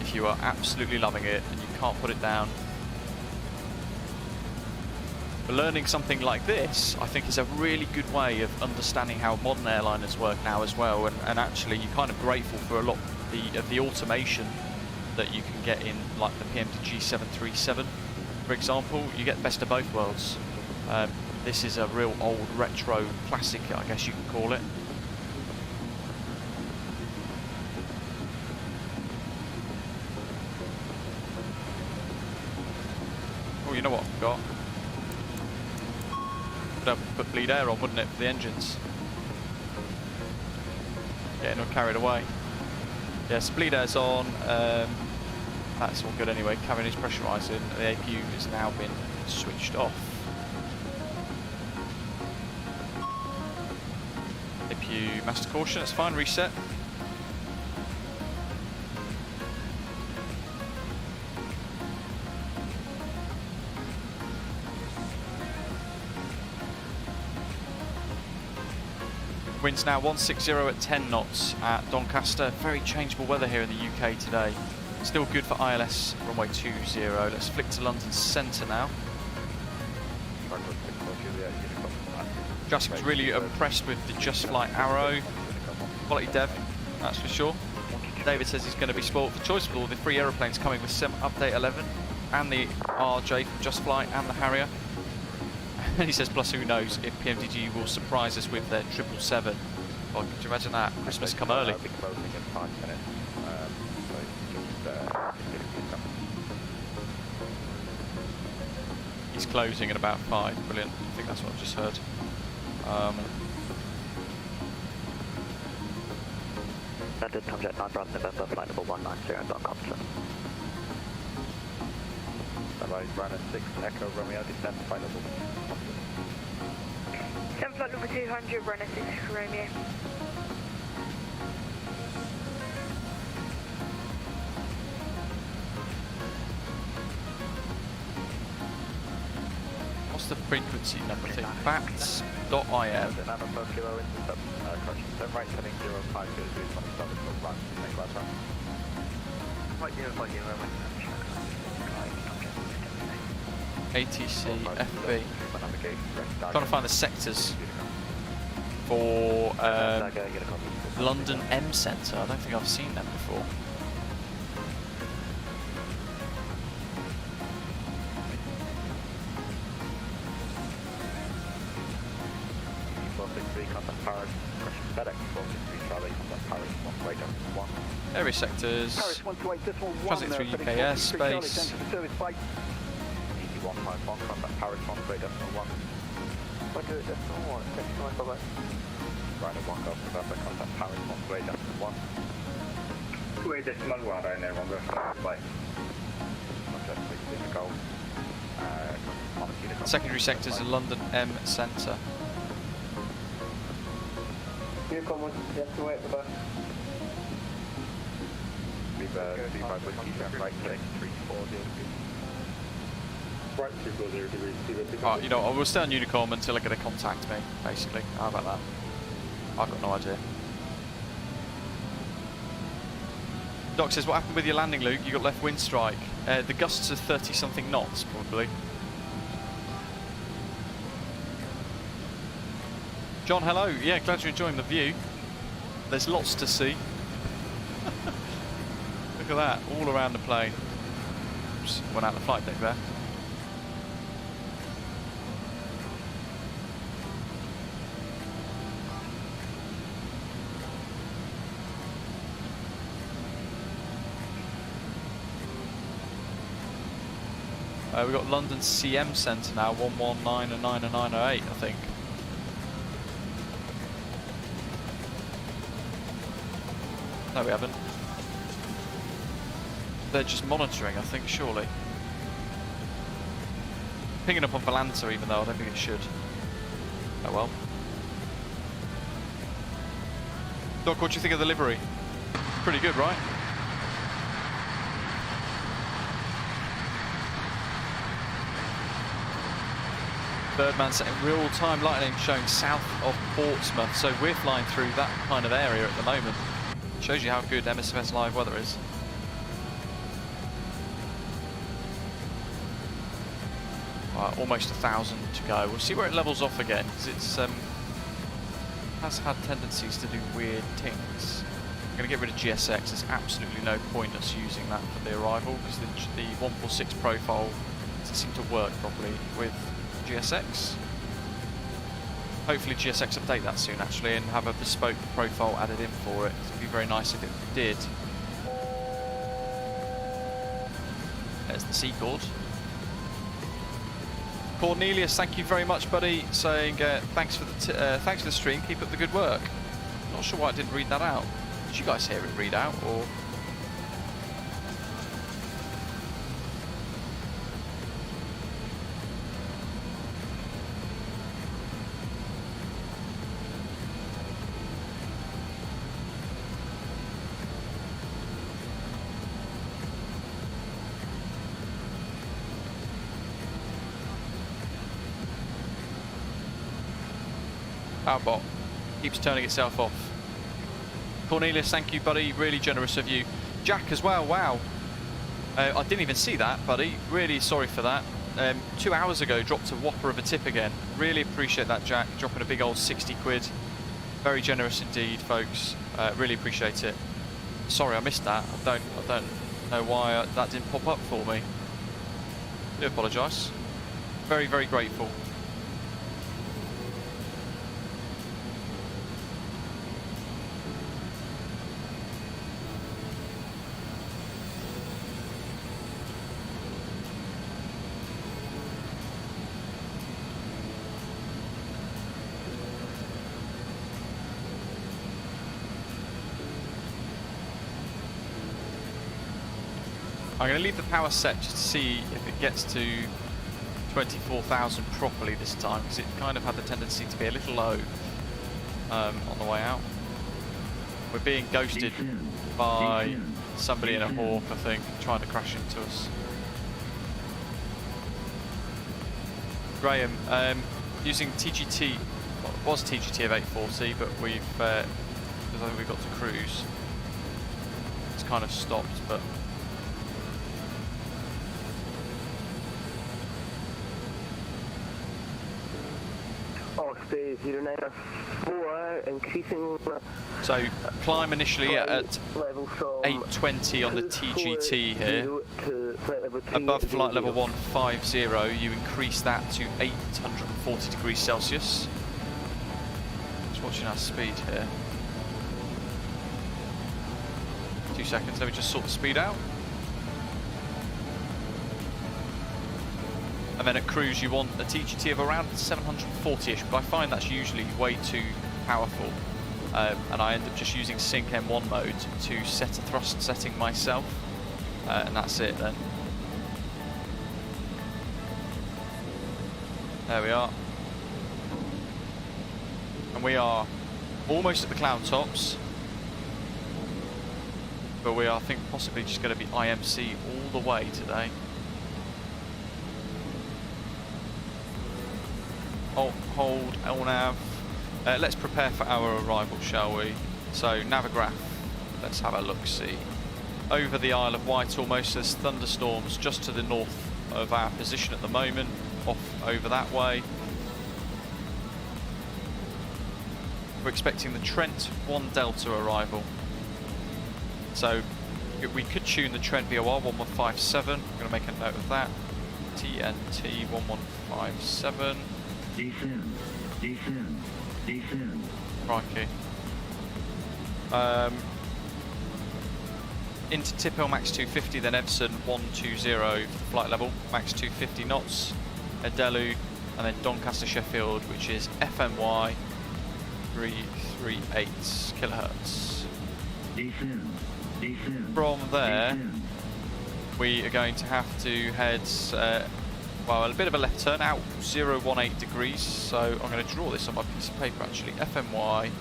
S1: If you are absolutely loving it and you can't put it down. But learning something like this, I think, is a really good way of understanding how modern airliners work now as well. And actually, you're kind of grateful for a lot of the automation that you can get in, like the PMD G737, for example. You get the best of both worlds. This is a real old retro classic, I guess you can call it. Oh, you know what I've got? Would put bleed air on, wouldn't it, for the engines? Getting all carried away. Yes, bleed air's on. That's all good anyway. Cabin is pressurising. The APU has now been switched off. APU master caution, that's fine, reset. Winds now 160 at 10 knots at Doncaster. Very changeable weather here in the UK today. Still good for ILS runway 20. Let's flick to London Centre now. Just was really impressed with the JustFlight Arrow. Quality dev, that's for sure. David says he's going to be spoilt for choice with all the free aeroplanes coming with SIM Update 11 and the RJ from JustFlight and the Harrier. And he says, plus who knows if PMDG will surprise us with their 777. Well, could you imagine that? Christmas come early. He's closing at about 5. Brilliant. I think that's what I've just heard.
S2: Standard Tomjet 9 Bravo November, flight number 190 Doncaster.
S7: Hello, Brandon 6 Echo Romeo, descent flight level.
S4: Descent flight number 200, runner 6 Echo Romeo.
S1: What's the frequency number thing? VATS.im.
S7: Right heading 05
S1: ATC FB. Trying to find the sectors for London M Centre. I don't think I've seen them before. Area sectors, transit through UK airspace. Secondary sectors are London M Centre. You know, I will stay on Unicom until I get a contact me, basically. How about that? I've got no idea. Doc says, what happened with your landing, Luke? You got left wind strike. The gusts are 30-something knots, probably. John, hello. Yeah, glad you're enjoying the view. There's lots to see. Look at that, all around the plane. Oops, went out the flight deck there. We've got London CM Centre now, 119 and 9 and 908, I think. No, we haven't. They're just monitoring, I think, surely. Pinging up on Volanta, even though I don't think it should. Oh well. Doc, what do you think of the livery? Pretty good, right? Birdman setting real-time lightning showing south of Portsmouth, so we're flying through that kind of area at the moment. Shows you how good MSFS live weather is. Almost 1,000 to go. We'll see where it levels off again, because it's has had tendencies to do weird things. I'm going to get rid of GSX. There's absolutely no point us using that for the arrival, because the 146 profile doesn't seem to work properly with GSX. Hopefully GSX update that soon, actually, and have a bespoke profile added in for it. It would be very nice if it did. There's the C chord. Cornelius, thank you very much, buddy, saying thanks for the stream. Keep up the good work. Not sure why I didn't read that out. Did you guys hear it read out, or? Powerbot. Keeps turning itself off. Cornelius, thank you, buddy. Really generous of you. Jack as well, wow. I didn't even see that, buddy. Really sorry for that. 2 hours ago, dropped a whopper of a tip again. Really appreciate that, Jack. Dropping a big old 60 quid. Very generous indeed, folks. Really appreciate it. Sorry, I missed that. I don't know why that didn't pop up for me. I do apologise. Very, very grateful. I'm going to leave the power set just to see if it gets to 24,000 properly this time, because it kind of had the tendency to be a little low on the way out. We're being ghosted by somebody in a Hawk, I think, trying to crash into us. Graham, using TGT, well, it was TGT of 840, but we've, because I think we got to cruise, it's kind of stopped, but
S3: Speed 094, increasing.
S1: So climb initially at 820 on the TGT here. Above flight level 150, you increase that to 840 degrees Celsius. Just watching our speed here. 2 seconds, let me just sort the speed out. And then at cruise you want a TGT of around 740ish, but I find that's usually way too powerful. And I end up just using Sync M1 mode to set a thrust setting myself. And that's it then. There we are. And we are almost at the cloud tops. But we are, I think, possibly just going to be IMC all the way today. Hold LNAV. Let's prepare for our arrival, shall we? So Navigraph, let's have a look-see. Over the Isle of Wight almost, there's thunderstorms just to the north of our position at the moment, off over that way. We're expecting the Trent 1 Delta arrival. So we could tune the Trent VOR 1157, I'm going to make a note of that. TNT 1157.
S12: Descend.
S1: Crikey. Into Tiphill max 250, then Evson 120 flight level, max 250 knots, Edelu, and then Doncaster Sheffield, which is FMY 338 kilohertz.
S12: Descend.
S1: From there, we are going to have to head well, a bit of a left turn out 018 degrees, so I'm going to draw this on my piece of paper actually. FMY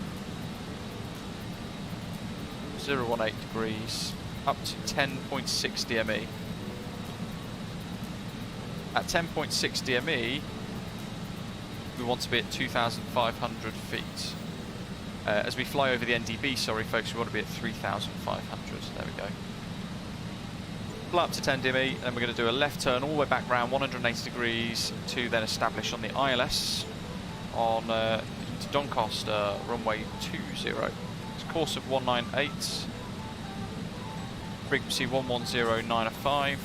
S1: 018 degrees up to 10.6 DME. At 10.6 DME, we want to be at 2,500 feet. As we fly over the NDB, sorry folks, we want to be at 3,500. There we go. Fly up to 10 DME, and then we're going to do a left turn all the way back round 180 degrees to then establish on the ILS on into Doncaster, runway 20. It's a course of 198, frequency 110.905.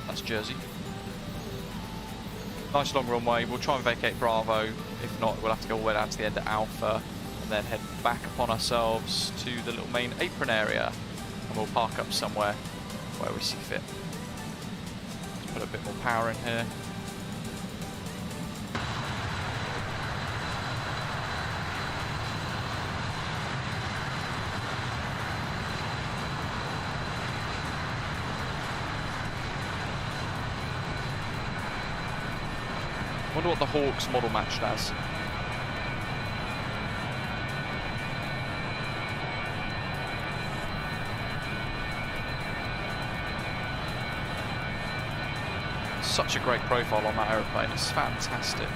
S1: That's Jersey. Nice long runway. We'll try and vacate Bravo. If not, we'll have to go all the way down to the end of Alpha, and then head back upon ourselves to the little main apron area, and we'll park up somewhere where we see fit. Let's put a bit more power in here. Wonder what the Hawks model matched as. such a great profile on that aeroplane. It's fantastic.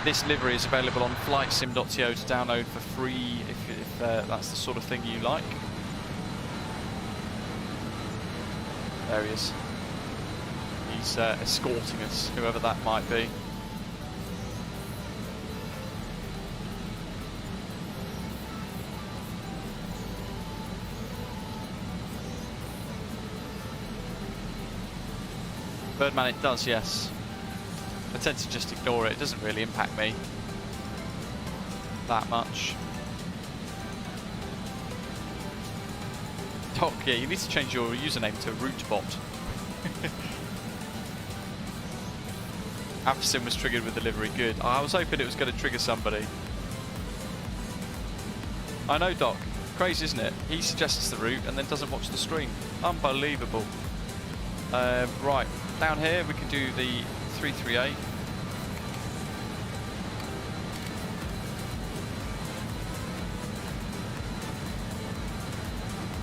S1: This livery is available on flightsim.to to download for free if that's the sort of thing you like. There he is. He's escorting us, whoever that might be. Birdman, it does, yes. I tend to just ignore it. It doesn't really impact me that much. Doc, yeah, you need to change your username to rootbot. VATSIM was triggered with delivery. Good. I was hoping it was going to trigger somebody. I know, Doc. Crazy, isn't it? He suggests the route and then doesn't watch the screen. Unbelievable. Right, down here we can do the 338.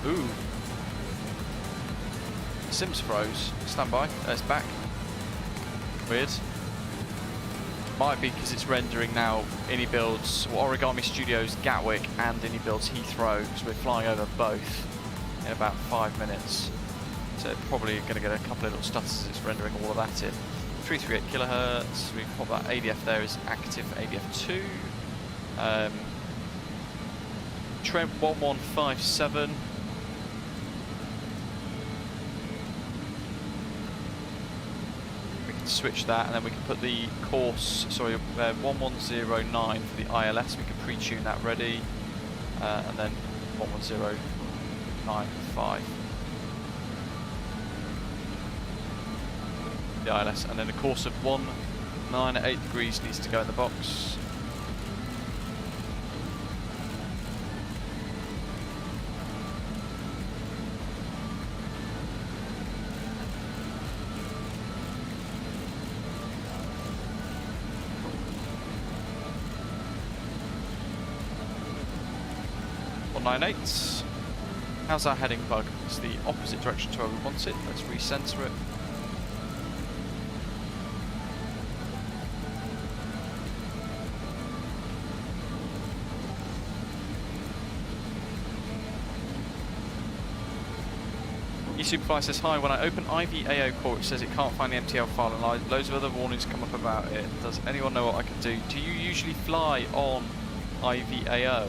S1: Ooh. Sims froze. Stand by. It's back. Weird. Might be because it's rendering now InnyBuilds, or Origami Studios Gatwick and InnyBuilds Heathrow, because we're flying over both in about 5 minutes. So probably going to get a couple of little stutters as it's rendering all of that in. 338 kilohertz. We can pop that ADF there is active ADF2. Trent 1157. We can switch that and then we can put the course, sorry, 1109 for the ILS. We can pre-tune that ready. And then 11095. The ILS, and then a course of 198 degrees needs to go in the box. .198. How's our heading bug? It's the opposite direction to where we want it. Let's recenter it. Superfly says, hi, when I open IVAO core it says it can't find the MTL file and loads of other warnings come up about it. Does anyone know what I can do? Do you usually fly on IVAO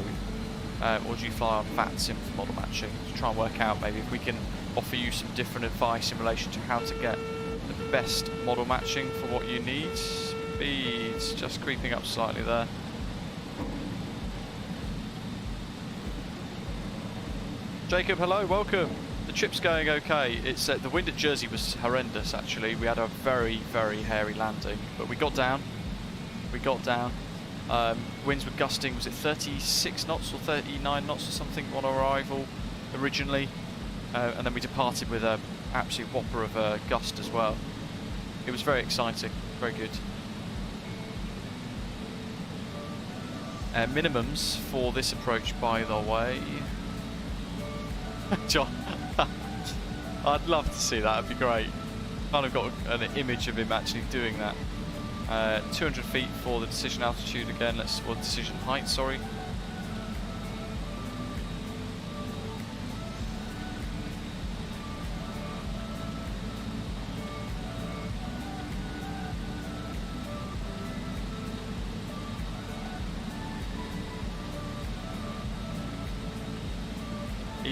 S1: or do you fly on VATSIM for model matching? To try and work out maybe if we can offer you some different advice in relation to how to get the best model matching for what you need. Speed's just creeping up slightly there. Jacob, hello, welcome. The trip's going okay. It's the wind at Jersey was horrendous actually. We had a very, very hairy landing, but we got down. Winds were gusting, was it 36 knots or 39 knots or something on arrival originally, and then we departed with an absolute whopper of a gust as well. It was very exciting, very good. Minimums for this approach, by the way. John. I'd love to see that, it'd be great. Kind of got an image of him actually doing that. 200 feet for the decision altitude again, or decision height, sorry.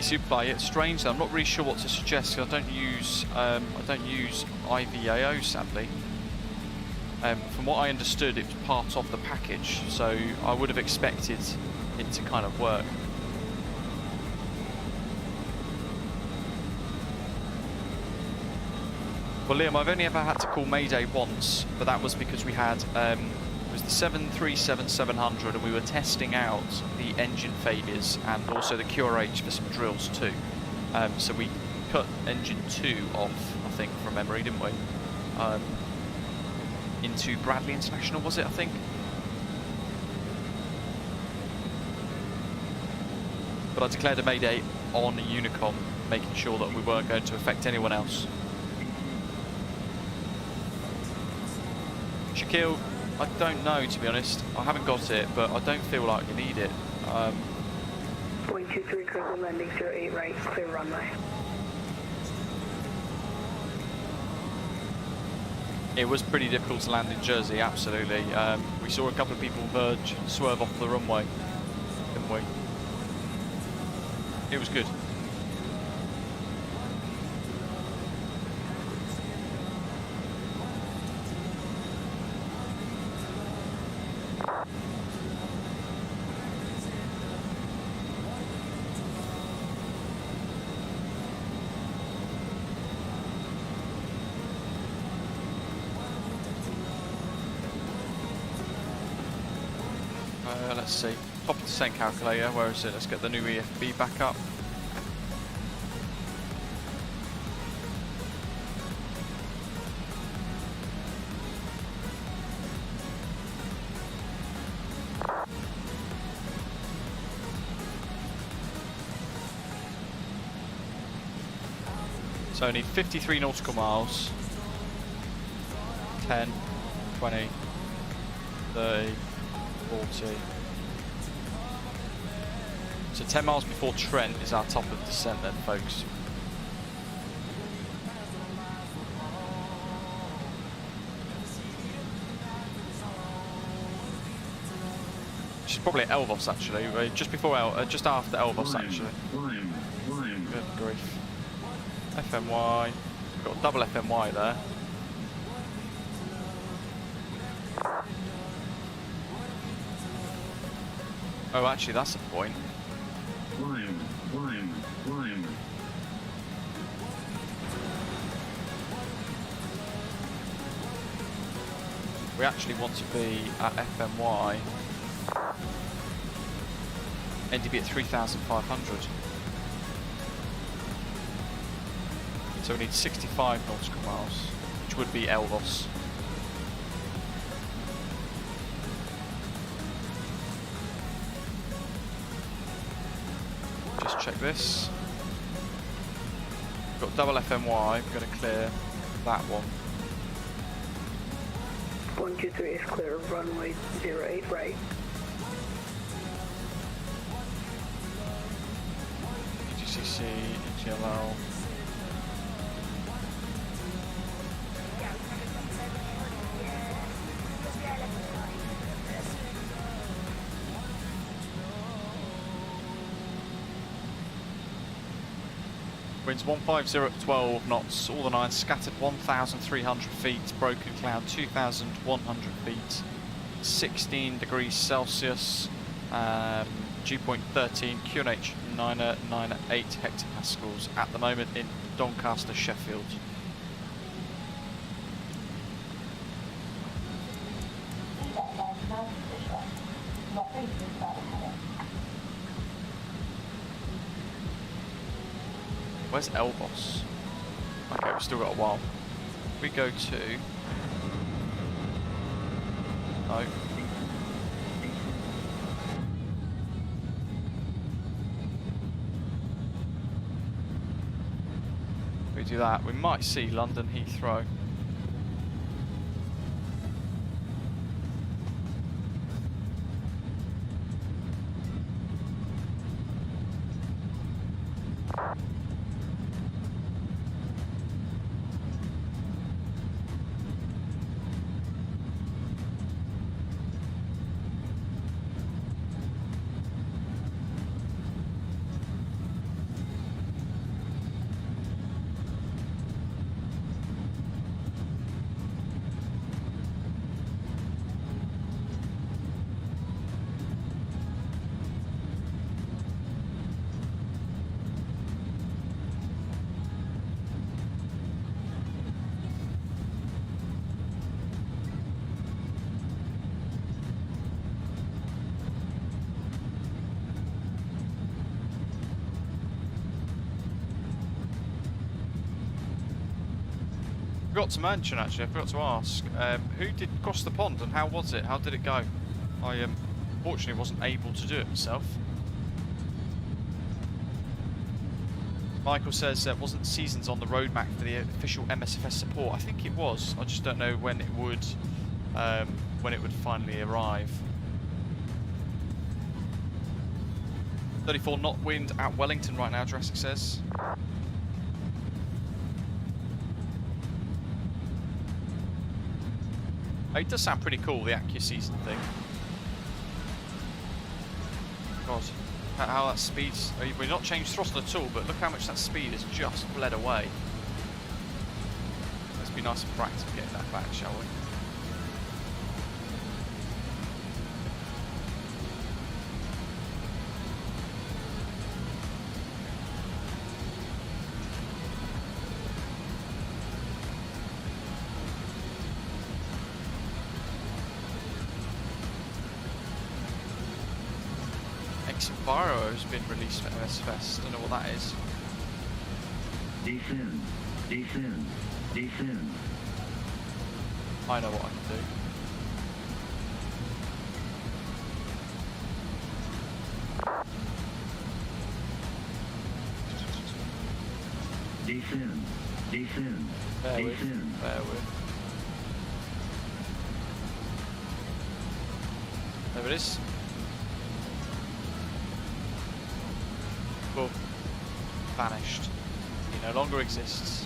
S1: Superfly. It's strange. I'm not really sure what to suggest. I don't use IVAO sadly. From what I understood, it was part of the package, so I would have expected it to kind of work. Well, Liam, I've only ever had to call Mayday once, but that was because we had it was the 737-700 and we were testing out the engine failures and also the QRH for some drills too. So we cut engine 2 off, I think, from memory, didn't we? Into Bradley International, was it, I think? but I declared a mayday on Unicom, making sure that we weren't going to affect anyone else. Shaquille, I don't know, to be honest. I haven't got it, but I don't feel like we need it.
S3: 123 critical landing 08 right, clear runway.
S1: It was pretty difficult to land in Jersey, absolutely. We saw a couple of people swerve off the runway, didn't we? It was good. Let's see. Top of descent calculator, where is it? Let's get the new EFB back up. So I need 53 nautical miles. 10, 20, 30, 40. So 10 miles before Trent is our top of descent then, folks. Which is probably at Elvos actually, just before just after Elvos actually. Good grief. FMY, we've got a double FMY there. Oh, actually, that's the point.
S12: Climb.
S1: We actually want to be at FMY. NDB at 3,500. So we need 65 nautical miles, which would be Elvos. Just check this. We've got double FMY, we're going to clear that one.
S3: 123 is clear of runway 08 right.
S1: EGCC, EGLL. Winds 150 at 12 knots, all the nines scattered 1,300 feet, broken cloud 2,100 feet, 16 degrees Celsius, dew point 13, QNH 998 hectopascals at the moment in Doncaster, Sheffield. Where's Elvos? Okay, we've still got a while. We go to... No. We do that, we might see London Heathrow. I forgot to mention actually, I forgot to ask, who did cross the pond and how was it? How did it go? I unfortunately wasn't able to do it myself. Michael says there wasn't seasons on the roadmap for the official MSFS support. I think it was. I just don't know when it would finally arrive. 34 knot wind at Wellington right now, Jurassic says. It does sound pretty cool, the AccuSeason thing. God, how that speed's... We've not changed throttle at all, but look how much that speed has just bled away. Let's be nice and practical getting that back, shall we? Enviro has been released for MSFS. Don't know what that is.
S12: Descend. Descend. Descend.
S1: I know what I can do.
S12: Descend. Descend.
S1: Bear with.
S12: Descend.
S1: Bear with. There it is. Boom. Vanished. He no longer exists.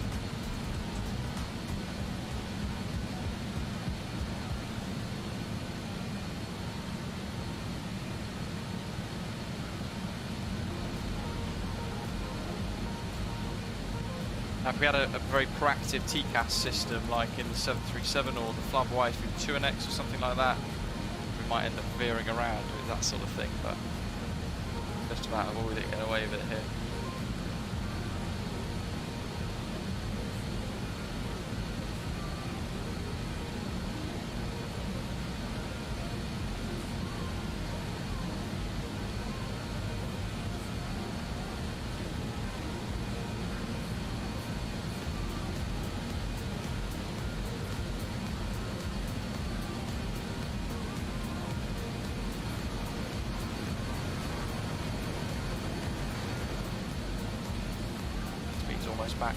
S1: Now if we had a very proactive TCAS system like in the 737 or the FlyBe 2NX or something like that, we might end up veering around with that sort of thing, but just about avoid it, get away with it here. Almost back.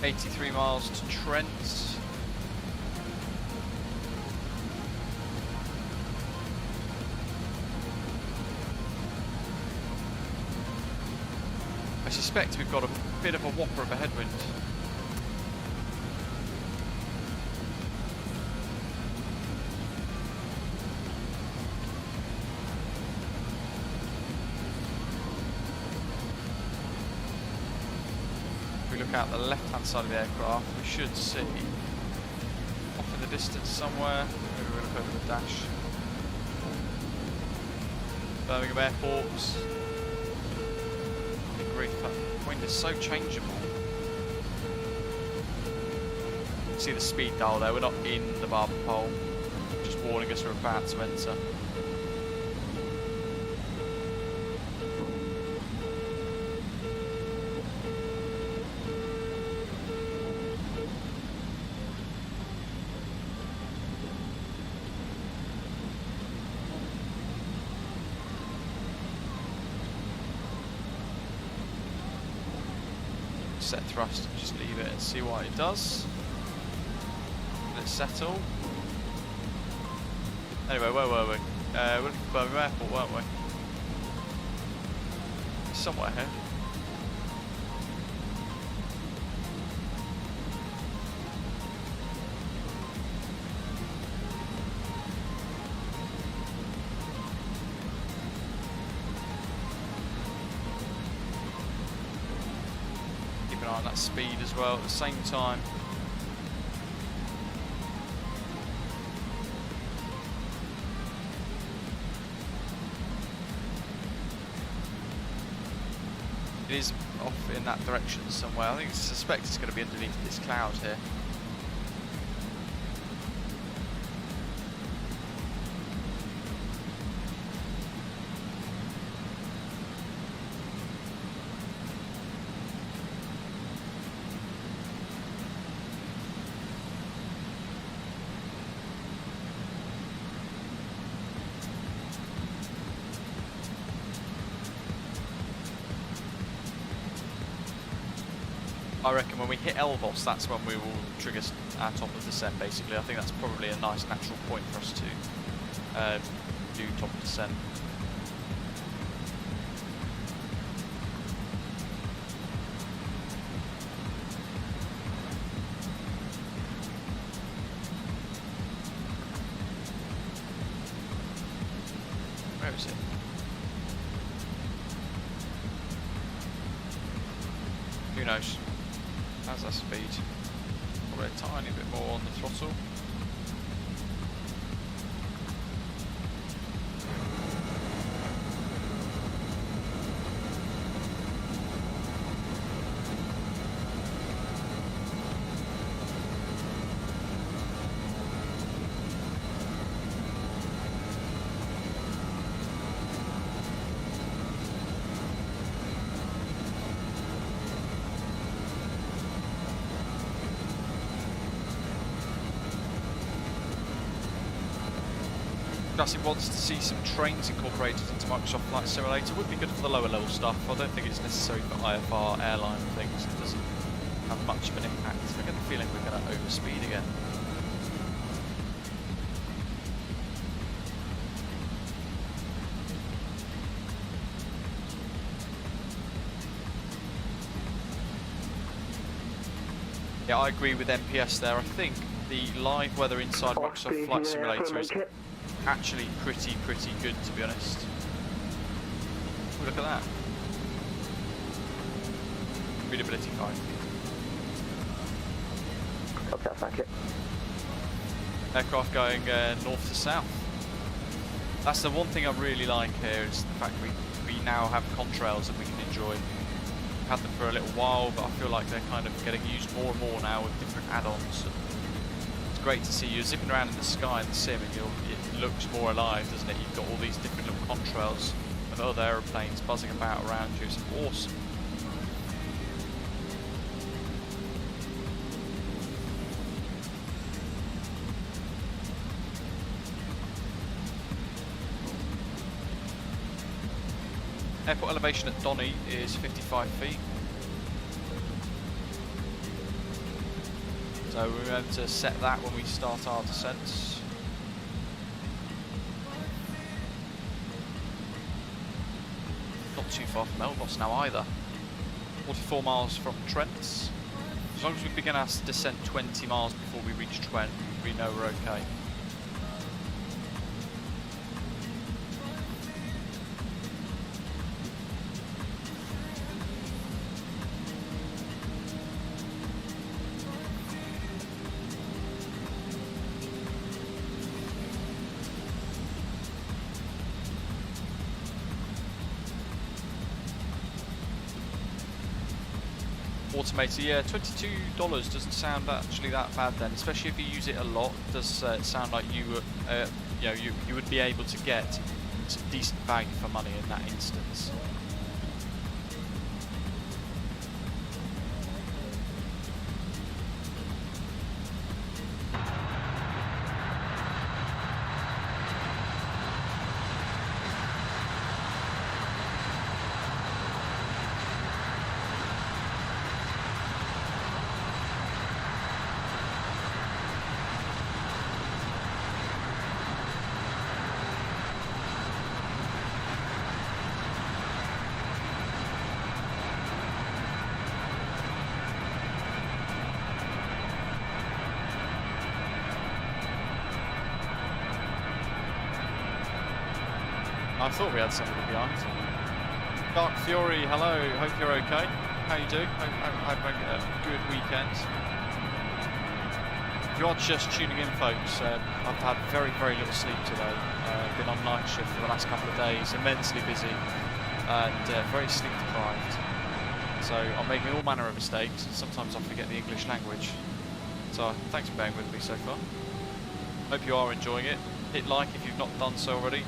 S1: 83 miles to Trent. I suspect we've got a bit of a whopper of a headwind. Look out the left hand side of the aircraft, we should see off in the distance somewhere, maybe we'll look over the dash, Birmingham Airport. Good grief, that wind is so changeable. See the speed dial there, we're not in the barber pole, just warning us we're about to enter. Set thrust and just leave it and see what it does. Let it settle. Anyway, where were we? We're looking for Birmingham Airport, weren't we? Somewhere here. On that speed as well at the same time. It is off in that direction somewhere. I suspect it's going to be underneath this cloud here. I reckon when we hit Elvos, that's when we will trigger our top of descent, basically. I think that's probably a nice natural point for us to do top of descent. Where is it? Who knows? How's that speed? Probably a tiny bit more on the throttle. Classic wants to see some trains incorporated into Microsoft Flight Simulator. Would be good for the lower level stuff. I don't think it's necessary for IFR airline things. It doesn't have much of an impact. I get the feeling we're going to overspeed again. Yeah, I agree with MPS there. I think the live weather inside Microsoft Flight Simulator is actually pretty good, to be honest. Ooh, look at that. Readability 5.
S2: Okay, thank you.
S1: Aircraft going north to south. That's the one thing I really like here, is the fact we now have contrails that we can enjoy. We've had them for a little while, but I feel like they're kind of getting used more and more now with different add-ons. It's great to see you zipping around in the sky in the sim, and it looks more alive, doesn't it? You've got all these different little contrails of other aeroplanes buzzing about around you. It's awesome. Airport elevation at Donny is 55 feet. So we're going to set that when we start our descents. Not too far from Elvos now either. 44 miles from Trent. As long as we begin our descent 20 miles before we reach Trent, we know we're okay. Automator, yeah, $22 doesn't sound actually that bad then, especially if you use it a lot. It does sound like you would be able to get some decent value for money in that instance. I thought we had somebody behind. Dark Fury, hello, hope you're okay. How you doing? Hope having a good weekend. If you are just tuning in, folks, I've had very little sleep today. Been on night shift for the last couple of days, immensely busy and very sleep deprived. So I'm making all manner of mistakes, and sometimes I forget the English language. So thanks for bearing with me so far. Hope you are enjoying it. Hit like if you've not done so already.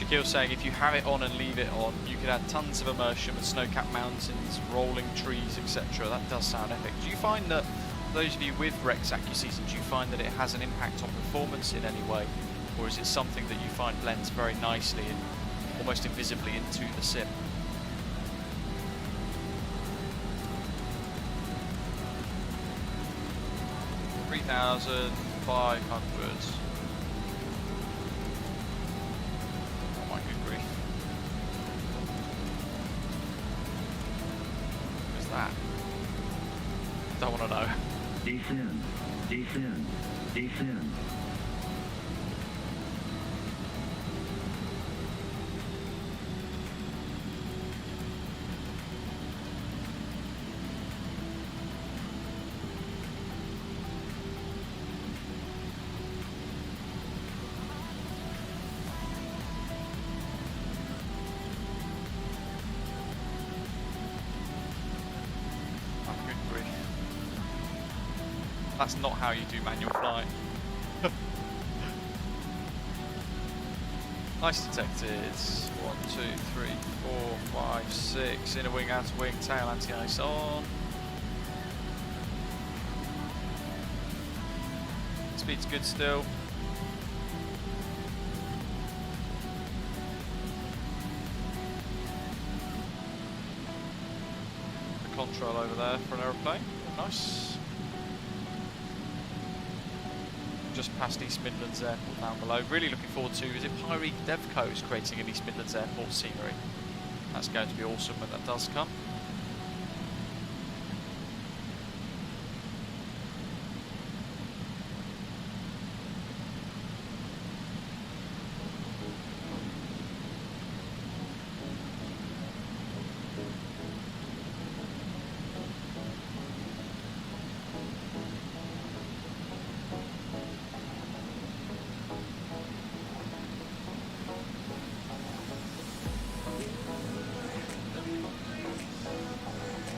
S1: Shaquille's saying if you have it on and leave it on, you can add tons of immersion with snow-capped mountains, rolling trees, etc. That does sound epic. Do you find that, those of you with Rex AccuSeason, do you find that it has an impact on performance in any way? Or is it something that you find blends very nicely and almost invisibly into the sim? $3,500. Oh my good grief. What is that? Don't want to know.
S12: Descend. Descend. Descend.
S1: That's not how you do manual flying. Nice detected. 1, 2, 3, 4, 5, 6. Inner wing, outer wing, tail anti-ice on. Speed's good still. The control over there for an aeroplane. Nice. Just past East Midlands Airport down below. Really looking forward to, is it Pyreek Devco is creating an East Midlands Airport scenery. That's going to be awesome when that does come.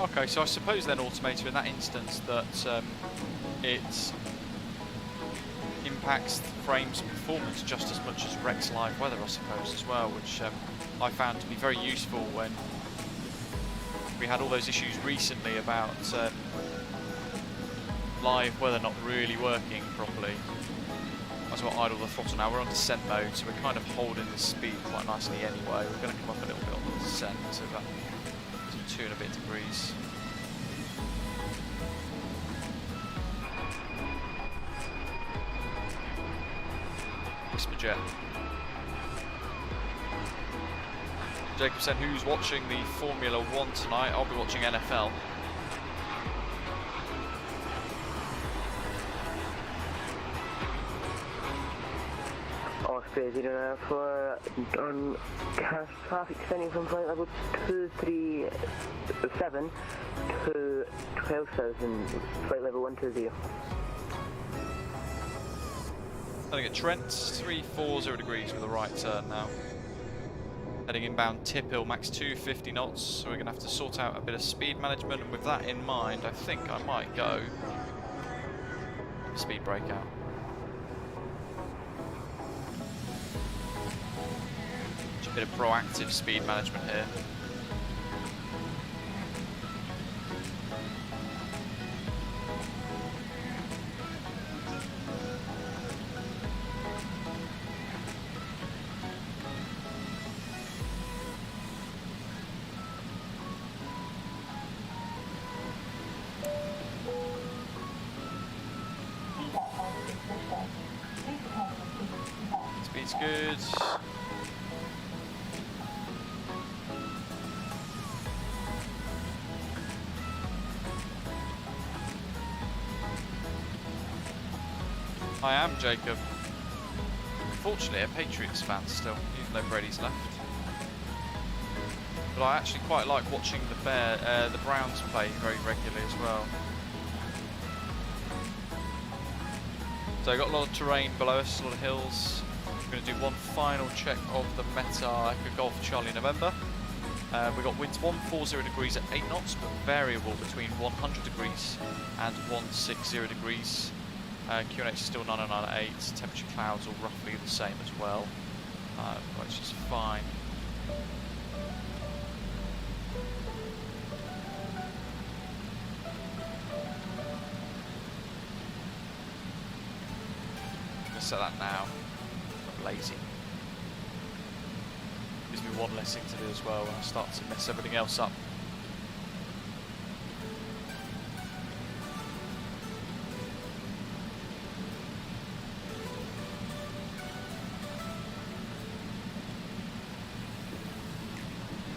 S1: Okay, so I suppose then, Automator, in that instance, that it impacts the frame's performance just as much as Rex Live Weather, I suppose, as well, which I found to be very useful when we had all those issues recently about live weather not really working properly. Might as well idle the throttle now. We're on descent mode, so we're kind of holding the speed quite nicely anyway. We're going to come up a little bit on the descent, so about 2 and a bit degrees. Whisperjet. Jacob said, who's watching the Formula 1 tonight? I'll be watching NFL.
S3: Osprey 09 for Doncaster traffic descending from flight level 237 to 12,000, flight level 120.
S1: Heading at Trent, 340 degrees with a right turn now. Heading inbound Tip Hill, max 250 knots, so we're going to have to sort out a bit of speed management, and with that in mind, I think I might go speed breakout. Just a bit of proactive speed management here. Speed's good. I am Jacob. Unfortunately, a Patriots fan still, even though Brady's left. But I actually quite like watching the Browns play very regularly as well. So I've got a lot of terrain below us, a lot of hills. I'm going to do one final check of the Meta Echo Golf Charlie November. We've got winds 140 degrees at 8 knots, but variable between 100 degrees and 160 degrees. QNH is still 909 at 8, temperature clouds are roughly the same as well. which is fine. I'm going to set that now. I'm lazy. Gives me one less thing to do as well when I start to mess everything else up.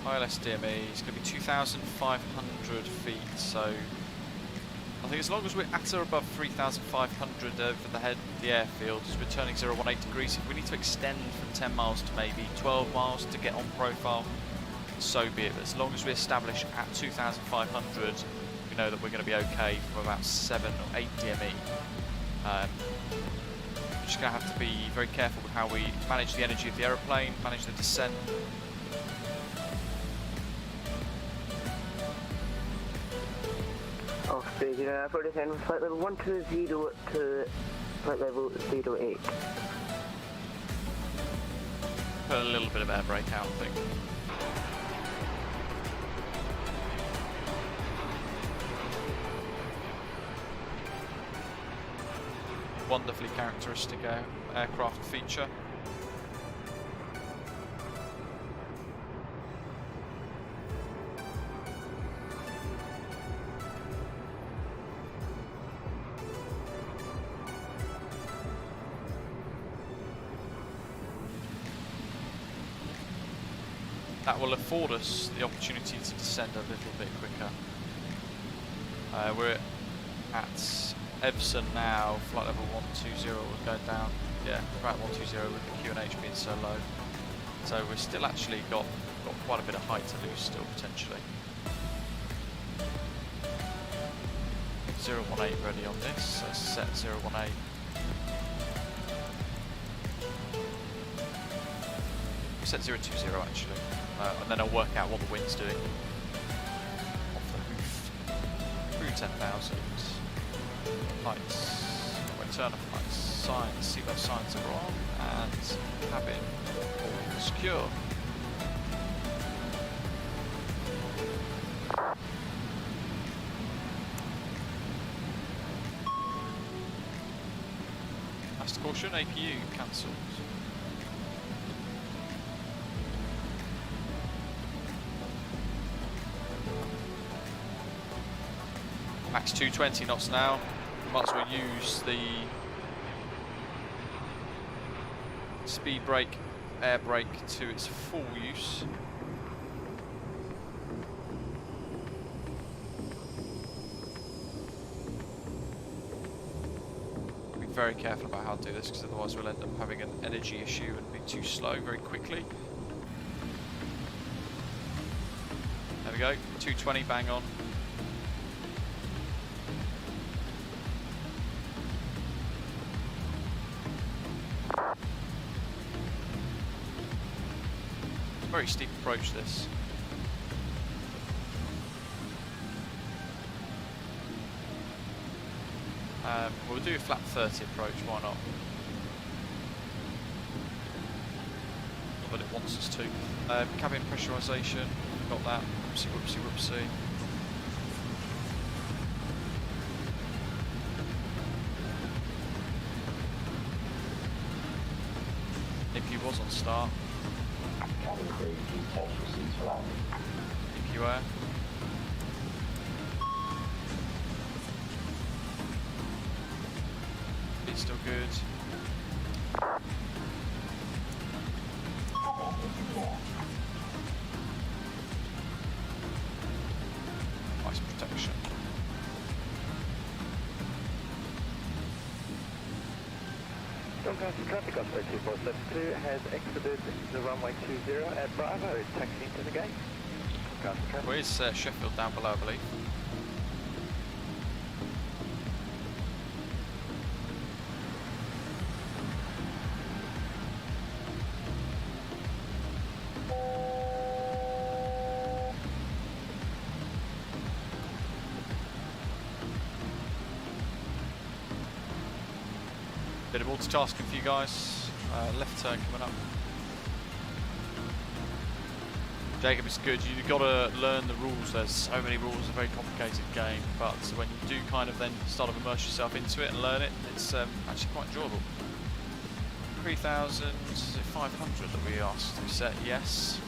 S1: ILS DME is going to be 2,500 feet, so I think as long as we're at or above 3,500 over the head of the airfield, as we're turning 018 degrees, if we need to extend from 10 miles to maybe 12 miles to get on profile, so be it. But as long as we establish at 2,500, we know that we're going to be okay from about 7 or 8 DME. We're just going to have to be very careful with how we manage the energy of the aeroplane, manage the descent.
S3: Stage 4 descend from flight level 120 to flight level 08.
S1: Put a little bit of air brake out, I think. Wonderfully characteristic aircraft feature. That will afford us the opportunity to descend a little bit quicker. We're at Evson now, flight level 120, we're going down, yeah, right 120 with the QNH being so low. So we've still actually got quite a bit of height to lose still, potentially. 018 ready on this, so set 018. Set 020 actually. And then I'll work out what the wind's doing off the hoof. Through 10,000. Lights. Return of lights. Signs. Seatbelt signs are on. And cabin all secure. Last caution, APU cancelled. Max 220 knots now. Might as well use the speed brake, air brake to its full use. Be very careful about how to do this, because otherwise we'll end up having an energy issue and be too slow very quickly. There we go, 220 bang on. Very steep approach this. We'll do a flat 30 approach, why not? Not that it wants us to. Cabin pressurisation, got that. Whoopsie, whoopsie, whoopsie. APU was on start. APU air. It's still good. Nice protection.
S2: Doncaster traffic operator 2472 has exited the runway 20 at Bravo, taxiing to the gate. Doncaster traffic.
S1: Where's Sheffield down below, I believe? Bit of multitasking for you guys. Left turn coming up. Jacob, it's good. You've got to learn the rules. There's so many rules. It's a very complicated game, but when you do kind of then start to immerse yourself into it and learn it, it's actually quite enjoyable. 3,500 that we asked to set, yes.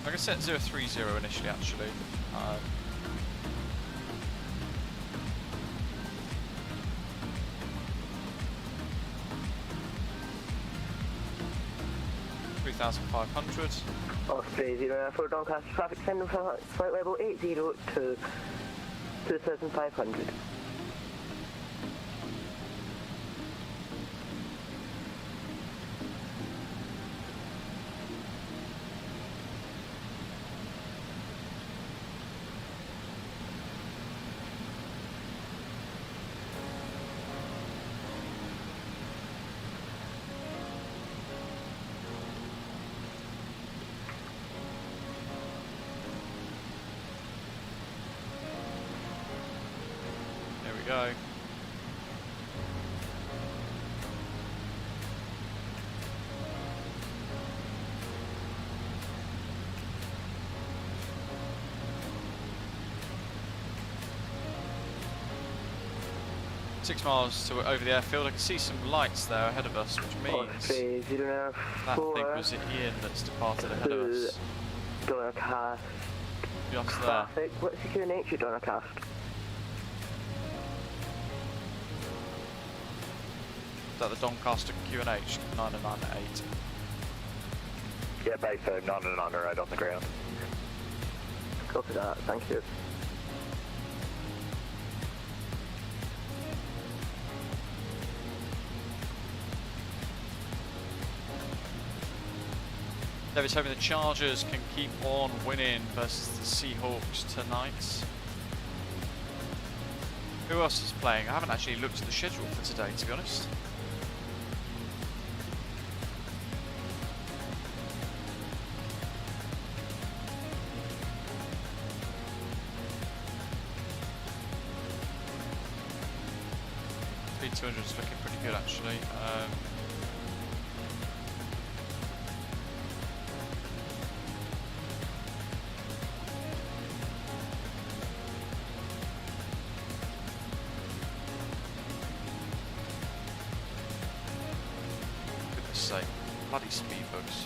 S1: I set 030 initially, actually. Um, $3,500.
S3: Osprey 0 for Doncaster traffic, sending for flight level 80 to 2,500.
S1: Go. Six miles to over the airfield. I can see some lights there ahead of us, which means that I think was it Ian that's departed ahead of us.
S3: Doncaster.
S1: Just there.
S3: What's the QNH at Doncaster?
S1: Is that the Doncaster QNH 998?
S2: Yeah, base 999 right on the ground.
S3: Copy that, thank you.
S1: David's hoping the Chargers can keep on winning versus the Seahawks tonight. Who else is playing? I haven't actually looked at the schedule for today, to be honest. V200 is looking pretty good, actually. Goodness sake, bloody speed books.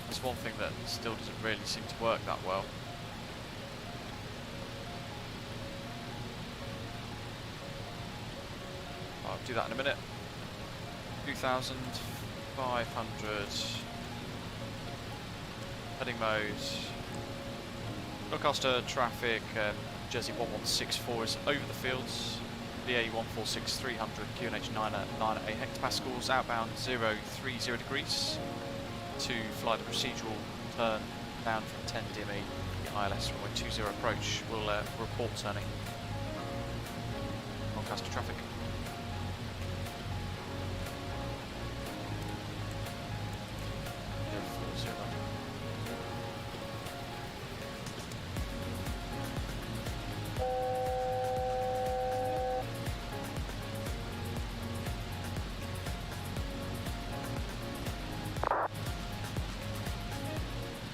S1: That's one thing that still doesn't really seem to work that well. I'll do that in a minute. 2,500. Heading mode. Doncaster traffic, Jersey 1164 is over the fields. VA 146 300, QNH 998 hectopascals, outbound 030 degrees to fly the procedural turn down from 10 DME, ILS runway 20 approach. We'll report turning. Doncaster traffic.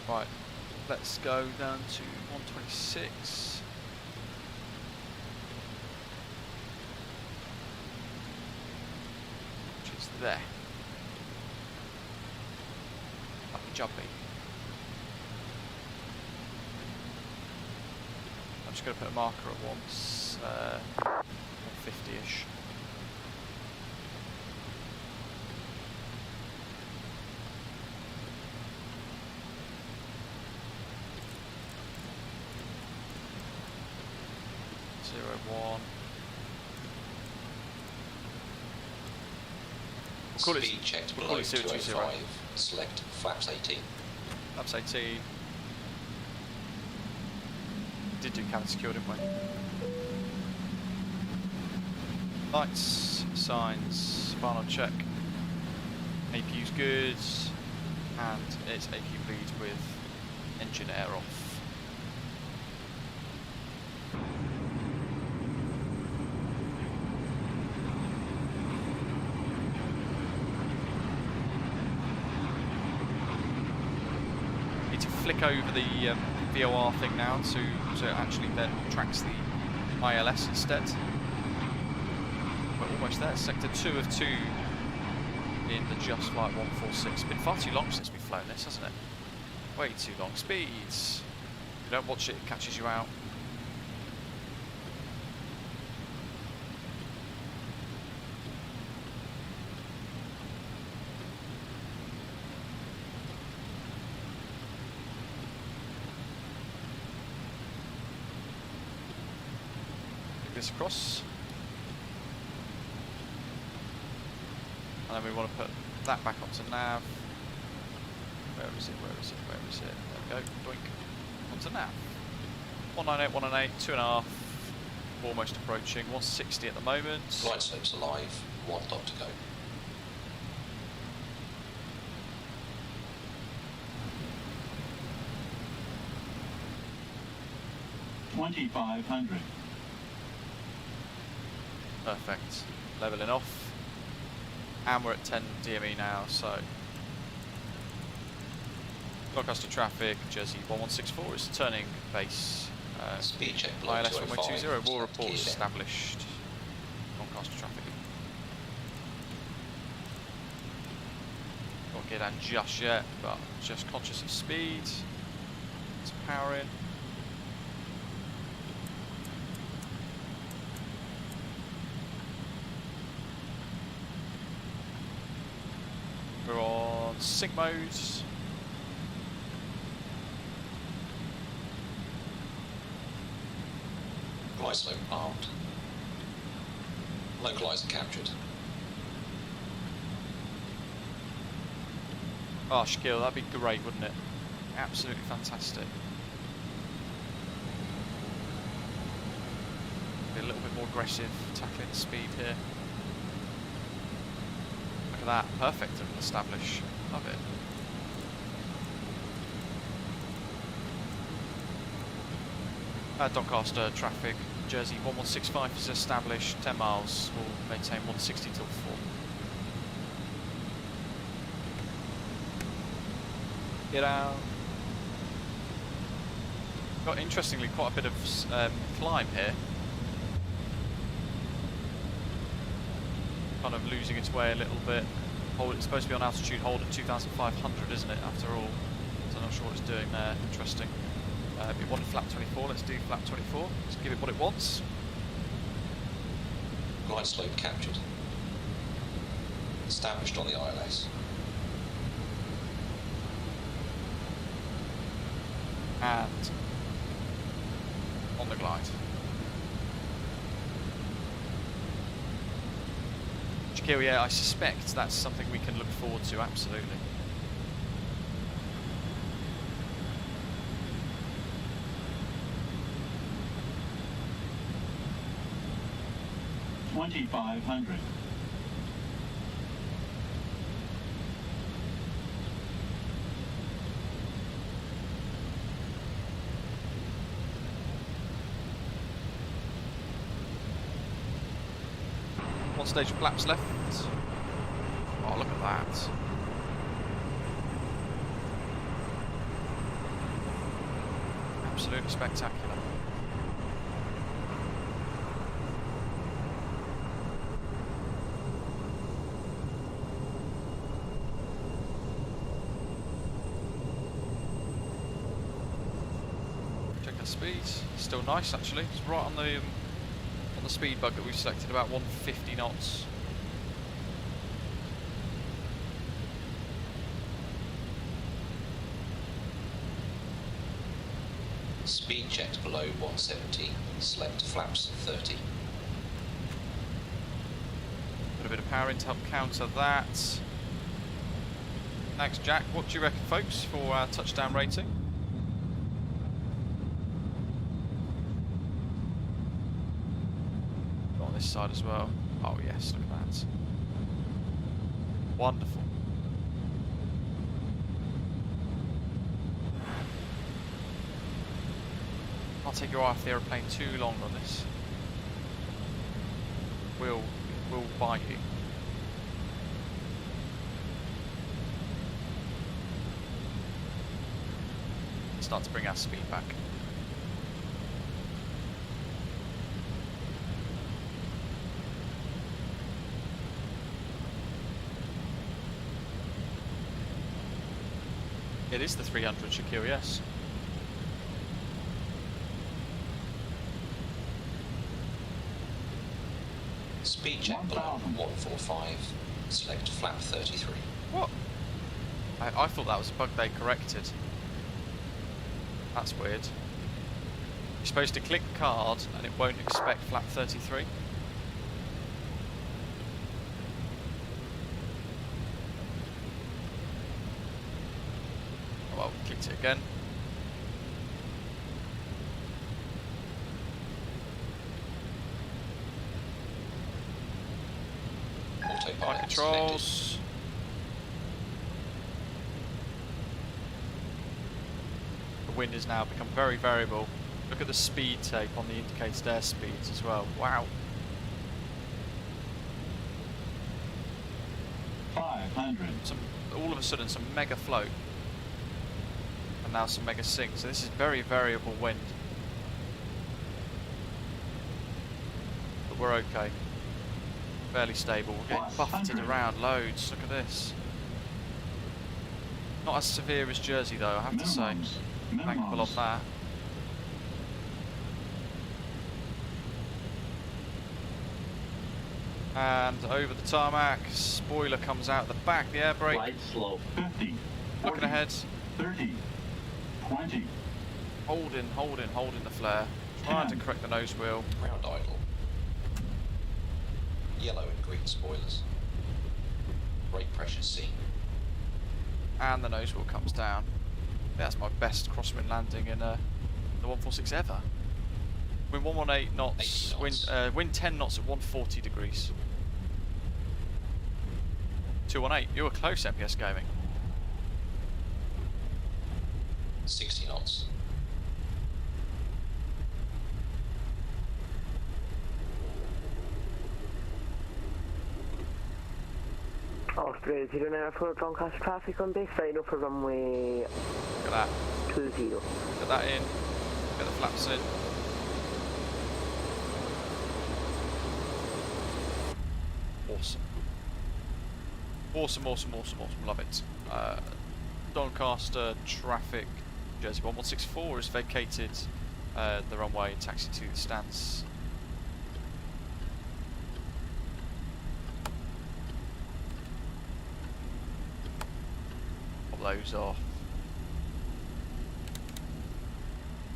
S1: Right, let's go down to 126. Which is there. Lucky jumpy. I'm just going to put a marker at once, 150-ish.
S14: Speed checked below 205. Select flaps 18.
S1: Flaps 18. Did do cabin secure, didn't we? Lights, signs, final check. APU's good, and it's APU bleed with engine air off. flick over the VOR thing now so it actually then tracks the ILS instead. We're almost there. Sector 2 of 2 in the JustFlight 146. It's been far too long since we've flown this, hasn't it? Way too long. Speeds. If you don't watch it, it catches you out. This across, and then we want to put that back onto nav. Where is it? Where is it? Where is it? There we go. Doink. Onto nav. 198, 198, 2.5. Almost approaching. 160 at the moment.
S14: Glide slope's alive. 1 dot to go.
S12: $2,500.
S1: Perfect. Leveling off. And we're at 10 DME now, so Doncaster traffic, Jersey 1164 is turning base.
S14: Speed check below
S1: ILS
S14: 205.
S1: 1120, war report established. Doncaster traffic. Not get down just yet, but just conscious of speed. It's powering. We're on sync mode.
S14: Glide slope armed. Localizer captured.
S1: Oh, Shaquille, that'd be great, wouldn't it? Absolutely fantastic. Be a little bit more aggressive, tackling the speed here. Look at that, perfect and establish. Love it. Doncaster traffic, Jersey 1165 is established, 10 miles, we'll maintain 160 till 4. Get out. Got interestingly quite a bit of climb here. Kind of losing its way a little bit. It's supposed to be on altitude hold at 2,500, isn't it, after all? So I'm not sure what it's doing there. Interesting. It wanted flap 24, let's do flap 24. Let's give it what it wants.
S14: Glide slope captured. Established on the ILS.
S1: And on the glide. Shaquille, yeah, I suspect that's something we can look forward to, absolutely.
S12: $2,500.
S1: One stage of flaps left. Oh, look at that. Absolutely spectacular. Check our speeds. Still nice actually. It's right on the speed bug that we've selected, about 150 knots.
S14: Speed checked below 170. Select flaps 30.
S1: Put a bit of power in to help counter that. Thanks, Jack. What do you reckon, folks, for our touchdown rating? This side as well. Oh yes, look at that. Wonderful. Can't take your eye off the aeroplane too long on this. Will bite you. start to bring our speed back. It is the 300, Shakil, yes.
S14: Speed check below 145. Select flap 33.
S1: What? I thought that was a bug they corrected. That's weird. You're supposed to click card and it won't expect flap 33. Oh well, clicked it again.
S14: Autopilot
S1: controls. The wind has now become very variable. Look at the speed tape on the indicated airspeeds as well. Wow.
S12: 500.
S1: All of a sudden some mega float. And now some mega sink. So this is very variable wind. But we're okay. Fairly stable. We're getting buffeted around loads. Look at this. Not as severe as Jersey though, I have to say. Thankful of that. And over the tarmac, spoiler comes out the back, the air brake.
S12: Right slope. 50.
S1: Looking
S12: 40,
S1: ahead.
S12: 30. 20.
S1: Holding the flare. Trying to correct the nose wheel.
S14: Ground idle. Yellow and green spoilers. Brake pressure seen.
S1: And the nose wheel comes down. That's my best crosswind landing in the 146 ever. Wind 118 knots, wind 10 knots at 140 degrees. 218, you were close, MPS Gaming.
S14: 60 knots.
S3: Australia 094 Doncaster traffic on base, right up for runway.
S1: Look at that.
S3: 20.
S1: Get that in. Get the flaps in. Awesome. Love it. Doncaster traffic. Jersey 1164 has vacated the runway and taxied to the stance. Pop those off.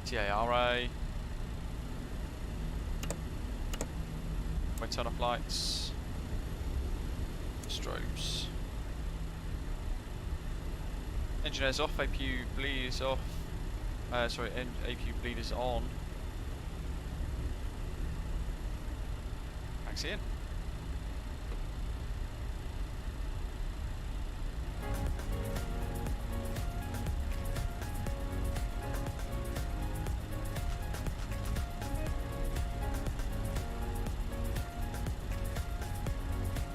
S1: TARA. We turn off lights. Strobes. Engineers off, APU bleed is off. APU bleed is on. Taxi in.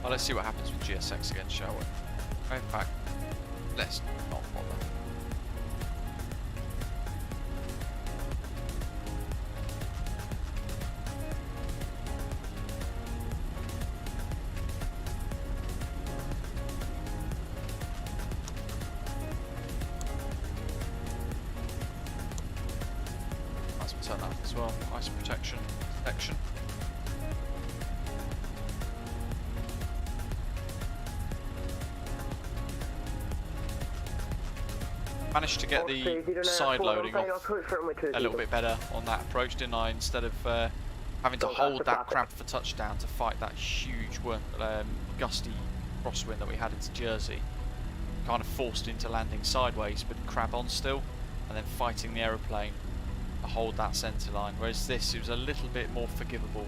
S1: Well, let's see what happens with GSX again, shall we? In fact, let's not bother. Let's turn that as well. Ice protection. Managed to get the side loading off a little bit better on that approach, didn't I? Instead of having to hold that crab for touchdown to fight that huge gusty crosswind that we had into Jersey. Kind of forced into landing sideways but crab on still, and then fighting the aeroplane to hold that centre line. Whereas this, it was a little bit more forgivable.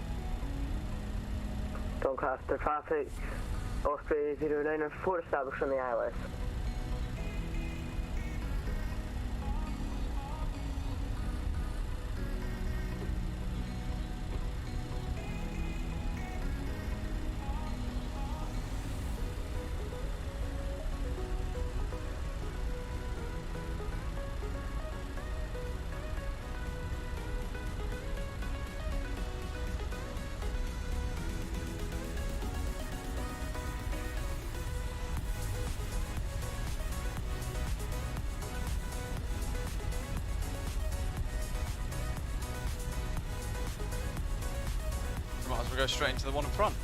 S3: Doncaster traffic, Australia 094 established on the ILS.
S1: we'll go straight into the one in front.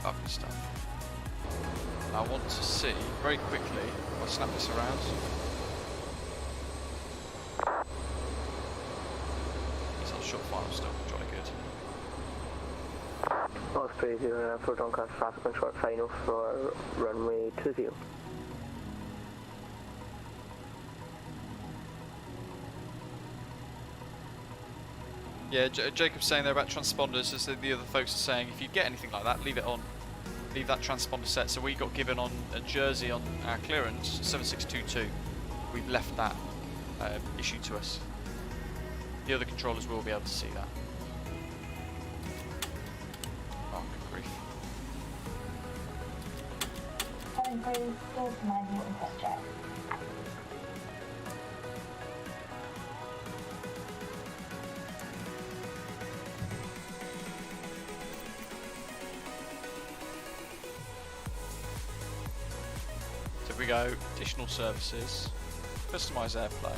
S1: Lovely stuff. And I want to see very quickly, if I snap this around. He's on short final still, jolly good.
S3: Lost 30 for Doncaster traffic on short final for runway 20.
S1: Yeah, Jacob's saying there about transponders, as the other folks are saying, if you get anything like that, leave it on. Leave that transponder set. So we got given on a Jersey on our clearance, 7622. We've left that issued to us. The other controllers will be able to see that. Oh, good grief. So if we go additional services, customize airplane.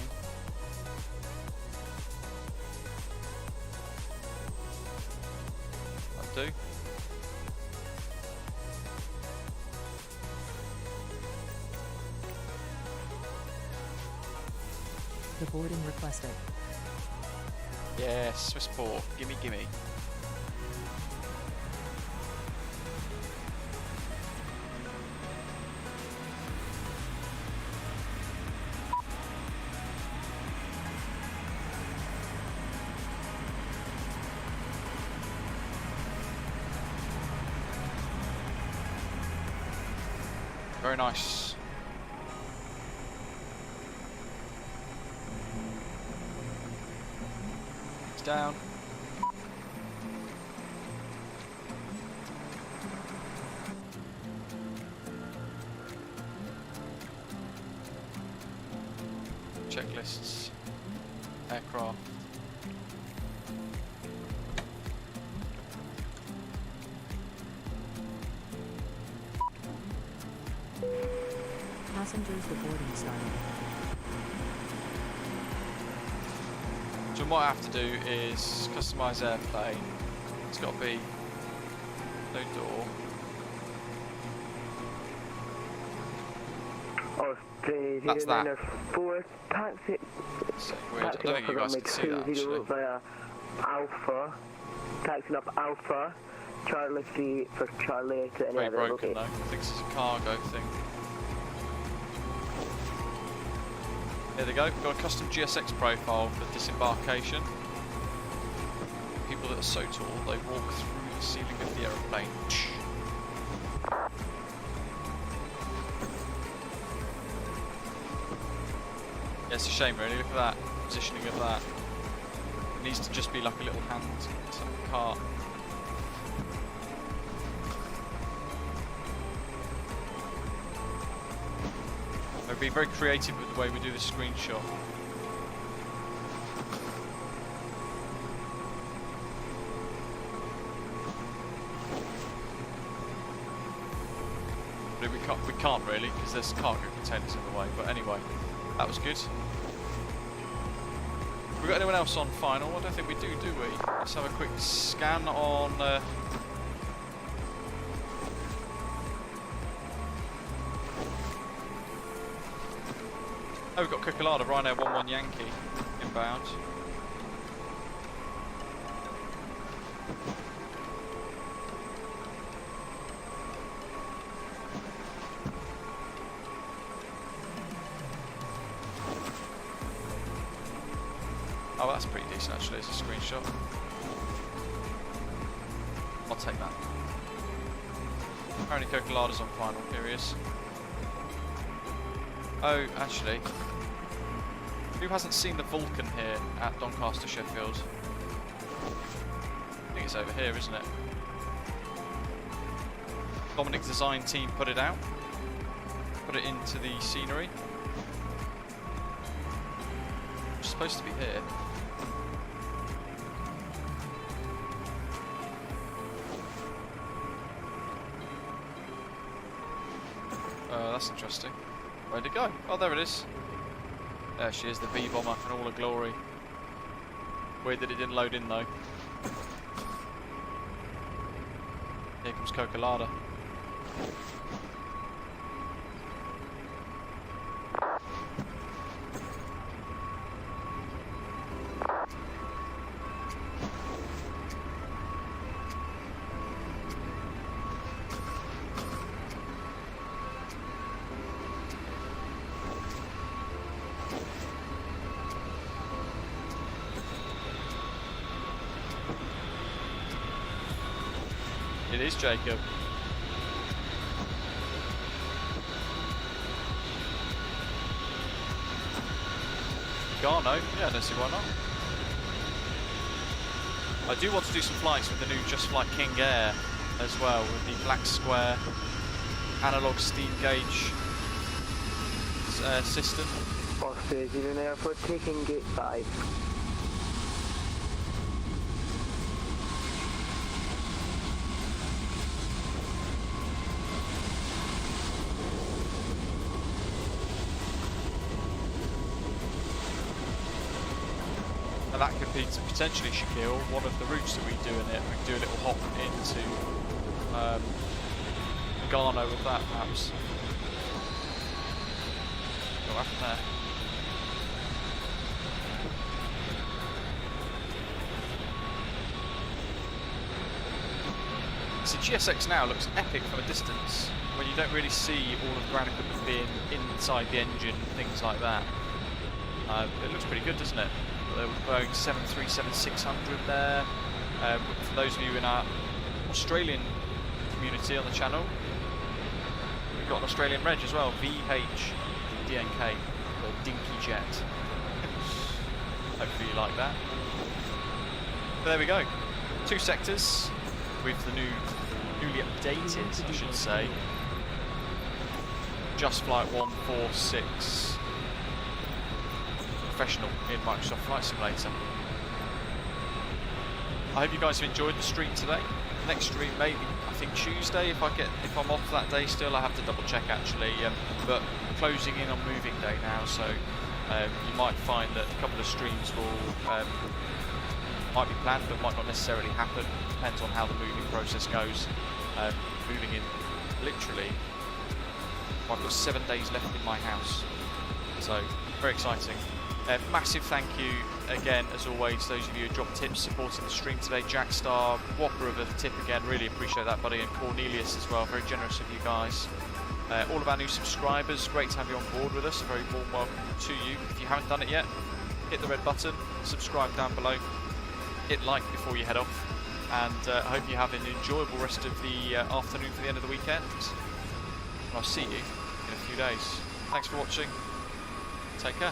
S1: That'll do.
S10: The boarding requested.
S1: Yes, Swissport, gimme, gimme. Very nice. It's down. Checklists. Aircraft.
S10: Passengers, the boarding started.
S1: So what I have to do is customize airplane. It's got to be no door. That's that.
S3: 4 taxi.
S1: So weird. I don't think you guys can see that actually.
S3: Via Alpha, taxiing up Alpha, Charlie 3 for Charlie to any
S1: Very
S3: other
S1: broken
S3: location.
S1: though. I think this is a cargo thing. There they go. We've got a custom GSX profile for disembarkation. People that are so tall, they walk through the ceiling of the aeroplane. Yeah, it's a shame really, look at that, positioning of that. It needs to just be like a little hand cart. We'll be very creative with the way we do the screenshot. But we can't really, because there's cargo containers in the way, but anyway. That was good. We got anyone else on final? I don't think we do we? Let's have a quick scan on. Oh, we've got Cucolada, Ryanair 11 Yankee inbound. Oh, that's pretty decent actually as a screenshot. I'll take that. Apparently Cocolada's on final, here he is. Oh, actually, who hasn't seen the Vulcan here at Doncaster Sheffield? I think it's over here, isn't it? Dominic's design team put it out. Put it into the scenery. It's supposed to be here. That's interesting. Where'd it go? Oh, there it is. There she is, the V-bomber in all her glory. Weird that it didn't load in though. Here comes Cocolada. It is Jacob. Garno? Yeah, I don't see why not. I do want to do some flights with the new JustFlight King Air as well, with the black square analog steam gauge system.
S3: Foster 0 Airport, taking gate 5.
S1: That could be potentially, Shaquille, one of the routes that we do in it. We could do a little hop into Garno with that, perhaps. What happened there? So GSX now looks epic from a distance, when you don't really see all of the ground equipment being inside the engine, things like that. It looks pretty good, doesn't it? The Boeing 737-600 there. For those of you in our Australian community on the channel, we've got an Australian reg as well, VHDNK, or Dinky Jet. Hopefully you like that. But there we go. 2 sectors with the newly updated, I should say, JustFlight 146. Professional in Microsoft Flight Simulator. I hope you guys have enjoyed the stream today. Next stream maybe, I think Tuesday, if I'm off that day still. I have to double check actually, but closing in on moving day now, so you might find that a couple of streams will might be planned but might not necessarily happen. Depends on how the moving process goes. Moving in literally, I've got 7 days left in my house, so very exciting. Massive thank you again, as always, those of you who dropped tips supporting the stream today. Jackstar, whopper of a tip again, really appreciate that, buddy. And Cornelius as well, very generous of you guys. All of our new subscribers, great to have you on board with us. A very warm welcome to you. If you haven't done it yet, hit the red button, subscribe down below, hit like before you head off, and I hope you have an enjoyable rest of the afternoon for the end of the weekend. And I'll see you in a few days. Thanks for watching. Take care.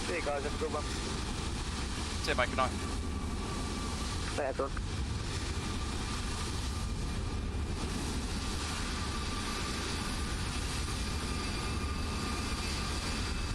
S3: See you guys, have a good one.
S1: See you mate, good night.
S3: Bye everyone.